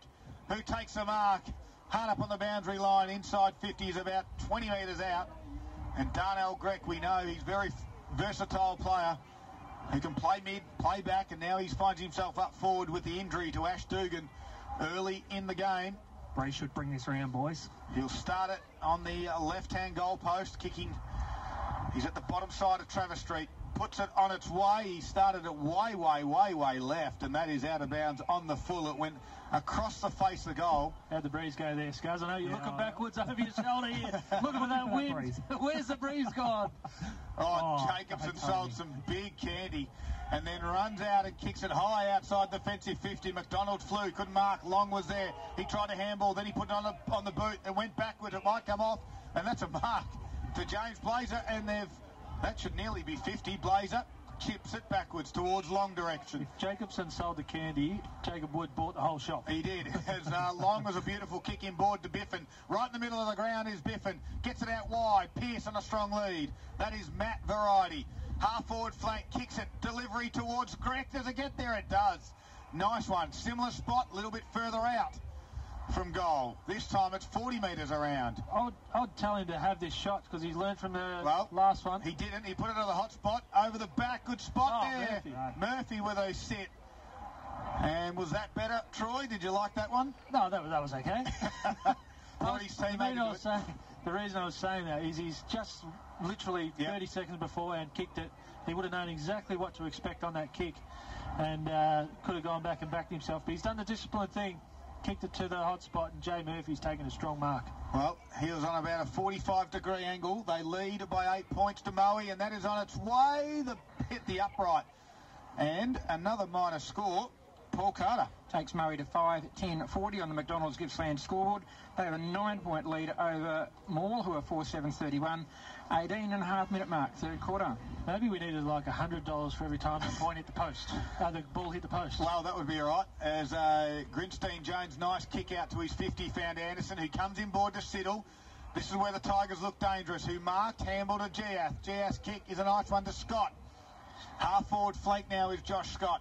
who takes the mark. Hard up on the boundary line, inside 50 is about 20 metres out. And Darnell Grec, we know he's a very versatile player who can play mid, play back, and now he finds himself up forward with the injury to Ash Dugan early in the game. Bray should bring this round, boys. He'll start it on the left-hand goal post, kicking. He's at the bottom side of Travis Street, puts it on its way. He started it way left, and that is out of bounds on the full. It went across the face of the goal. How'd the breeze go there, Scuzz? I know you're looking backwards over your shoulder here. Looking for that wind. Where's the breeze gone? Jacobson sold some big candy and then runs out and kicks it high outside the defensive 50. McDonald flew, couldn't mark. Long was there. He tried to handball, then he put it on the boot and went backwards. It might come off, and that's a mark to James Blazer, and that should nearly be 50. Blazer chips it backwards towards Long direction. If Jacobson sold the candy, Jacob Wood bought the whole shop. He did. As Long was a beautiful kick inboard to Biffin. Right in the middle of the ground is Biffin. Gets it out wide. Pearce on a strong lead. That is Matt Variety. Half forward flank, kicks it. Delivery towards Grec. Does it get there? It does. Nice one. Similar spot, a little bit further out from goal. This time it's 40 metres around. I'd tell him to have this shot because he's learned from the last one. He didn't. He put it on the hot spot over the back. Good spot there. Murphy with a sit. And was that better, Troy? Did you like that one? No, that was okay. The reason I was saying that is he's just literally 30 seconds beforehand kicked it. He would have known exactly what to expect on that kick and could have gone back and backed himself. But he's done the disciplined thing. Kicked it to the hot spot, and Jay Murphy's taken a strong mark. Well, he was on about a 45-degree angle. They lead by 8 points to Moe, and that is on its way. Hit the upright. And another minor score, Paul Carter. Takes Moe to 5-10-40 on the McDonald's Gippsland scoreboard. They have a 9-point lead over Morwell, who are 4-7-31. 18.5-minute mark, third quarter. Maybe we needed like $100 for every time the point hit the post. The ball hit the post. Well, that would be all right. As Grinstein Jones, nice kick out to his 50, found Anderson, who comes inboard to Siddle. This is where the Tigers look dangerous. Who marked, handball to Giath. Giath's kick is a nice one to Scott. Half forward flank now is Josh Scott.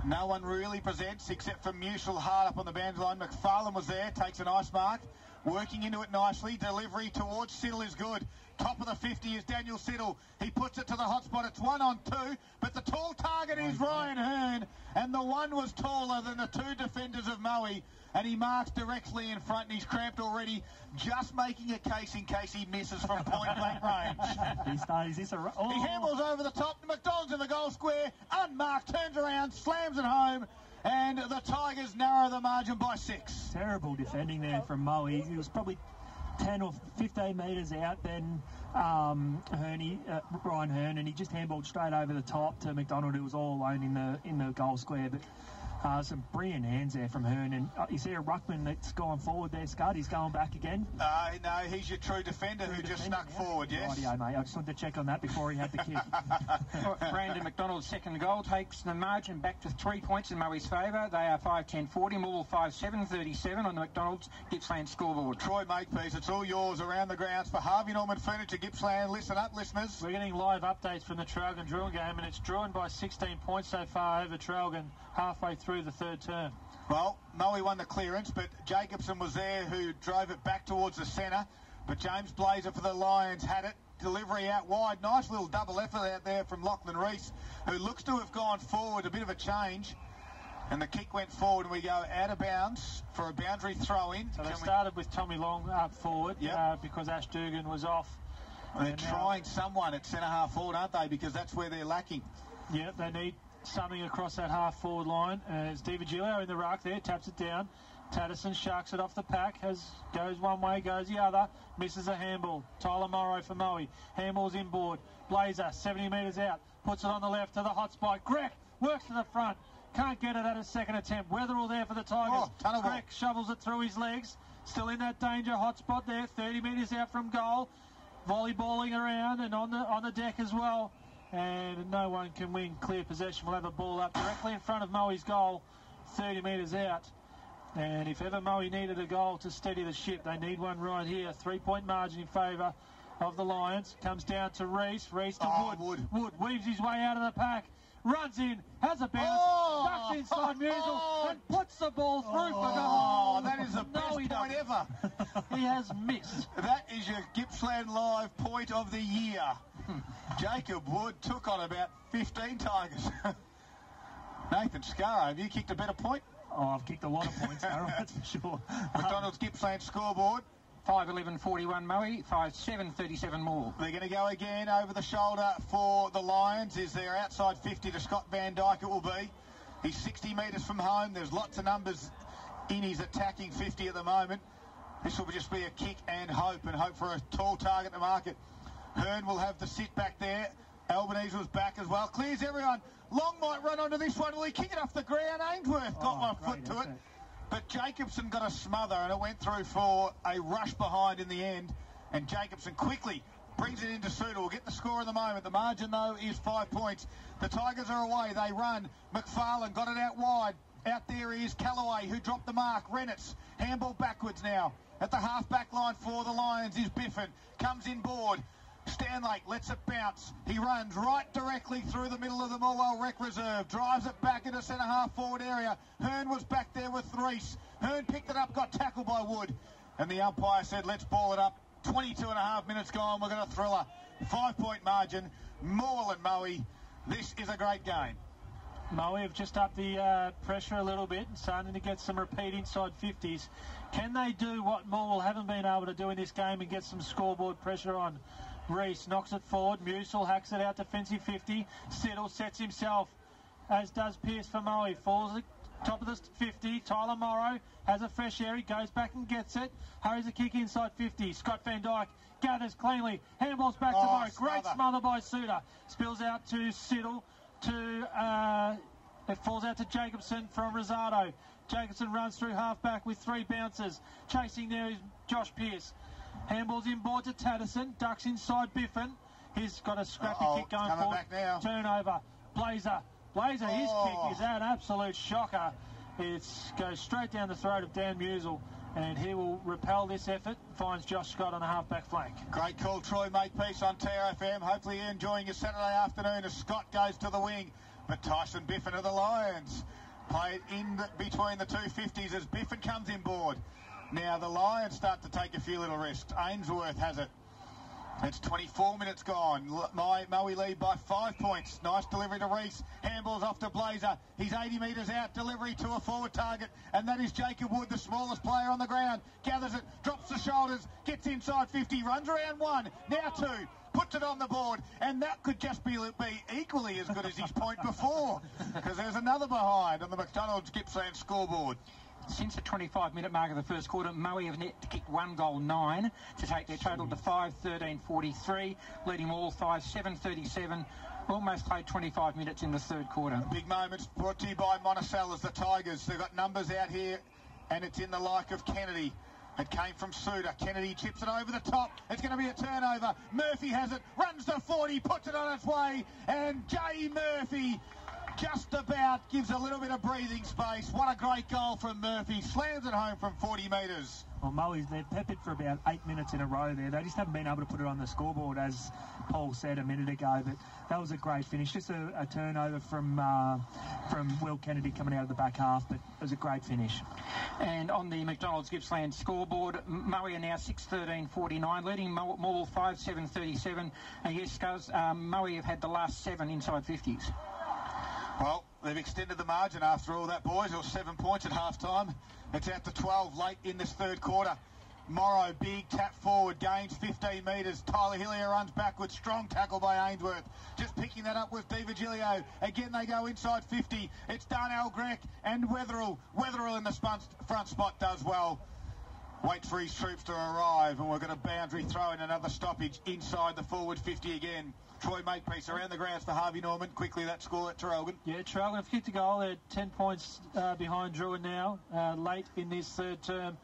No one really presents except for Musil hard up on the boundary line. McFarlane was there, takes a nice mark. Working into it nicely. Delivery towards Siddle is good. Top of the 50 is Daniel Siddle. He puts it to the hot spot. It's 1-on-2, but the tall target is Ryan Hearn, and the one was taller than the two defenders of Moe, and he marks directly in front, and he's cramped already, just making a case in case he misses from point-blank range. He handles over the top. McDonald's in the goal square, unmarked, turns around, slams it home, and the Tigers narrow the margin by 6. Terrible defending there from Moe. He was probably 10 or 15 metres out, then Ryan Hearn, and he just handballed straight over the top to McDonald, who was all alone in the goal square. But some brilliant hands there from Hearn. And you see a ruckman that's gone forward there, Scud. He's going back again. No, he's your true defender who just snuck forward, yes. Rightio, mate. I just wanted to check on that before he had the kick. Brandon McDonald's second goal takes the margin back to 3 points in Moe's favour. They are 5-10-40. Morwell 5-7-37 on the McDonald's Gippsland scoreboard. Troy Makepeace, it's all yours around the grounds for Harvey Norman Furniture Gippsland. Listen up, listeners. We're getting live updates from the Traralgon Drill game, and it's drawn by 16 points so far over Traralgon halfway through the third term. Well, Moe won the clearance, but Jacobson was there who drove it back towards the centre. But James Blazer for the Lions had it. Delivery out wide. Nice little double effort out there from Lachlan Reese, who looks to have gone forward. A bit of a change. And the kick went forward, and we go out of bounds for a boundary throw-in. So they started with Tommy Long up forward because Ash Dugan was off. They're trying someone at centre-half forward, aren't they? Because that's where they're lacking. Yeah, they need something across that half-forward line. As DiVigilio in the ruck there, taps it down. Tatterson sharks it off the pack, goes one way, goes the other, misses a handball. Tyler Morrow for Moe. Handball's inboard. Blazer, 70 metres out, puts it on the left to the hot spot. Grec works to the front. Can't get it at a second attempt. Weatherall there for the Tigers. Grec shovels it through his legs. Still in that danger hot spot there, 30 metres out from goal. Volleyballing around and on the deck as well. and no one can win clear possession. We'll have a ball up directly in front of Moe's goal, 30 metres out. And if ever Moe needed a goal to steady the ship, they need one right here. 3-point margin in favour of the Lions. Comes down to Reese. Reese to Wood. Wood weaves his way out of the pack. Runs in, has a bounce, ducks inside Musel, and puts the ball through for goal. That is the best point ever. He has missed. That is your Gippsland Live point of the year. Jacob Wood took on about 15 Tigers. Nathan Scarro, have you kicked a better point? Oh, I've kicked a lot of points, Darryl, that's for sure. McDonald's Gippsland scoreboard. 5-11-41 Moe, 5-7-37 Morwell. They're going to go again over the shoulder for the Lions. Is there outside 50 to Scott Van Dyke it will be. He's 60 metres from home. There's lots of numbers in his attacking 50 at the moment. This will just be a kick and hope for a tall target to market. Hearn will have the sit back there. Albanese was back as well. Clears everyone. Long might run onto this one. Will he kick it off the ground? Ainsworth got my foot to it. But Jacobson got a smother and it went through for a rush behind in the end. And Jacobson quickly brings it into Suter. We'll get the score in the moment. The margin, though, is 5 points. The Tigers are away. They run. McFarlane got it out wide. Out there is Callaway, who dropped the mark. Rennitz, handball backwards now. At the half-back line for the Lions is Biffin. Comes in board. Stanlake lets it bounce. He runs right directly through the middle of the Morwell Rec Reserve. Drives it back into centre-half forward area. Hearn was back there with Reese. Hearn picked it up, got tackled by Wood. And the umpire said, let's ball it up. 22 and a half minutes gone. We're going to thriller. 5-point margin. Morwell and Moe. This is a great game. Moe have just upped the pressure a little bit and starting to get some repeat inside 50s. Can they do what Morwell haven't been able to do in this game and get some scoreboard pressure on? Reese knocks it forward. Musel hacks it out defensive 50. Siddle sets himself, as does Pearce for Moe. Falls at top of the 50. Tyler Morrow has a fresh air. He goes back and gets it. Hurries a kick inside 50. Scott Van Dyke gathers cleanly. Handballs back to Morrow. Great smother by Suter. Spills out to Siddle. It falls out to Jacobson from Rosado. Jacobson runs through half-back with 3 bounces. Chasing there is Josh Pearce. Handballs inboard to Tatterson. Ducks inside Biffin. He's got a scrappy kick going forward. Back now. Turnover. Blazer, his kick is an absolute shocker. It goes straight down the throat of Dan Musel, and he will repel this effort. Finds Josh Scott on the half-back flank. Great call, Troy Makepeace on TRFM. Hopefully you're enjoying your Saturday afternoon as Scott goes to the wing. But Tyson Biffin of the Lions played in between the 250s as Biffin comes inboard. Now the Lions start to take a few little risks. Ainsworth has it. It's 24 minutes gone. Moe lead by 5 points. Nice delivery to Reese. Handballs off to Blazer. He's 80 metres out. Delivery to a forward target. And that is Jacob Wood, the smallest player on the ground. Gathers it, drops the shoulders, gets inside 50, runs around 1, now 2. Puts it on the board. And that could just be equally as good as his point before. Because there's another behind on the McDonald's Gippsland scoreboard. Since the 25-minute mark of the first quarter, Moe have net kicked 1 goal 9 to take their total to 5-13-43, leading all 5-7-37. Almost played 25 minutes in the third quarter. Big moments brought to you by Monticello's, the Tigers. They've got numbers out here, and it's in the like of Kennedy. It came from Suter. Kennedy chips it over the top. It's going to be a turnover. Murphy has it, runs to 40, puts it on its way, and Jay Murphy just about gives a little bit of breathing space. What a great goal from Murphy. Slams it home from 40 metres. Well, Moe's, they've peppered for about 8 minutes in a row there. They just haven't been able to put it on the scoreboard, as Paul said a minute ago. But that was a great finish. Just a turnover from Will Kennedy coming out of the back half, but it was a great finish. And on the McDonald's Gippsland scoreboard, Moe are now 6-13-49, leading Morwell 5-7-37. And yes, Scuzz, Moe have had the last 7 inside 50s. Well, they've extended the margin after all that, boys. It was 7 points at half-time. It's out to 12 late in this third quarter. Morrow, big tap forward, gains 15 metres. Tyler Hillier runs backwards. Strong tackle by Ainsworth. Just picking that up with DiVigilio. Again, they go inside 50. It's Darnell Grech and Wetherill. Wetherill in the front spot does well. Waits for his troops to arrive, and we're going to boundary throw in another stoppage inside the forward 50 again. Troy Makepeace around the grounds for Harvey Norman. Quickly, that score at Traralgon. Yeah, Traralgon have kicked a goal. They're 10 points behind Druin now, late in this third term.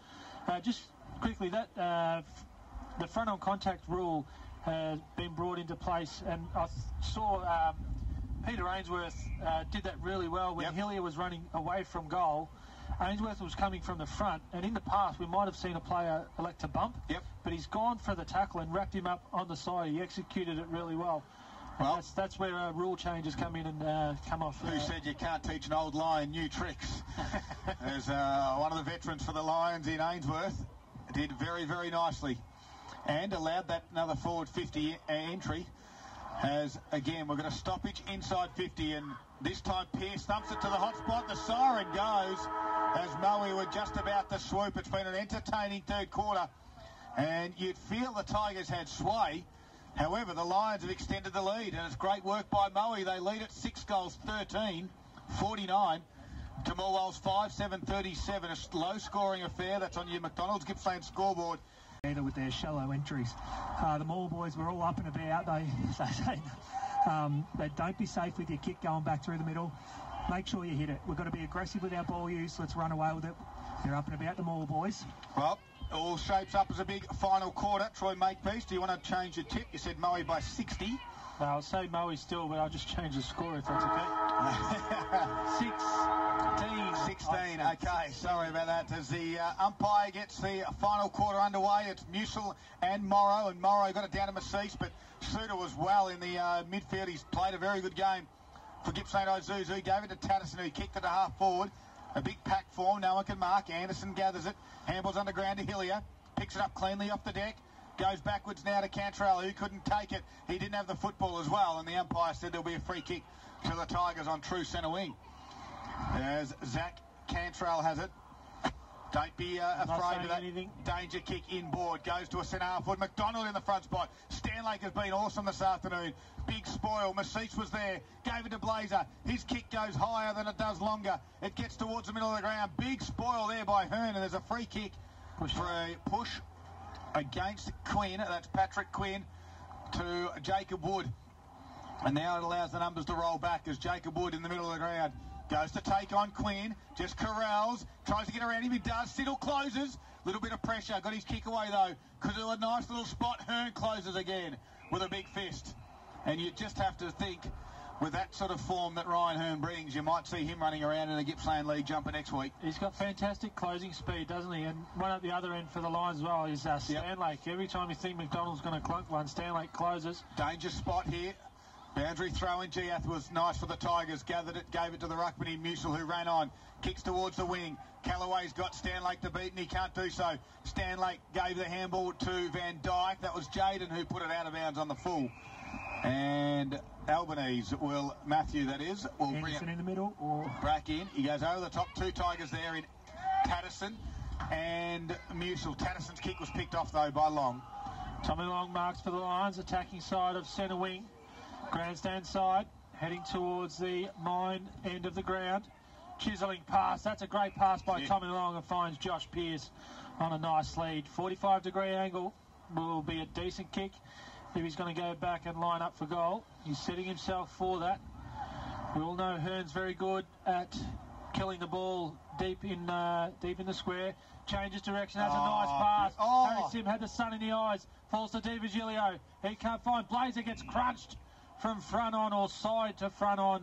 Just quickly, that the front on contact rule been brought into place. And I saw Peter Ainsworth did that really well when Hillier was running away from goal. Ainsworth was coming from the front, and in the past we might have seen a player elect to bump, but he's gone for the tackle and wrapped him up on the side. He executed it really well. Well, that's where rule changes come in and come off. Who said you can't teach an old lion new tricks? There's one of the veterans for the Lions in Ainsworth did very, very nicely and allowed that another forward 50 entry. As again, we're going to stoppage inside 50, and this time Pearce thumps it to the hot spot. The siren goes as Moe were just about to swoop. It's been an entertaining third quarter, and you'd feel the Tigers had sway. However, the Lions have extended the lead, and it's great work by Moe. They lead at 6 goals, 13, 49 to Morwell's 5-7-37. A low-scoring affair. That's on your McDonald's Gippsland scoreboard. With their shallow entries. The Morwell boys were all up and about. They don't be safe with your kick going back through the middle. Make sure you hit it. We've got to be aggressive with our ball use. Let's run away with it. They're up and about, the Morwell boys. Well, it all shapes up as a big final quarter. Troy Makepeace, do you want to change your tip? You said Moe by 60. Well, I'll say Moe still, but I'll just change the score if that's okay. 16. Okay, sorry about that. As the umpire gets the final quarter underway, it's Musil and Morrow, and Morrow got it down to Maceece, but Suter was well in the midfield. He's played a very good game for Gippsland Isuzu. Gave it to Tatterson, who kicked it to half forward. A big pack form, no one can mark. Anderson gathers it, handballs underground to Hillier, picks it up cleanly off the deck. Goes backwards now to Cantrell, who couldn't take it. He didn't have the football as well, and the umpire said there'll be a free kick to the Tigers on true centre wing. As Zach Cantrell has it. Don't be afraid of that. Danger kick inboard. Goes to a centre half forward. McDonald in the front spot. Stanlake has been awesome this afternoon. Big spoil. Maceece was there. Gave it to Blazer. His kick goes higher than it does longer. It gets towards the middle of the ground. Big spoil there by Hearn, and there's a free kick for a push against Quinn. That's Patrick Quinn to Jacob Wood. And now it allows the numbers to roll back as Jacob Wood in the middle of the ground goes to take on Quinn, just corrals, tries to get around him, he does, Siddle closes, little bit of pressure, got his kick away though, could do a nice little spot. Hearn closes again with a big fist. And you just have to think, with that sort of form that Ryan Hearn brings, you might see him running around in the Gippsland League jumper next week. He's got fantastic closing speed, doesn't he? And one at the other end for the Lions as well is Stanlake. Every time you think McDonald's going to clunk one, Stanlake closes. Danger spot here. Boundary throw in. Giath was nice for the Tigers. Gathered it, gave it to the ruckman in Musil, who ran on. Kicks towards the wing. Callaway's got Stanlake to beat, and he can't do so. Stanlake gave the handball to Van Dyke. That was Jaden who put it out of bounds on the full. And Albanese will, Matthew that is, will bring it in the middle or back in. He goes over the top. Two Tigers there in Tatterson and Musil. Tatterson's kick was picked off though by Long. Tommy Long marks for the Lions, attacking side of centre wing. Grandstand side, heading towards the mine end of the ground. Chiselling pass. That's a great pass by Tommy Long, and finds Josh Pearce on a nice lead. 45-degree angle will be a decent kick if he's going to go back and line up for goal. He's setting himself for that. We all know Hearn's very good at killing the ball deep in the square. Changes direction, has a nice pass. Harry Sim had the sun in the eyes. Falls to Di Virgilio. He can't find. Blazer gets crunched from front on or side to front on,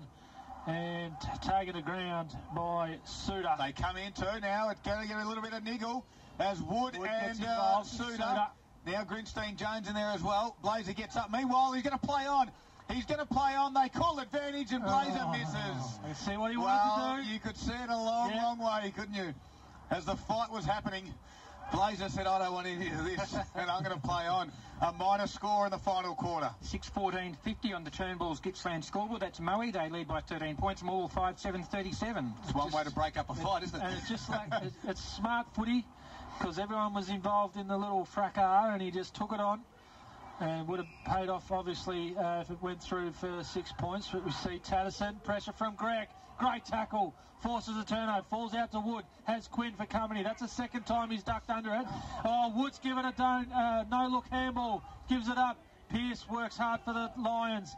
and taken to ground by Suter. They come in too now. It's going to get a little bit of niggle as Wood and Suter. Now Grinstein Jones in there as well. Blazer gets up. Meanwhile, he's going to play on. He's going to play on. They call advantage, and Blazer misses. Let's see what he wanted to do. You could see it a long way, couldn't you? As the fight was happening, Blazer said, I don't want any of this, and I'm going to play on. A minor score in the final quarter. 6-14-50 on the Turnbull's Gippsland scoreboard. That's Moe. They lead by 13 points. Morwell 5-7-37. It's one way to break up a fight, isn't it? And it's just like, it's smart footy, because everyone was involved in the little fracas, and he just took it on. And would have paid off, obviously, if it went through for 6 points. But we see Tatterson, pressure from Greg. Great tackle. Forces a turnover. Falls out to Wood. Has Quinn for company. That's the second time he's ducked under it. Oh, Wood's given a no-look handball. Gives it up. Pearce works hard for the Lions.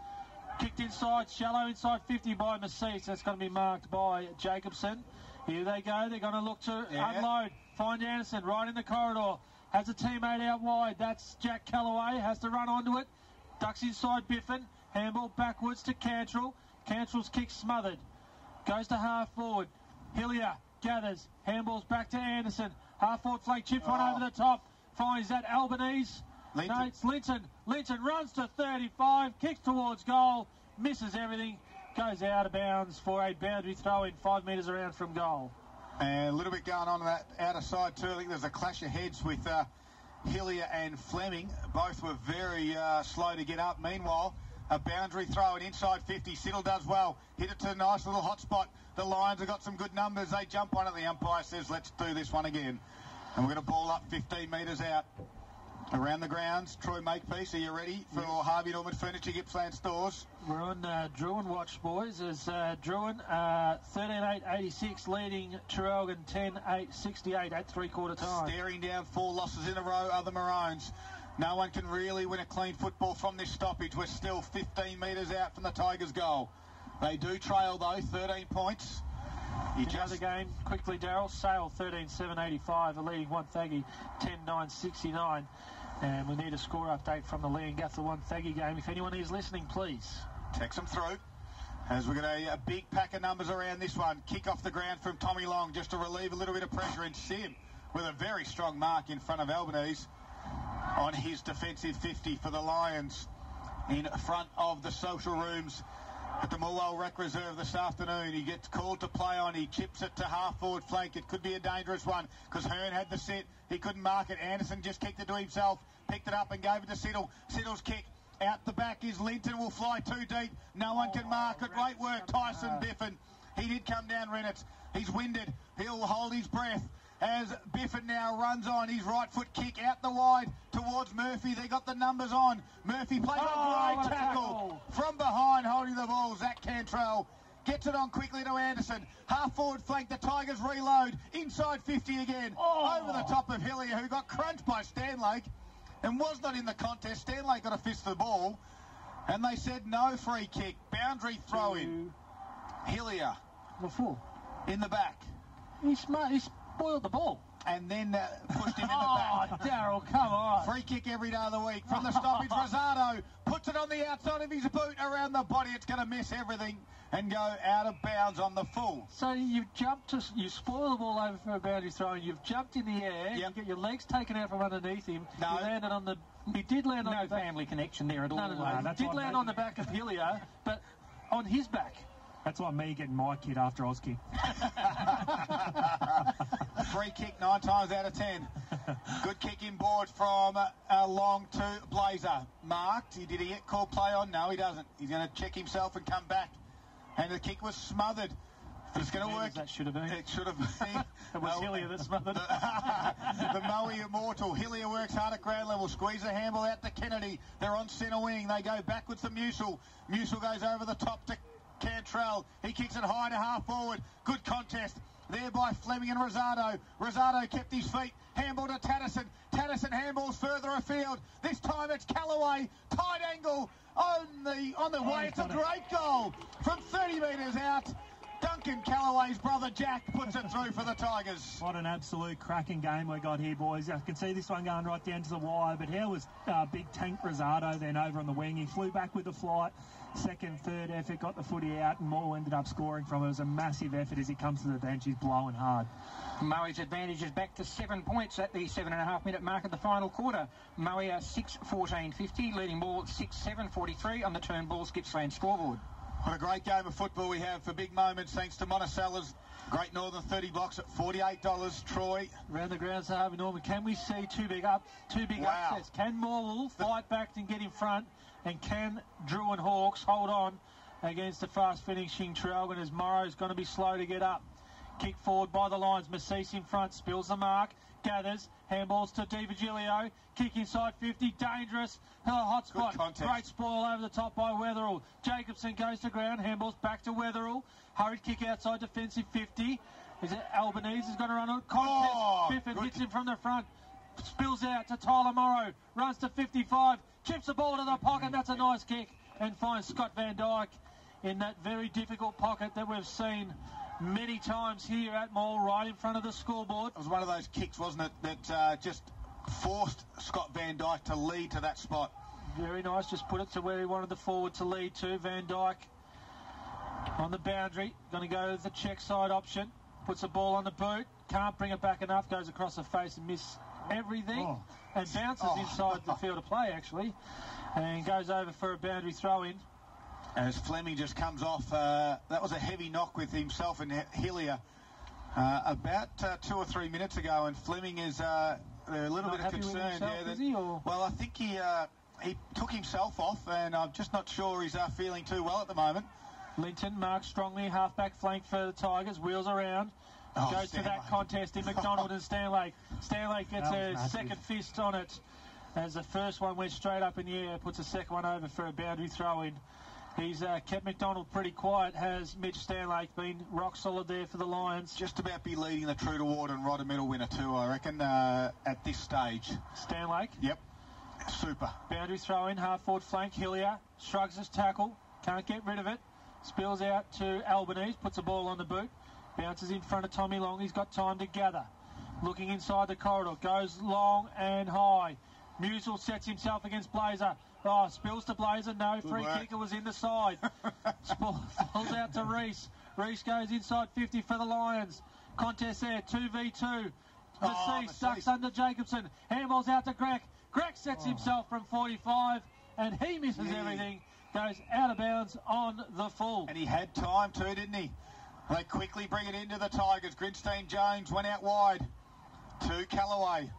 Kicked inside. Shallow inside 50 by Maceece. That's going to be marked by Jacobson. Here they go. They're going to look to unload. Find Anderson right in the corridor. has a teammate out wide. That's Jack Callaway, has to run onto it. Ducks inside Biffin. Handball backwards to Cantrell. Cantrell's kick smothered. Goes to half forward. Hillier gathers. Handballs back to Anderson. Half forward flank, chips one over the top. Finds that Albanese. Linton. No, it's Linton. Linton runs to 35, kicks towards goal, misses everything, goes out of bounds for a boundary throw in 5 metres around from goal. And a little bit going on that outer side too. I think there's a clash of heads with Hillier and Fleming. Both were very slow to get up. Meanwhile, a boundary throw and inside 50. Siddle does well. Hit it to a nice little hot spot. The Lions have got some good numbers. They jump on it. The umpire says, let's do this one again. And we're going to ball up 15 metres out. Around the grounds, Troy Makepeace, are you ready for Harvey Norman Furniture Gippsland stores? We're on Druin watch, boys, as Druin 13-8-86 leading Traralgon 10-8-68 at three-quarter time. Staring down 4 losses in a row are the Maroons. No one can really win a clean football from this stoppage. We're still 15 metres out from the Tigers' goal. They do trail, though, 13 points. Another game, quickly, Daryl. Sale 13-7-85, the leading Wonthaggi 10-9-69. And we need a score update from the Leongatha Wonthaggi game. If anyone is listening, please text them through. As we've got a big pack of numbers around this one. Kick off the ground from Tommy Long just to relieve a little bit of pressure. And Sim with a very strong mark in front of Albanese on his defensive 50 for the Lions in front of the social rooms at the Morwell Rec Reserve this afternoon. He gets called to play on. He chips it to half-forward flank. It could be a dangerous one because Hearn had the set. He couldn't mark it. Anderson just kicked it to himself, picked it up and gave it to Siddle. Siddle's kick out the back is Linton. Will fly too deep. No one can mark it. Great work, Tyson Biffin. He did come down, Reynolds. He's winded. He'll hold his breath as Biffin now runs on. His right foot kick out the wide towards Murphy. They got the numbers on. Murphy played a great tackle from behind, holding the ball. Zach Cantrell gets it on quickly to Anderson. Half forward flank, the Tigers reload. Inside 50 again. Over the top of Hillier, who got crunched by Stanlake and was not in the contest. Stanlake got a fist of the ball. And they said no free kick. Boundary throw in. Hillier. In the back. He spoiled the ball. And then pushed him in the back. Daryl, come on. Free kick every day of the week. From the stoppage, Rosado puts it on the outside of his boot around the body. It's going to miss everything and go out of bounds on the full. So you've jumped, you spoil the ball over for a boundary throw, and you've jumped in the air, you get your legs taken out from underneath him. No. You landed on the... He did land on no the back. family connection there at all. No. He did land on the back of Hillier, but on his back. That's like me getting my kid after I was kicked. Free kick 9 times out of 10. Good kick inboard from Long to Blazer. Marked. Did he get called play on? No, he doesn't. He's going to check himself and come back. And the kick was smothered. But it's going to work. That should have been. It should have been. It was Hillier that smothered. The Moe Immortal. Hillier works hard at ground level. Squeeze a handball out to Kennedy. They're on centre wing. They go backwards to Musil. Musil goes over the top to Cantrell. He kicks it high to half forward. Good contest there by Fleming and Rosado. Rosado kept his feet. Handball to Tatterson. Tatterson handballs further afield. This time it's Callaway. Tight angle on the way. It's a great goal from 30 metres out. Duncan Callaway's brother Jack puts it through for the Tigers. What an absolute cracking game we got here, boys. I can see this one going right down to the wire, but how was big tank Rosado then over on the wing? He flew back with the flight. Second, third effort, got the footy out, and Morwell ended up scoring from it. It was a massive effort as he comes to the bench. He's blowing hard. Moe's advantage is back to 7 points at the 7.5-minute mark of the final quarter. Moe 6-14-50, leading ball 6-7-43 on the Turnbull's Gippsland scoreboard. What a great game of football we have for big moments, thanks to Monticella's Great Northern 30 blocks at $48. Troy. Around the grounds, Harvey Norman. Can we see two big upsets? Can Morwell fight back and get in front? And can Druin Hawks hold on against the fast-finishing Traralgon as Morrow's going to be slow to get up? Kick forward by the Lions. Macice in front, spills the mark, gathers, handballs to Di Virgilio, kick inside 50, dangerous, hot spot, great spoil over the top by Weatherall. Jacobson goes to ground, handballs back to Weatherall, hurried kick outside defensive 50. Is it Albanese is going to run on contest? Biffin hits him from the front, spills out to Tyler Morrow, runs to 55, chips the ball to the pocket, that's a nice kick, and finds Scott Van Dyke in that very difficult pocket that we've seen many times here at Morwell, right in front of the scoreboard. It was one of those kicks, wasn't it, that just forced Scott Van Dyke to lead to that spot. Very nice, just put it to where he wanted the forward to lead to. Van Dyke on the boundary, going to go the check side option, puts the ball on the boot, can't bring it back enough, goes across the face and miss everything, and bounces inside the field of play actually, and goes over for a boundary throw-in. As Fleming just comes off, that was a heavy knock with himself and Hillier about 2 or 3 minutes ago, and Fleming is a little bit of concern. Well, I think he took himself off, and I'm just not sure he's feeling too well at the moment. Linton marks strongly, half-back flank for the Tigers, wheels around, goes to that contest in McDonald and Stanlake. Stanlake gets a second fist on it as the first one went straight up in the air, puts a second one over for a boundary throw-in. He's kept McDonald pretty quiet, has Mitch Stanlake, been rock solid there for the Lions. Just about be leading the True to Ward and Rodder medal winner too, I reckon, at this stage. Stanlake? Yep. Super. Boundary throw-in, half-forward flank, Hillier shrugs his tackle, can't get rid of it. Spills out to Albanese, puts the ball on the boot, bounces in front of Tommy Long. He's got time to gather. Looking inside the corridor, goes long and high. Musil sets himself against Blazer. Spills to Blazer. No, free kicker was in the side. Falls out to Reese. Reese goes inside 50 for the Lions. Contest there, 2v2. Maceese ducks under Jacobson. Handballs out to Greg. Greg sets himself from 45, and he misses everything. Goes out of bounds on the full. And he had time too, didn't he? They quickly bring it into the Tigers. Grinstein Jones went out wide to Callaway.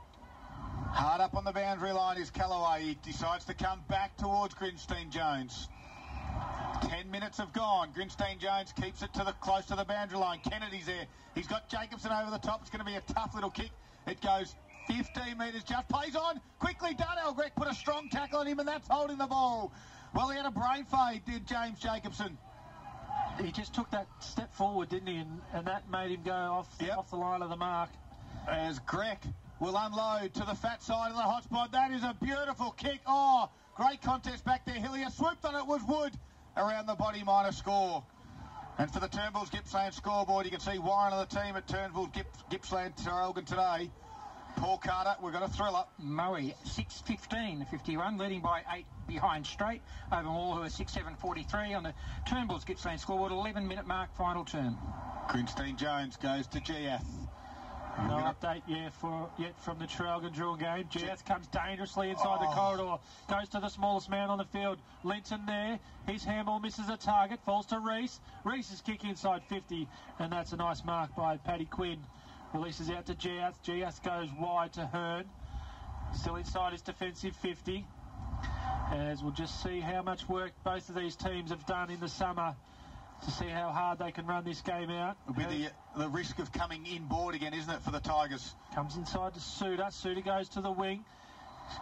Hard up on the boundary line is Callaway. He decides to come back towards Grinstein Jones. 10 minutes have gone. Grinstein Jones keeps it close to the boundary line. Kennedy's there. He's got Jacobson over the top. It's going to be a tough little kick. It goes 15 metres. Just plays on. Quickly done. Elgrek put a strong tackle on him, and that's holding the ball. Well, he had a brain fade, did James Jacobson. He just took that step forward, didn't he? And that made him go off the line of the mark. As Greg will unload to the fat side of the hot spot. That is a beautiful kick. Great contest back there. Hillier swooped on it, was Wood around the body, minor score. And for the Turnbulls Gippsland scoreboard, you can see Warren and the team at Turnbull Gippsland Traralgon today. Paul Carter, we've got a thriller. Moe 6:15:51, leading by 8 behind straight over Morwell, who are 6:7:43 on the Turnbulls Gippsland scoreboard. 11-minute mark, final term. Grinstein Jones goes to Giath. No update yet from the Traralgon drill game. Giath comes dangerously inside the corridor. Goes to the smallest man on the field. Linton there. His handball misses a target. Falls to Reese. Reese's kick inside 50. And that's a nice mark by Paddy Quinn. Releases out to Giath. Giath goes wide to Hearn. Still inside his defensive 50. As we'll just see how much work both of these teams have done in the summer to see how hard they can run this game out. It'll be the risk of coming inboard again, isn't it, for the Tigers? Comes inside to Suter. Suter goes to the wing.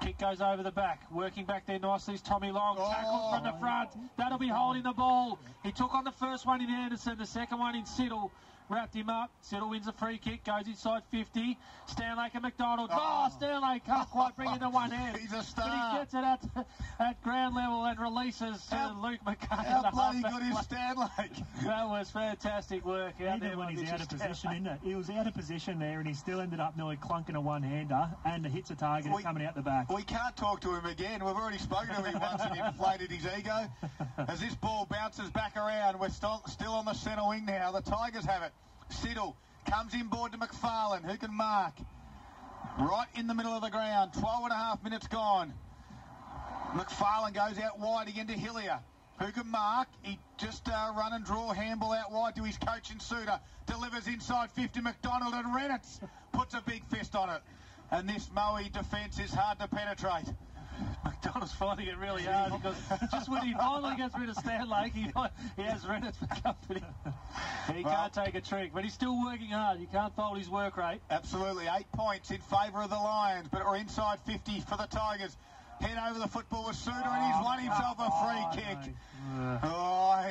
Kick goes over the back. Working back there nicely is Tommy Long. Tackled from the front. That'll be holding the ball. He took on the first one in Anderson, the second one in Siddle. Wrapped him up. Siddle wins a free kick, goes inside 50. Stanlake and McDonald. Stanlake can't quite bring it to one hand. He's a star. But he gets it at ground level and releases to Luke McKay. How bloody good is Stanlake? That was fantastic work out there. When he's out of position, isn't it? He was out of position there, and he still ended up nearly clunking a one-hander, and hits a target coming out the back. We can't talk to him again. We've already spoken to him once and inflated his ego. As this ball bounces back around, we're still on the centre wing now. The Tigers have it. Siddle comes inboard to McFarlane, who can mark right in the middle of the ground. 12.5 minutes gone. McFarlane goes out wide again to Hillier, who can mark. He just run and draw handball out wide to his coach in Suter. Delivers inside 50. McDonald, and Reynolds puts a big fist on it. And this Moe defence is hard to penetrate. McDonald's finding it really hard because just when he finally gets rid of Stanlake, he has Reynolds for company. He can't take a trick, but he's still working hard. You can't fault his work rate. Absolutely. 8 points in favour of the Lions, but we're inside 50 for the Tigers. Head over the football with Suter, and he's won himself a free kick.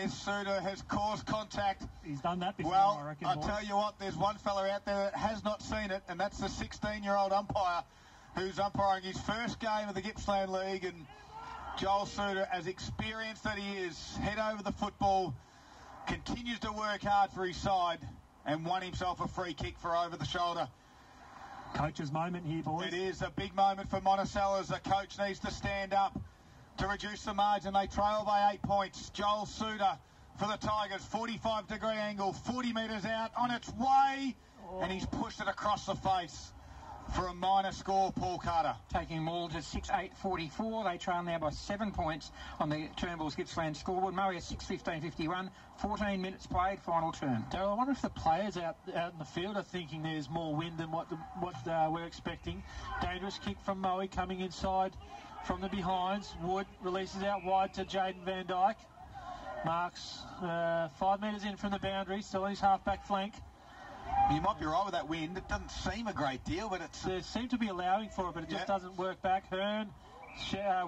His Suter has caused contact. He's done that before, well, I reckon. I tell you what, there's one fella out there that has not seen it, and that's the 16-year-old umpire who's umpiring his first game of the Gippsland League, and Joel Suter, as experienced that he is, head over the football, continues to work hard for his side, and won himself a free kick for over the shoulder. Coach's moment here, boys. It is a big moment for Monticello as the coach needs to stand up to reduce the margin. They trail by 8 points. Joel Suter for the Tigers, 45-degree angle, 40 metres out, on its way, and he's pushed it across the face for a minor score, Paul Carter. Taking Morwell to 6-8-44. They trail now by 7 points on the Turnbull's Gippsland scoreboard. Murray at 6-15-51. 14 minutes played, final turn. Daryl, I wonder if the players out in the field are thinking there's more wind than what we're expecting. Dangerous kick from Moe coming inside from the behinds. Wood releases out wide to Jaden Van Dyke. Marks 5 metres in from the boundary, still on his half-back flank. You might be right with that wind. It doesn't seem a great deal, but it's... They seem to be allowing for it, but it just doesn't work back. Hearn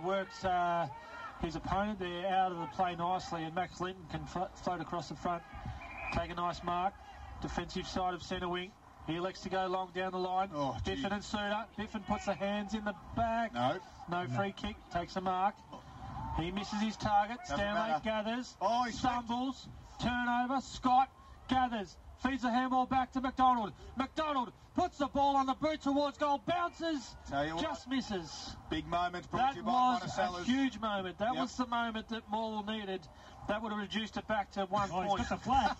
works his opponent there out of the play nicely, and Max Linton can float across the front, take a nice mark. Defensive side of centre wing. He elects to go long down the line. Oh, Biffin and Suter. Biffin puts the hands in the back. No free kick. Takes a mark. He misses his target. Stanley gathers. Oh, he stumbles. Turnover. Scott gathers. Feeds the handball back to McDonald. McDonald puts the ball on the boot towards goal. Bounces. Just misses. Big moments brought to you by Monticello. That was a huge moment. That was the moment that Morwell needed. That would have reduced it back to 1 point. He's got the flag.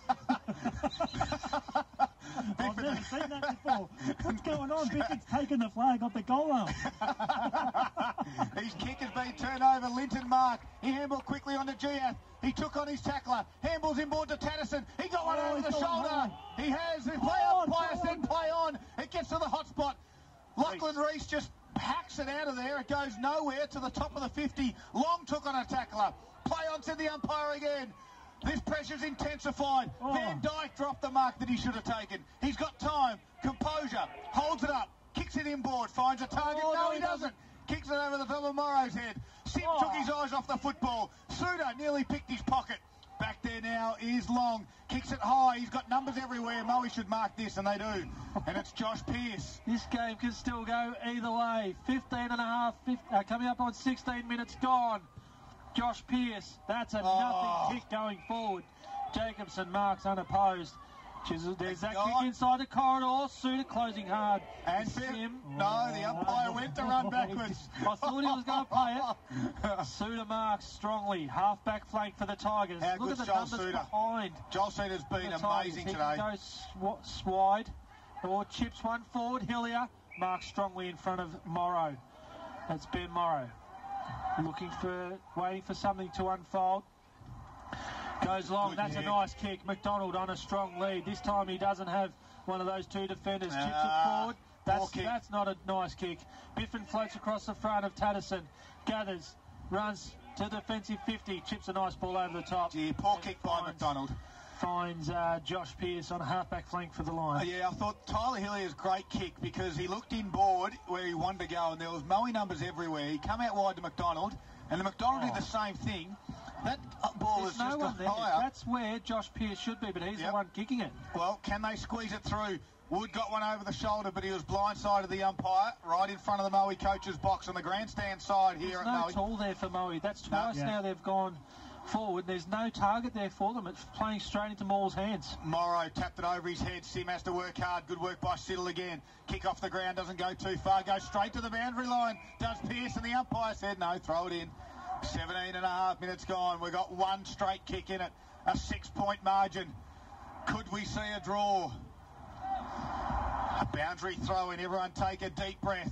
I've never seen that before. What's going on? Biffin's taking the flag off the goal line. His kick has been turned over. Linton mark. He handballed quickly onto Giath. He took on his tackler. Handballs inboard to Tatterson. He got one over the shoulder. He has. The player said play on. It gets to the hot spot. Lachlan Reese just hacks it out of there. It goes nowhere to the top of the 50. Long took on a tackler. Play on, said the umpire again. This pressure's intensified. Van Dyke dropped the mark that he should have taken. He's got time, composure, holds it up, kicks it inboard, finds a target. No, he doesn't. Kicks it over the top of Morrow's head. Sim took his eyes off the football. Suter nearly picked his pocket. Back there now is Long. Kicks it high. He's got numbers everywhere. Moe should mark this, and they do. And it's Josh Pearce. This game can still go either way. 15 and a half, coming up on 16 minutes gone. Josh Pearce, that's a nothing kick going forward. Jacobson marks unopposed. There's that kick inside the corridor. Suter closing hard. And Sim. No, the umpire went to run backwards. I thought he was going to play it. Suter marks strongly. Half-back flank for the Tigers. How Look at the Joel numbers Suter. behind. Joel Suter's been amazing he today. He can go wide or chips one forward. Hillier marks strongly in front of Morrow. That's Ben Morrow. Waiting for something to unfold. Goes long. That's a nice kick. McDonald on a strong lead. This time he doesn't have one of those two defenders. Chips it forward. That's not a nice kick. Biffin floats across the front of Tatterson. Gathers. Runs to defensive 50. Chips a nice ball over the top. Poor kick by McDonald. Finds Josh Pearce on a half-back flank for the line. I thought Tyler Hillier's great kick because he looked inboard where he wanted to go and there was Moe numbers everywhere. He come out wide to McDonald and the McDonald did the same thing. That ball is just higher. That's where Josh Pearce should be, but he's the one kicking it. Well, can they squeeze it through? Wood got one over the shoulder, but he was blindsided the umpire right in front of the Moe coach's box on the grandstand side here at Moe. There's no tool there for Moe. That's twice now they've gone forward. There's no target there for them. It's playing straight into Morwell's hands. Morrow tapped it over his head. Sim has to work hard. Good work by Siddle again. Kick off the ground, doesn't go too far. Goes straight to the boundary line. Does Pearce, and the umpire said no, throw it in. 17 and a half minutes gone. We've got one straight kick in it. A 6-point margin. Could we see a draw? A boundary throw in. Everyone take a deep breath.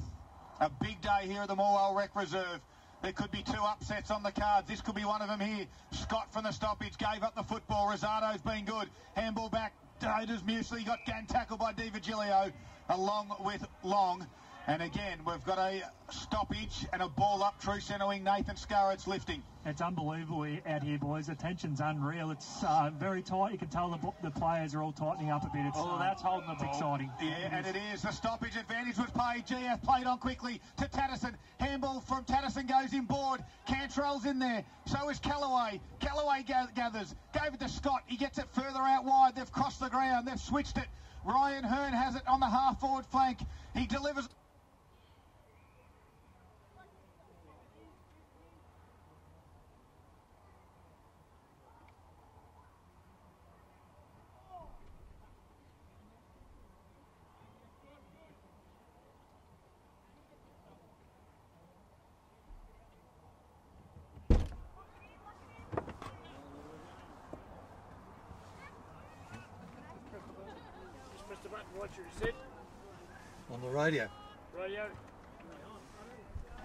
A big day here at the Morwell Rec Reserve. There could be two upsets on the cards. This could be one of them here. Scott from the stoppage gave up the football. Rosato's been good. Handball back. Doders Muesli got tackled by Di Virgilio along with Long. And again, we've got a stoppage and a ball up. True centre wing, Nathan Scarrett's lifting. It's unbelievable out here, boys. The tension's unreal. It's very tight. You can tell the players are all tightening up a bit. That's holding the ball. Exciting. Yeah, and it is. The stoppage advantage was paid. GF played on quickly to Tatterson. Handball from Tatterson goes inboard. Cantrell's in there. So is Callaway. Callaway gathers. Gave it to Scott. He gets it further out wide. They've crossed the ground. They've switched it. Ryan Hearn has it on the half-forward flank. He delivers... What's your sit? On the radio. Radio.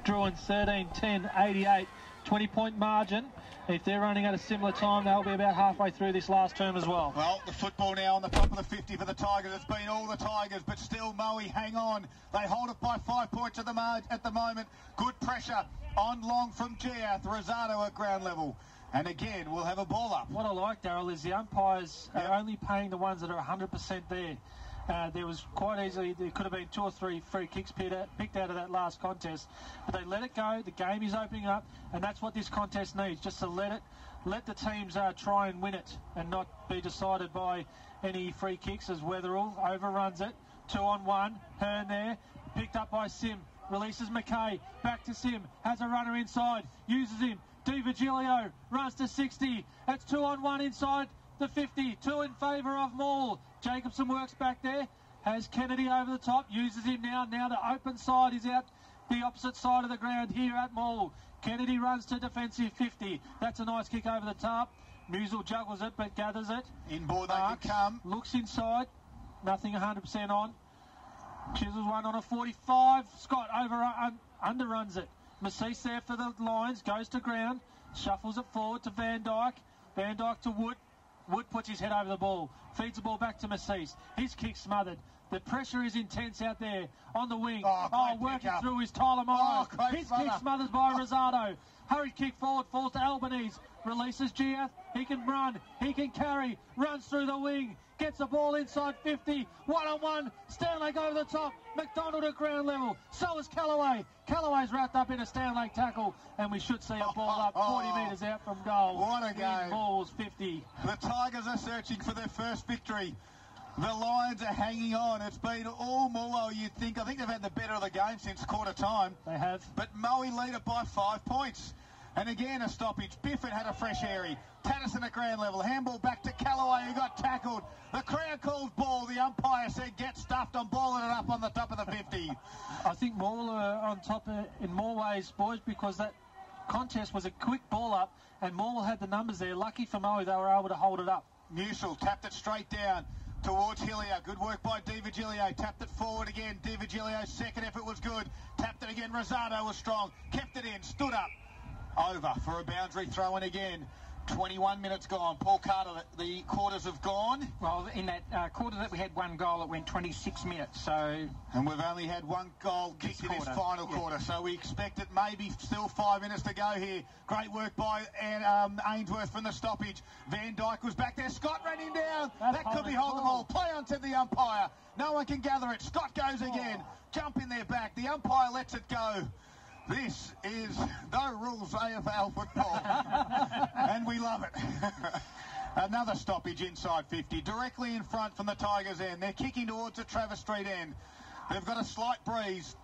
Drawing 13:10:88, 20-point margin. If they're running at a similar time, they'll be about halfway through this last term as well. Well, the football now on the top of the 50 for the Tigers. It's been all the Tigers, but still Moe hang on. They hold it by 5 points at the moment. Good pressure on long from Giath. Rosado at ground level. And again, we'll have a ball up. What I like, Darryl, is the umpires are only paying the ones that are 100% there. There was quite easily, there could have been 2 or 3 free kicks picked out of that last contest, but they let it go. The game is opening up, and that's what this contest needs, just to let the teams try and win it and not be decided by any free kicks, as Wetherell overruns it. 2-on-1, Hearn there, picked up by Sim, releases McKay, back to Sim, has a runner inside, uses him, Di Virgilio runs to 60, that's 2-on-1 inside the 50, 2 in favour of Morwell. Jacobson works back there, has Kennedy over the top, uses him now. Now the open side is out the opposite side of the ground here at Morwell. Kennedy runs to defensive 50. That's a nice kick over the top. Musil juggles it but gathers it. Inboard they can come. Looks inside, nothing 100% on. Chisels one on a 45. Scott underruns it. Massis there for the Lions, goes to ground, shuffles it forward to Van Dyke. Van Dyke to Wood. Wood puts his head over the ball, feeds the ball back to Massis. His kick smothered. The pressure is intense out there on the wing. Working through his Tyler Morrow. His kick smothered by Rosado. Hurried kick forward, falls to Albanese. Releases Giath. He can run. He can carry. Runs through the wing. Gets the ball inside 50. 1-on-1. Stanlake over the top. McDonald at ground level. So is Callaway. Callaway's wrapped up in a Stanlake tackle, and we should see a ball up 40 metres out from goal. What a game. Ball's 50. The Tigers are searching for their first victory. The Lions are hanging on. It's been all Morwell, you'd think. I think they've had the better of the game since quarter time. They have. But Moe lead it by 5 points. And again, a stoppage. Bifford had a fresh airy. Tatterson at ground level. Handball back to Callaway, who got tackled. The crowd calls ball. The umpire said, get stuffed. I'm balling it up on the top of the 50. I think Morwell are on top in more ways, boys, because that contest was a quick ball up, and Morwell had the numbers there. Lucky for Moe, they were able to hold it up. Musil tapped it straight down towards Hillier. Good work by Di Virgilio. Tapped it forward again. Di Virgilio's second effort was good. Tapped it again. Rosado was strong. Kept it in. Stood up. Over for a boundary throw in again. 21 minutes gone. Paul Carter, the quarters have gone. Well, in that quarter that we had 1 goal, it went 26 minutes. So, and we've only had 1 goal kicked in this final quarter. So we expect it maybe still 5 minutes to go here. Great work by Ainsworth from the stoppage. Van Dyke was back there. Scott ran him down. That could be hold the ball. Play on to the umpire. No one can gather it. Scott goes again. Jump in their back. The umpire lets it go. This is no rules AFL football, and we love it. Another stoppage inside 50, directly in front from the Tigers' end. They're kicking towards the Travis Street end. They've got a slight breeze.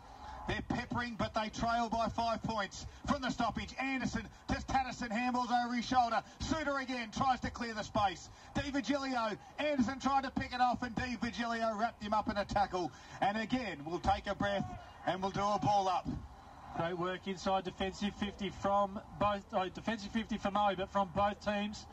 They're peppering, but they trail by 5 points from the stoppage. Anderson to Tatterson, handballs over his shoulder. Suter again tries to clear the space. Di Virgilio, Anderson tried to pick it off, and Di Virgilio wrapped him up in a tackle. And again, we'll take a breath and we'll do a ball up. Great work inside defensive 50 from both, defensive 50 from Moe, but from both teams.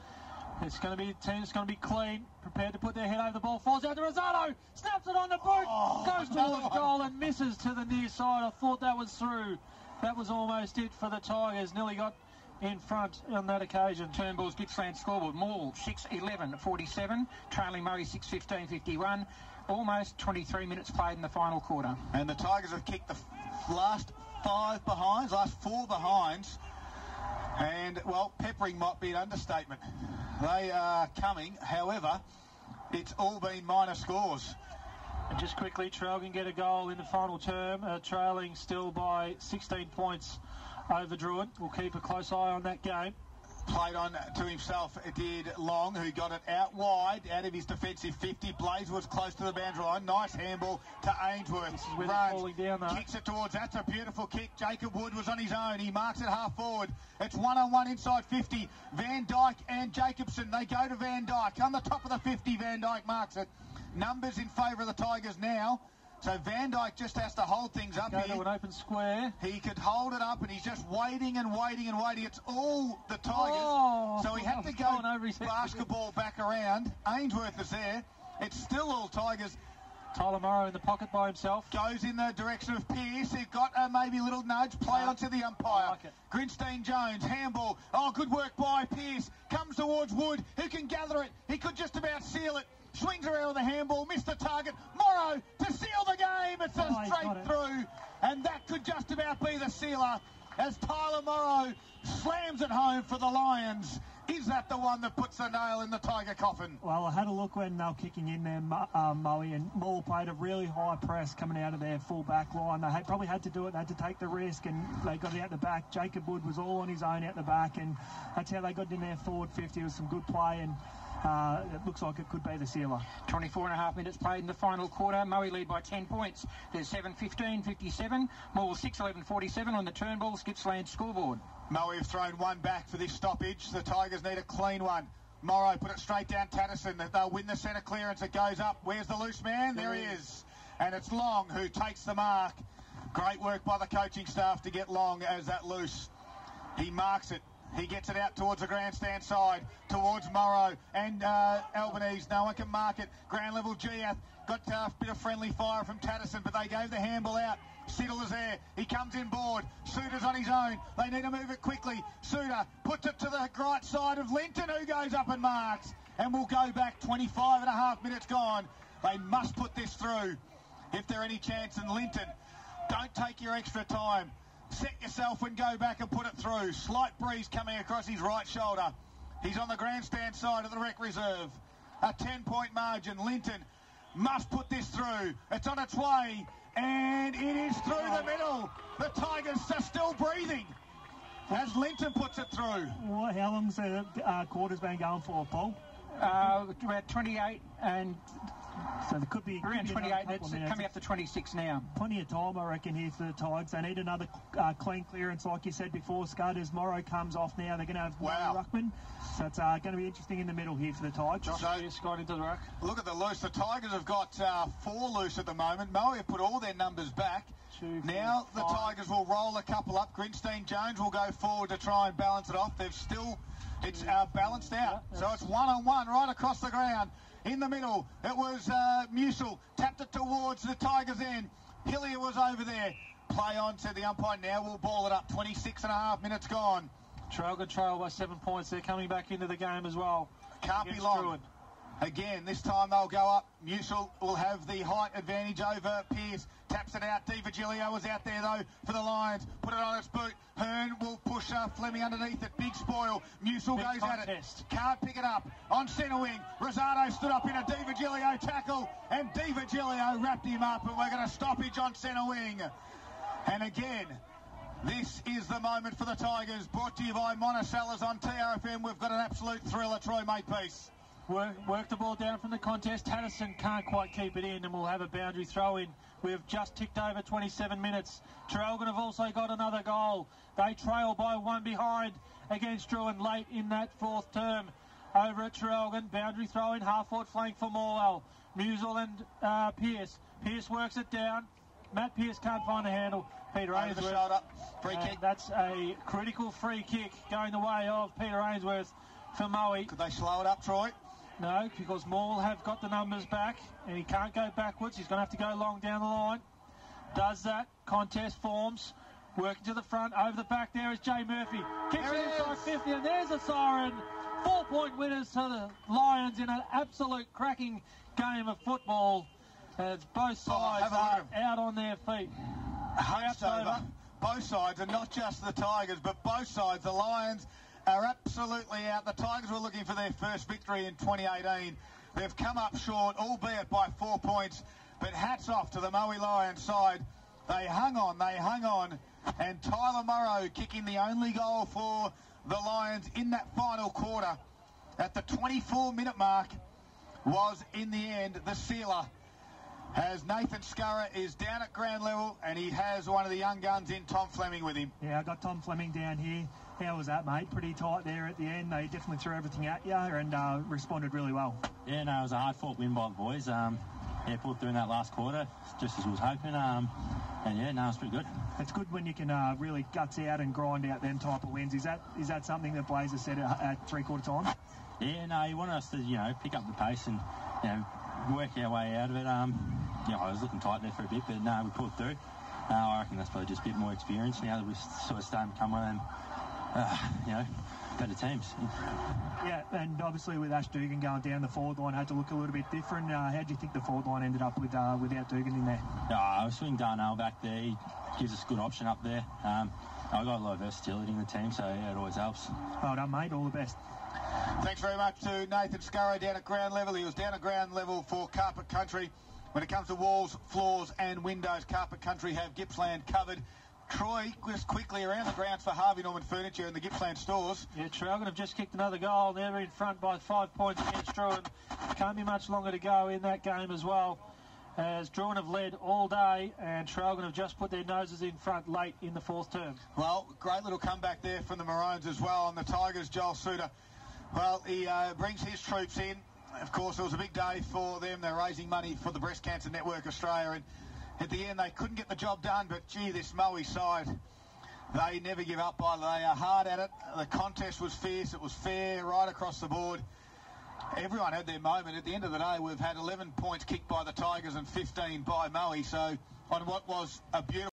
It's going to be a team that's going to be clean, prepared to put their head over the ball. Falls out to Rosado, snaps it on the boot, goes towards goal and misses to the near side. I thought that was through. That was almost it for the Tigers. Nearly got in front on that occasion. Turnbull's Gippsland scoreboard. Morwell 6-11-47, trailing Moe 6-15-51. Almost 23 minutes played in the final quarter. And the Tigers have kicked the last 4 behinds, and well, peppering might be an understatement. They are coming, however, it's all been minor scores. And just quickly, Trell can get a goal in the final term, trailing still by 16 points over Druid. We'll keep a close eye on that game. Played on to himself, did Long, who got it out wide, out of his defensive 50. Blaze was close to the boundary line. Nice handball to Ainsworth. Runs, kicks it towards. That's a beautiful kick. Jacob Wood was on his own. He marks it half forward. It's 1-on-1 inside 50. Van Dyke and Jacobson. They go to Van Dyke. On the top of the 50, Van Dyke marks it. Numbers in favour of the Tigers now. So Van Dyke just has to hold things up here. Go to an open square. He could hold it up, and he's just waiting and waiting and waiting. It's all the Tigers. So he had to go basketball back around. Ainsworth is there. It's still all Tigers. Tyler Morrow in the pocket by himself. Goes in the direction of Pearce. He got maybe a little nudge. Play onto the umpire. I like it. Grinstein Jones, handball. Oh, good work by Pearce. Comes towards Wood, who can gather it. He could just about seal it. Swings around with the handball, missed the target. Morrow to seal the game. It's a straight through, and that could just about be the sealer as Tyler Morrow slams it home for the Lions. Is that the one that puts the nail in the Tiger coffin? Well, I had a look when they were kicking in there, Moe, and Morwell played a really high press coming out of their full back line. They probably had to do it. They had to take the risk, and they got it out the back. Jacob Wood was all on his own out the back, and that's how they got in there forward 50. It was some good play, and it looks like it could be the sealer. 24.5 minutes played in the final quarter. Moe lead by 10 points. There's 7:15.57. Morwell 6:11.47 on the Turnbull Gippsland scoreboard. Moe have thrown one back for this stoppage. The Tigers need a clean one. Morrow put it straight down Tatterson. They'll win the centre clearance. It goes up. Where's the loose man? There he is. And it's Long who takes the mark. Great work by the coaching staff to get Long as that loose. He marks it. He gets it out towards the grandstand side, towards Morrow and Albanese. No one can mark it. Ground level Giath got a bit of friendly fire from Tatterson, but they gave the handball out. Siddle is there. He comes in board. Suter's on his own. They need to move it quickly. Suter puts it to the right side of Linton, who goes up and marks. And we'll go back 25.5 minutes gone. They must put this through if they're any chance in Linton. Don't take your extra time. Set yourself and go back and put it through. Slight breeze coming across his right shoulder. He's on the grandstand side of the rec reserve. A 10-point margin. Linton must put this through. It's on its way, and it is through the middle. The Tigers are still breathing as Linton puts it through. Well, how long's the quarter's been going for, Paul? About 28 and... So there could be around 28, it's coming up to 26 now. Plenty of time, I reckon, here for the Tigers. They need another clean clearance, like you said before, Scud. As Morrow comes off now, they're going to have Ruckman. So it's going to be interesting in the middle here for the Tigers. Josh Pearce got into the ruck. Look at the loose. The Tigers have got 4 loose at the moment. Moe have put all their numbers back. Now the Tigers will roll a couple up. Grinstein Jones will go forward to try and balance it off. They've still, it's balanced out. So it's 1-on-1 right across the ground. In the middle, it was Musil, tapped it towards the Tigers' end. Hillier was over there. Play on, said the umpire. Now we'll ball it up. 26.5 minutes gone. Traralgon trail by 7 points. They're coming back into the game as well. Can't be long. Again, this time they'll go up. Musil will have the height advantage over Pearce. Taps it out. Di Virgilio was out there, though, for the Lions. Put it on its boot. Hearn will push Fleming underneath it. Big spoil. Musil goes at it. Can't pick it up. On centre wing, Rosado stood up in a Di Virgilio tackle, and Di Virgilio wrapped him up, and we're going to stoppage on centre wing. And again, this is the moment for the Tigers. Brought to you by Monticello's on TRFM. We've got an absolute thriller. Troy Makepeace. Work the ball down from the contest. Tatterson can't quite keep it in, and we'll have a boundary throw in. We've just ticked over 27 minutes. Traralgon have also got another goal. They trail by 1 behind against Druin late in that 4th term. Over at Traralgon, boundary throw in, half-forward flank for Morwell. Musil and Pearce. Pearce works it down. Matt Pearce can't find the handle. Peter Ainsworth. Free kick. That's a critical free kick going the way of Peter Ainsworth for Moe. Could they slow it up, Troy? No, because Morwell have got the numbers back, and he can't go backwards. He's going to have to go long down the line. Does that. Contest forms. Working to the front. Over the back there is Jay Murphy. Kicks it inside 50, and there's a siren. 4-point winners to the Lions in an absolute cracking game of football. As both sides are out on their feet. Both sides, and not just the Tigers, but both sides. The Lions are absolutely out. The Tigers were looking for their first victory in 2018. They've come up short, albeit by 4 points. But hats off to the Moe Lions side. They hung on, and Tyler Morrow kicking the only goal for the Lions in that final quarter at the 24-minute mark was, in the end, the sealer. As Nathan Scurra is down at ground level, and he has one of the young guns in, Tom Fleming, with him. Yeah, I got Tom Fleming down here. How was that, mate? Pretty tight there at the end. They definitely threw everything at you and responded really well. Yeah, no, it was a hard-fought win by the boys. Pulled through in that last quarter, just as we was hoping. And yeah, no, it's pretty good. It's good when you can really guts out and grind out them type of wins. Is that something that Blazer said at three-quarter time? Yeah, no, he wanted us to, pick up the pace and, work our way out of it. I was looking tight there for a bit, but no, we pulled through. I reckon that's probably just a bit more experience now that we're sort of starting to become one of them, better teams. Yeah, and obviously with Ash Dugan going down, the forward line had to look a little bit different. How do you think the forward line ended up without Dugan in there? I was swinging Darnell back there. He gives us a good option up there. I've got a lot of versatility in the team, so yeah, it always helps. Well done, mate. All the best. Thanks very much to Nathan Scurry down at ground level. He was down at ground level for Carpet Country. When it comes to walls, floors and windows, Carpet Country have Gippsland covered. Troy, just quickly around the grounds for Harvey Norman Furniture in the Gippsland stores. Yeah, Traralgon have just kicked another goal. They're in front by 5 points against Druin. Can't be much longer to go in that game as well, as Druin have led all day and Traralgon have just put their noses in front late in the fourth term. Well, great little comeback there from the Maroons as well. And the Tigers, Joel Suter, well, he brings his troops in. Of course, it was a big day for them. They're raising money for the Breast Cancer Network Australia, and at the end they couldn't get the job done, but gee, this Moe side, they never give up either. They are hard at it. The contest was fierce. It was fair right across the board. Everyone had their moment. At the end of the day, we've had 11 points kicked by the Tigers and 15 by Moe, so on what was a beautiful